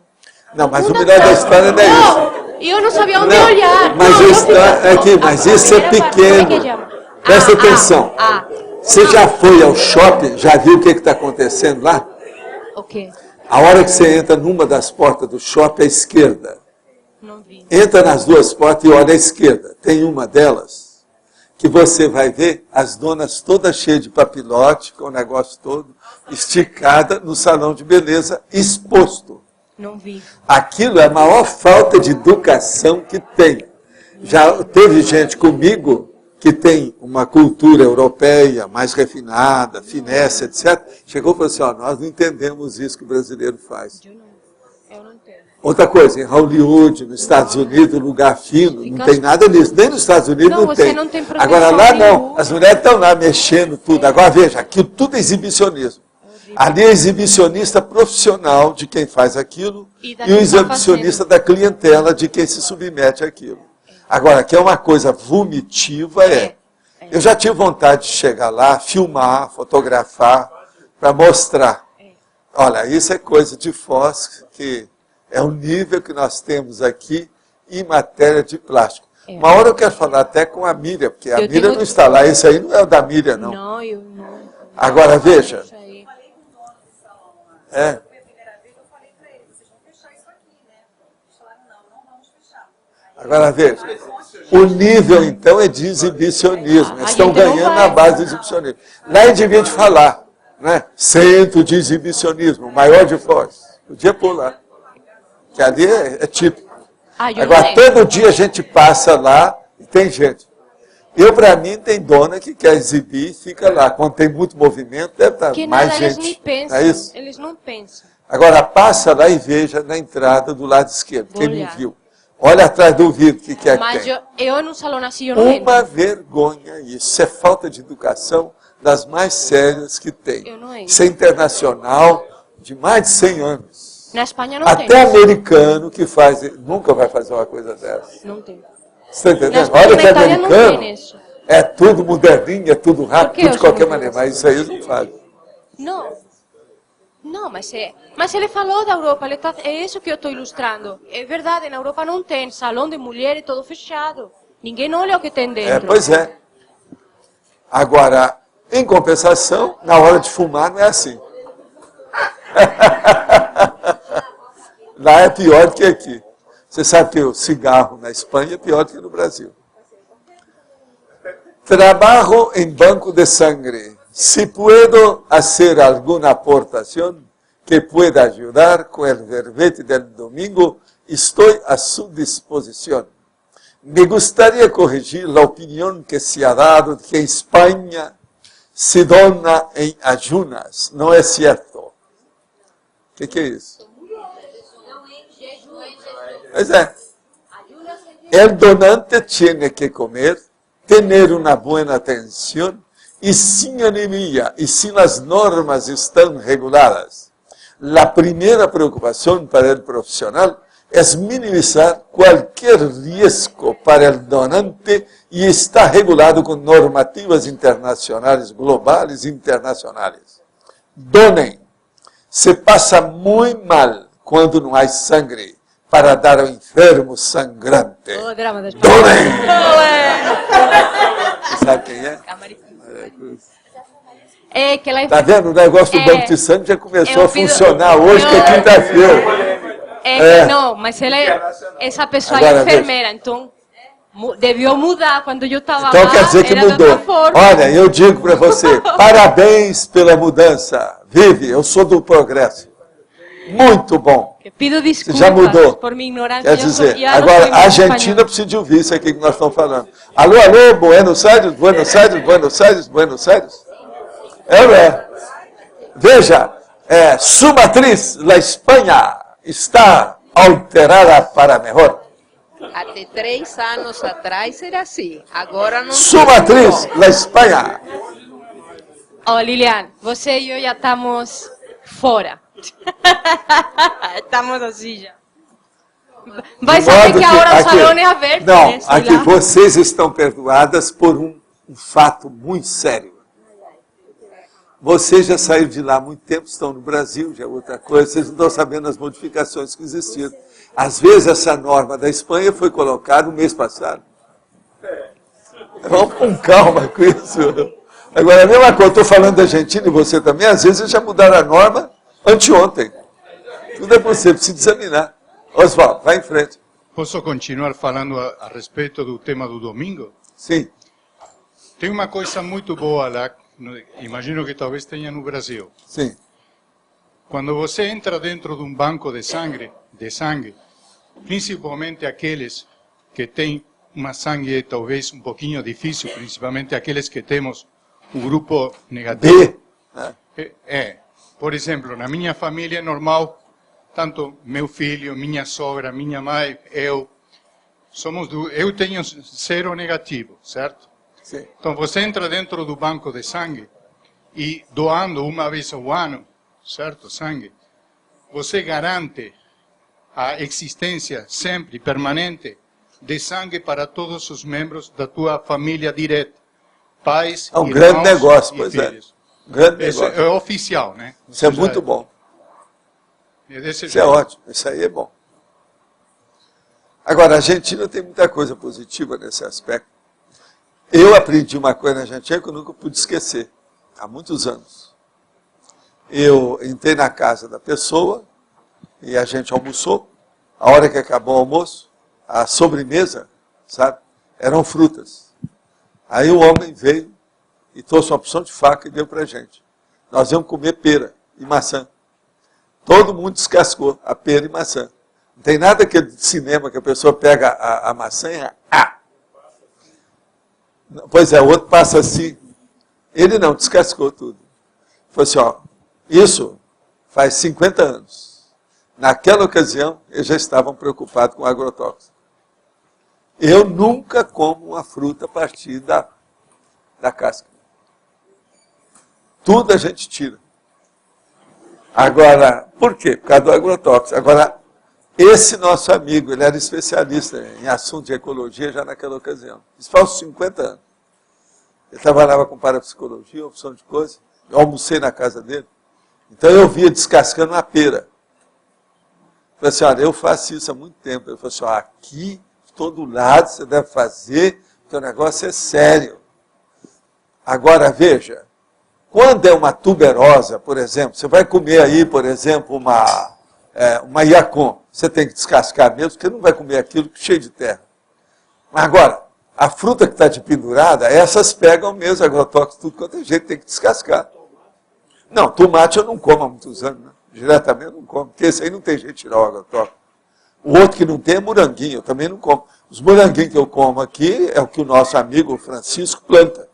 Speaker 1: Não, mas o melhor da história não é isso.
Speaker 15: E eu não sabia onde olhar.
Speaker 1: Mas isso é pequeno. Presta atenção. Você já foi ao shopping? Já viu o que está acontecendo lá?
Speaker 15: O quê?
Speaker 1: A hora que você entra numa das portas do shopping, à esquerda.
Speaker 15: Não vi.
Speaker 1: Entra nas duas portas e olha à esquerda. Tem uma delas que você vai ver as donas todas cheias de papilote, com o negócio todo, esticada no salão de beleza, exposto.
Speaker 15: Não vi.
Speaker 1: Aquilo é a maior falta de educação que tem. Já teve gente comigo que tem uma cultura europeia mais refinada, finesse, etc. Chegou e falou assim, nós não entendemos isso que o brasileiro faz.
Speaker 15: Eu não entendo.
Speaker 1: Outra coisa, em Hollywood, nos Estados Unidos, lugar fino, não tem nada nisso. Nem nos Estados Unidos não tem.
Speaker 15: Não tem
Speaker 1: agora lá não, as mulheres estão lá mexendo tudo. Agora veja, aquilo tudo é exibicionismo. Ali é exibicionista profissional de quem faz aquilo e o exibicionista da clientela de quem se submete àquilo. Agora, que é uma coisa vomitiva, Eu já tive vontade de chegar lá, filmar, fotografar, para mostrar. Olha, isso é coisa de Foz, que é o nível que nós temos aqui em matéria de plástico. Uma hora eu quero falar até com a Miriam, porque a Miriam não está lá. Esse aí não é o da Miriam, não.
Speaker 15: Não, eu não.
Speaker 1: Agora, veja. Agora veja, o nível então é de exibicionismo, eles estão ganhando na base do exibicionismo. Lá é devia de falar, né? Centro de exibicionismo, o maior de Foz, podia pôr lá, que ali é típico. Agora todo dia a gente passa lá e tem gente. Para mim, tem dona que quer exibir e fica lá. Quando tem muito movimento, deve estar mais gente.
Speaker 15: Eles não pensam,
Speaker 1: é isso?
Speaker 15: Eles não pensam.
Speaker 1: Agora, passa lá e veja na entrada do lado esquerdo, quem não viu. Olha atrás do vidro, o que é que tem.
Speaker 15: Eu num salão assim, eu não entro.
Speaker 1: Uma vergonha isso. Isso é falta de educação das mais sérias que tem. Isso é internacional, de mais de 100 anos.
Speaker 15: Na Espanha não tem.
Speaker 1: Até americano que faz, nunca vai fazer uma coisa dessa.
Speaker 15: Não tem.
Speaker 1: Você está entendendo? Olha que americano é tudo moderninho, é tudo rápido, tudo de qualquer maneira. Mas isso aí eles não fazem.
Speaker 15: Não, mas ele falou da Europa, é isso que eu estou ilustrando. É verdade, na Europa não tem salão de mulheres, todo fechado. Ninguém olha o que tem dentro.
Speaker 1: Pois é. Agora, em compensação, na hora de fumar não é assim. Lá é pior do que aqui. Você sabe que o cigarro na Espanha é pior do que no Brasil. Trabajo en banco de sangre. Si puedo hacer alguna aportación que pueda ayudar con el verbete del domingo, estoy a su disposición. Me gustaría corregir la opinión que se ha dado de que en España se dona en ayunas. No es cierto. ¿Qué es eso? Pois é. El donante tiene que comer, tener una buena atención y sin anemia y si las normas están reguladas. La primera preocupación para el profesional es minimizar cualquier riesgo para el donante y está regulado con normativas internacionales, globales e internacionales. Donem. Se pasa muy mal cuando no hay sangre para dar ao enfermo sangrante. Donem! Sabe quem é? Está vendo? O negócio do banco de sangue já começou a funcionar hoje, que é quinta-feira.
Speaker 15: Não, mas essa pessoa é enfermeira, então devió mudar quando eu estava lá.
Speaker 1: Então quer dizer que mudou. Olha, eu digo para você, parabéns pela mudança. Vive, eu sou do progresso. Muito bom.
Speaker 15: Pido desculpas
Speaker 1: já mudou.
Speaker 15: por minha ignorância.
Speaker 1: Quer dizer, agora a Argentina precisa de ouvir isso aqui que nós estamos falando. Alô, alô, Buenos Aires, Buenos Aires, Buenos Aires, Buenos Aires. Veja, su matriz, la Espanha, está alterada para melhor.
Speaker 11: Até 3 anos atrás era assim. Agora não.
Speaker 1: Su matriz, la Espanha.
Speaker 15: Lilian, você e eu já estamos fora. Estamos assim já. Vai saber que a hora do salão é aberta.
Speaker 1: Não,
Speaker 15: né?
Speaker 1: aqui
Speaker 15: Lá.
Speaker 1: vocês estão perdoadas por um fato muito sério. Vocês já saíram de lá há muito tempo, estão no Brasil, já é outra coisa, vocês não estão sabendo as modificações que existiram. Às vezes essa norma da Espanha foi colocada no mês passado. Vamos com calma com isso. Agora, a mesma coisa, eu estou falando da Argentina e você também, às vezes eles já mudaram a norma anteontem. Tudo é possível, precisa examinar. Oswaldo, vai em frente.
Speaker 14: Posso continuar falando a respeito do tema do domingo?
Speaker 1: Sim.
Speaker 14: Tem uma coisa muito boa lá, imagino que talvez tenha no Brasil.
Speaker 1: Sim.
Speaker 14: Quando você entra dentro de um banco de sangue, principalmente aqueles que têm uma sangue talvez um pouquinho difícil, principalmente aqueles que temos o grupo negativo. Por exemplo, na minha família é normal, tanto meu filho, minha sogra, minha mãe, eu tenho zero negativo, certo?
Speaker 1: Sim.
Speaker 14: Então você entra dentro do banco de sangue e doando uma vez ao ano, certo, sangue, você garante a existência sempre permanente de sangue para todos os membros da tua família direta, pais,
Speaker 1: é um
Speaker 14: irmãos
Speaker 1: grande negócio,
Speaker 14: e
Speaker 1: pois
Speaker 14: filhos.
Speaker 1: é. Grande
Speaker 14: Isso
Speaker 1: negócio.
Speaker 14: é oficial, né?
Speaker 1: Isso é muito bom. Isso é ótimo, isso aí é bom. Agora, a Argentina tem muita coisa positiva nesse aspecto. Eu aprendi uma coisa na Argentina que eu nunca pude esquecer, há muitos anos. Eu entrei na casa da pessoa e a gente almoçou. A hora que acabou o almoço, a sobremesa, sabe, eram frutas. Aí o homem veio e trouxe uma porção de faca e deu para a gente. Nós íamos comer pera e maçã. Todo mundo descascou a pera e maçã. Não tem nada que de cinema que a pessoa pega a maçã e Pois é, o outro passa assim. Ele não, descascou tudo. Falou assim, ó, isso faz 50 anos. Naquela ocasião, eles já estavam preocupados com agrotóxico. Eu nunca como uma fruta a partir da casca. Tudo a gente tira. Agora, por quê? Por causa do agrotóxico. Agora, esse nosso amigo, ele era especialista em assuntos de ecologia já naquela ocasião. Isso faz uns 50 anos. Ele trabalhava com parapsicologia, opção de coisa. Eu almocei na casa dele. Então eu via descascando uma pera. Falei assim, olha, eu faço isso há muito tempo. Ele falou assim, ó, aqui, de todo lado, você deve fazer, porque o negócio é sério. Agora, veja, quando é uma tuberosa, por exemplo, você vai comer aí, por exemplo, uma iacon, você tem que descascar mesmo, porque não vai comer aquilo cheio de terra. Mas agora, a fruta que está de pendurada, essas pegam mesmo agrotóxico, tudo quanto é jeito, tem que descascar. Não, tomate eu não como há muitos anos, né? Diretamente eu não como, porque esse aí não tem jeito de tirar o agrotóxico. O outro que não tem é moranguinho, eu também não como. Os moranguinhos que eu como aqui é o que o nosso amigo Francisco planta,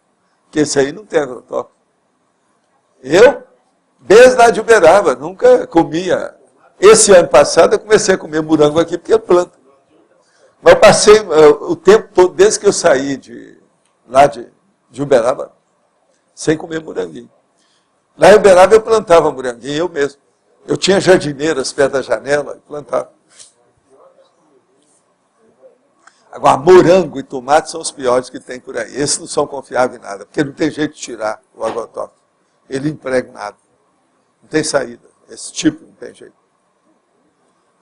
Speaker 1: que esse aí não tem agrotóxico. Eu, desde lá de Uberaba, nunca comia. Esse ano passado eu comecei a comer morango aqui porque eu planto. Mas eu passei o tempo todo, desde que eu saí lá de Uberaba, sem comer moranguinho. Lá em Uberaba eu plantava moranguinho, eu mesmo. Eu tinha jardineiras perto da janela e plantava. Agora, morango e tomate são os piores que tem por aí. Esses não são confiáveis em nada, porque não tem jeito de tirar o agrotóxico. Ele impregnado. Não tem saída. Esse tipo não tem jeito.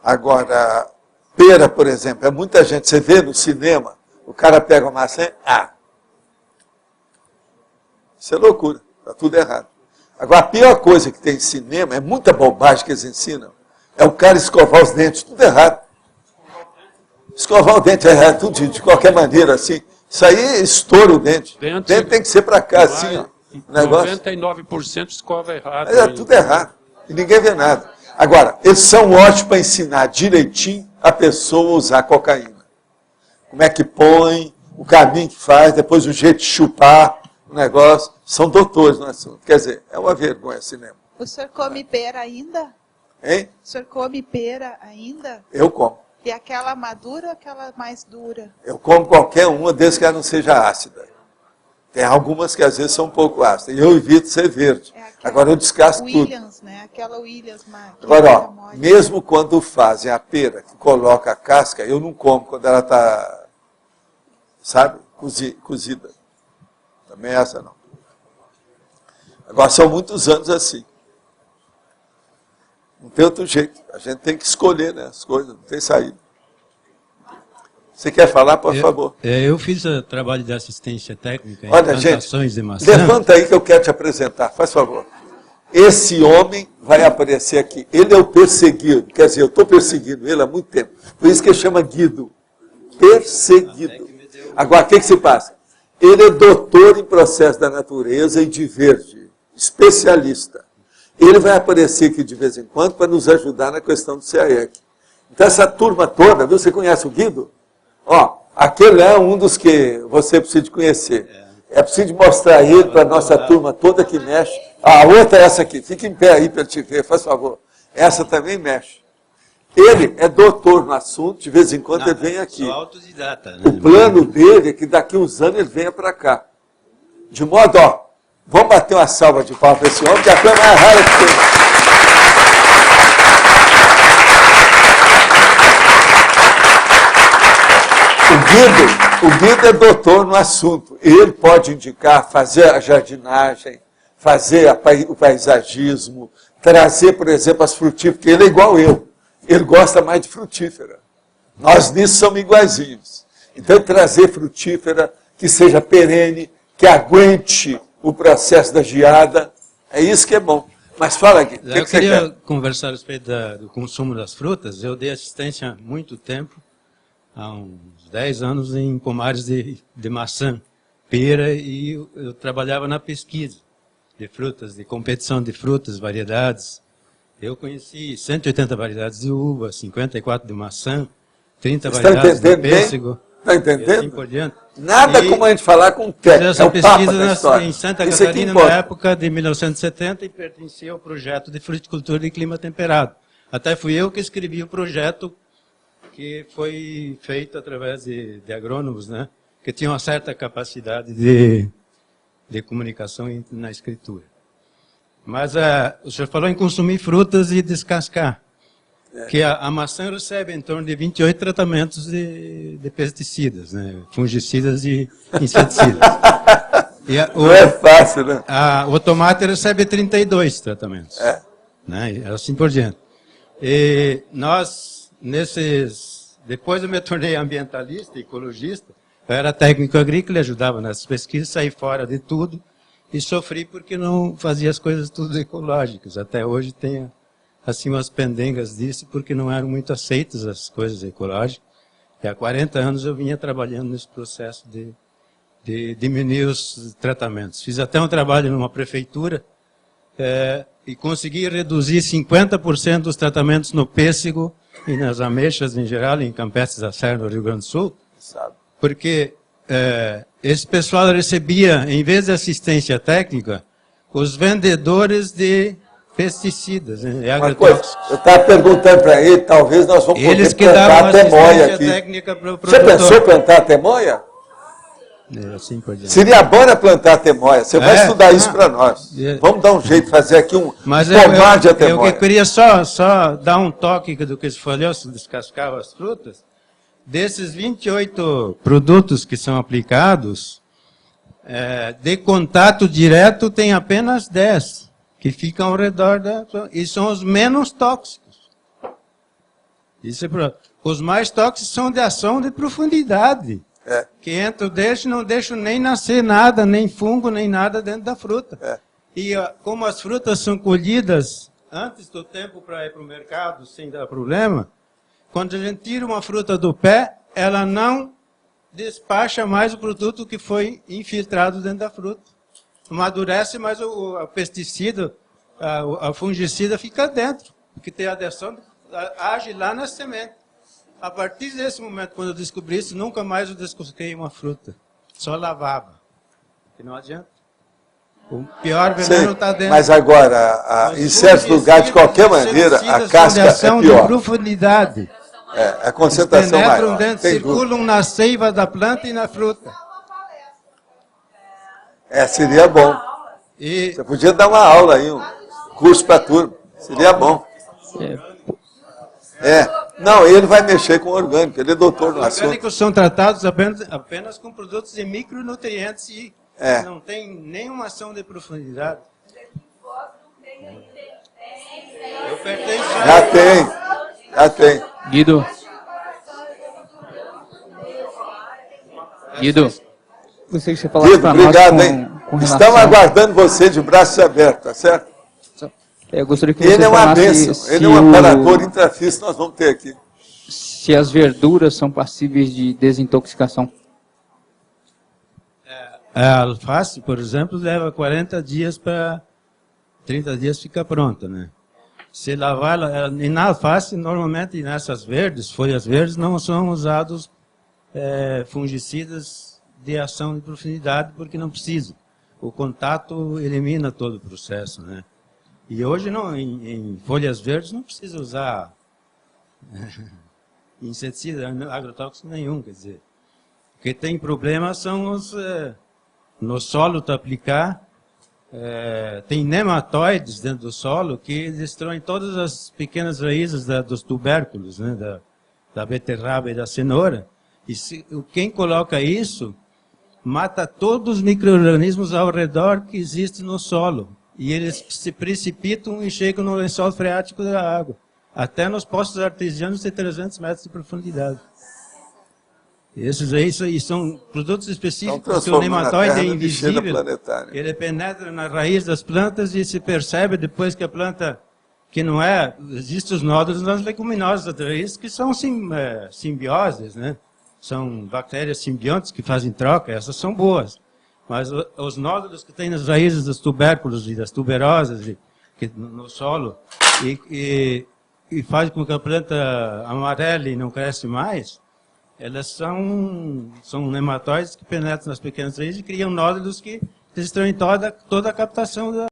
Speaker 1: Agora, pera, por exemplo, é muita gente. Você vê no cinema, o cara pega uma maçã isso é loucura. Está tudo errado. Agora, a pior coisa que tem em cinema, é muita bobagem que eles ensinam, é o cara escovar os dentes, tudo errado. Escovar o dente é errado, tudo de qualquer maneira, assim. Isso aí estoura o dente. O dente tem que ser para cá, assim, ó.
Speaker 6: 99% escova errado.
Speaker 1: É tudo errado. E ninguém vê nada. Agora, eles são ótimos para ensinar direitinho a pessoa a usar cocaína. Como é que põe, o caminho que faz, depois o jeito de chupar o negócio. São doutores no assunto. Quer dizer, é uma vergonha cinema.
Speaker 8: O senhor come pera ainda?
Speaker 1: Hein?
Speaker 8: O senhor come pera ainda?
Speaker 1: Eu como.
Speaker 8: E aquela madura ou aquela mais dura?
Speaker 1: Eu como qualquer uma, desde que ela não seja ácida. Tem algumas que às vezes são um pouco ácidas. Eu evito ser verde. Agora eu descasco
Speaker 8: Williams,
Speaker 1: tudo.
Speaker 8: né? Aquela Williams.
Speaker 1: Agora, ó, mesmo quando fazem a pera, que coloca a casca, eu não como quando ela está, sabe, cozida. Também essa não. Agora, são muitos anos assim. Não tem outro jeito. A gente tem que escolher, né, as coisas, não tem saída. Você quer falar, por favor?
Speaker 20: Eu fiz trabalho de assistência técnica em
Speaker 1: plantações
Speaker 20: de maçã.
Speaker 1: Levanta aí que eu quero te apresentar, faz favor. Esse homem vai aparecer aqui. Ele é o perseguido. Quer dizer, eu estou perseguindo ele há muito tempo. Por isso que ele chama Guido. Perseguido. Agora, o que se passa? Ele é doutor em processo da natureza e de verde. Especialista. Ele vai aparecer aqui de vez em quando para nos ajudar na questão do CAEC. Então, essa turma toda, viu? Você conhece o Guido? Ó, aquele é um dos que você precisa de conhecer. É preciso mostrar ele para a nossa turma toda que mexe. A outra é essa aqui. Fica em pé aí para ele te ver, faz favor. Essa também mexe. Ele é doutor no assunto, de vez em quando ele vem aqui.
Speaker 20: Sou autodidata, né?
Speaker 1: O plano dele é que daqui uns anos ele venha para cá. De modo, ó, vamos bater uma salva de palmas para esse homem, que a coisa mais rara que tem. O Guido é doutor no assunto. Ele pode indicar, fazer a jardinagem, fazer o paisagismo, trazer, por exemplo, as frutíferas, porque ele é igual eu. Ele gosta mais de frutífera. Nós nisso somos iguaizinhos. Então, trazer frutífera que seja perene, que aguente o processo da geada, é isso que é bom. Mas fala aqui, o que você quer?
Speaker 20: Eu queria conversar a respeito do consumo das frutas. Eu dei assistência há muito tempo, há uns 10 anos, em pomares de maçã, pera, e eu trabalhava na pesquisa de frutas, de competição de frutas, variedades. Eu conheci 180 variedades de uva, 54 de maçã, 30 variedades de pêssego.
Speaker 1: Está entendendo?
Speaker 20: E assim por diante.
Speaker 1: Nada como a gente falar com o técnico,
Speaker 20: essa
Speaker 1: é o
Speaker 20: pesquisa em Santa Catarina na época de 1970 e pertencia ao projeto de fruticultura de clima temperado. Até fui eu que escrevi o projeto, que foi feito através de agrônomos, né, que tinham uma certa capacidade de comunicação na escritura. Mas o senhor falou em consumir frutas e descascar. Que a maçã recebe em torno de 28 tratamentos de pesticidas, né, fungicidas e inseticidas.
Speaker 1: Não é fácil, né?
Speaker 20: O tomate recebe 32 tratamentos. Né, assim por diante. E nós, depois eu me tornei ambientalista, ecologista, eu era técnico agrícola, ajudava nessas pesquisas, saí fora de tudo e sofri porque não fazia as coisas tudo ecológicas. Até hoje tenho assim umas pendengas disso, porque não eram muito aceitas as coisas ecológicas. E há 40 anos eu vinha trabalhando nesse processo de diminuir os tratamentos. Fiz até um trabalho numa prefeitura e consegui reduzir 50% dos tratamentos no pêssego e nas ameixas em geral, em Campestres da Serra, no Rio Grande do Sul, porque esse pessoal recebia, em vez de assistência técnica, os vendedores de pesticidas, né,
Speaker 1: uma coisa, eu estava perguntando para ele, talvez nós vamos poder plantar temoia aqui. Você pensou em plantar temoia?
Speaker 20: Assim por diante.
Speaker 1: Seria bom plantar temoia. Você vai estudar isso para nós. Vamos dar um jeito de fazer aqui um pomar de temoia.
Speaker 20: Eu queria só dar um toque do que se falou, se descascava as frutas. Desses 28 produtos que são aplicados, de contato direto tem apenas 10 que ficam ao redor e são os menos tóxicos. Os mais tóxicos são de ação de profundidade. Que entram, não deixam nem nascer nada, nem fungo, nem nada dentro da fruta. E como as frutas são colhidas antes do tempo para ir para o mercado, sem dar problema, quando a gente tira uma fruta do pé, ela não despacha mais o produto que foi infiltrado dentro da fruta. Amadurece, mas o pesticida, a fungicida fica dentro, porque tem adesão, age lá na semente. A partir desse momento, quando eu descobri isso, nunca mais eu descasquei uma fruta. Só lavava. Que não adianta. O pior veneno está dentro.
Speaker 1: Mas agora, em certos lugares, de qualquer maneira, a casca é pior.
Speaker 20: De profundidade.
Speaker 1: A concentração maior.
Speaker 20: Dentro, circulam na seiva da planta e na fruta.
Speaker 1: Seria bom. Você podia dar uma aula aí, um curso para turma. Seria bom. Não, ele vai mexer com orgânico, ele é doutor no assunto.
Speaker 20: Orgânicos são tratados apenas com produtos de micronutrientes e não tem nenhuma ação de profundidade. Eu pertenço
Speaker 1: Já tem.
Speaker 21: Guido. Gostaria que você falasse para nós
Speaker 1: obrigado, hein? Estamos aguardando você de braços abertos, tá certo?
Speaker 21: Eu gostaria que você
Speaker 1: ele é uma
Speaker 21: falasse
Speaker 1: bênção, ele é um amparador intrafísico, nós vamos ter aqui.
Speaker 21: Se as verduras são passíveis de desintoxicação.
Speaker 20: A alface, por exemplo, leva 40 dias para 30 dias fica pronta, né? Se lavar, e na alface, normalmente nessas verdes, folhas verdes, não são usados fungicidas de ação de profundidade, porque não precisa. O contato elimina todo o processo, né? E hoje não, em folhas verdes não precisa usar inseticida, agrotóxico nenhum, quer dizer. O que tem problema são os no solo para aplicar, tem nematóides dentro do solo que destroem todas as pequenas raízes dos tubérculos, né, da beterraba e da cenoura. E quem coloca isso mata todos os micro-organismos ao redor que existem no solo. E eles se precipitam e chegam no lençol freático da água. Até nos poços artesianos de 300 metros de profundidade. Esses aí são produtos específicos que o nematóide é invisível. Ele penetra na raiz das plantas e se percebe depois que a planta, que não é, existem os nódulos nas leguminosas da raiz, que são simbioses, né? São bactérias simbiontes que fazem troca, essas são boas. Mas os nódulos que tem nas raízes dos tubérculos e das tuberosas no solo e faz com que a planta amarele e não cresce mais, elas são nematóides que penetram nas pequenas raízes e criam nódulos que destroem toda a captação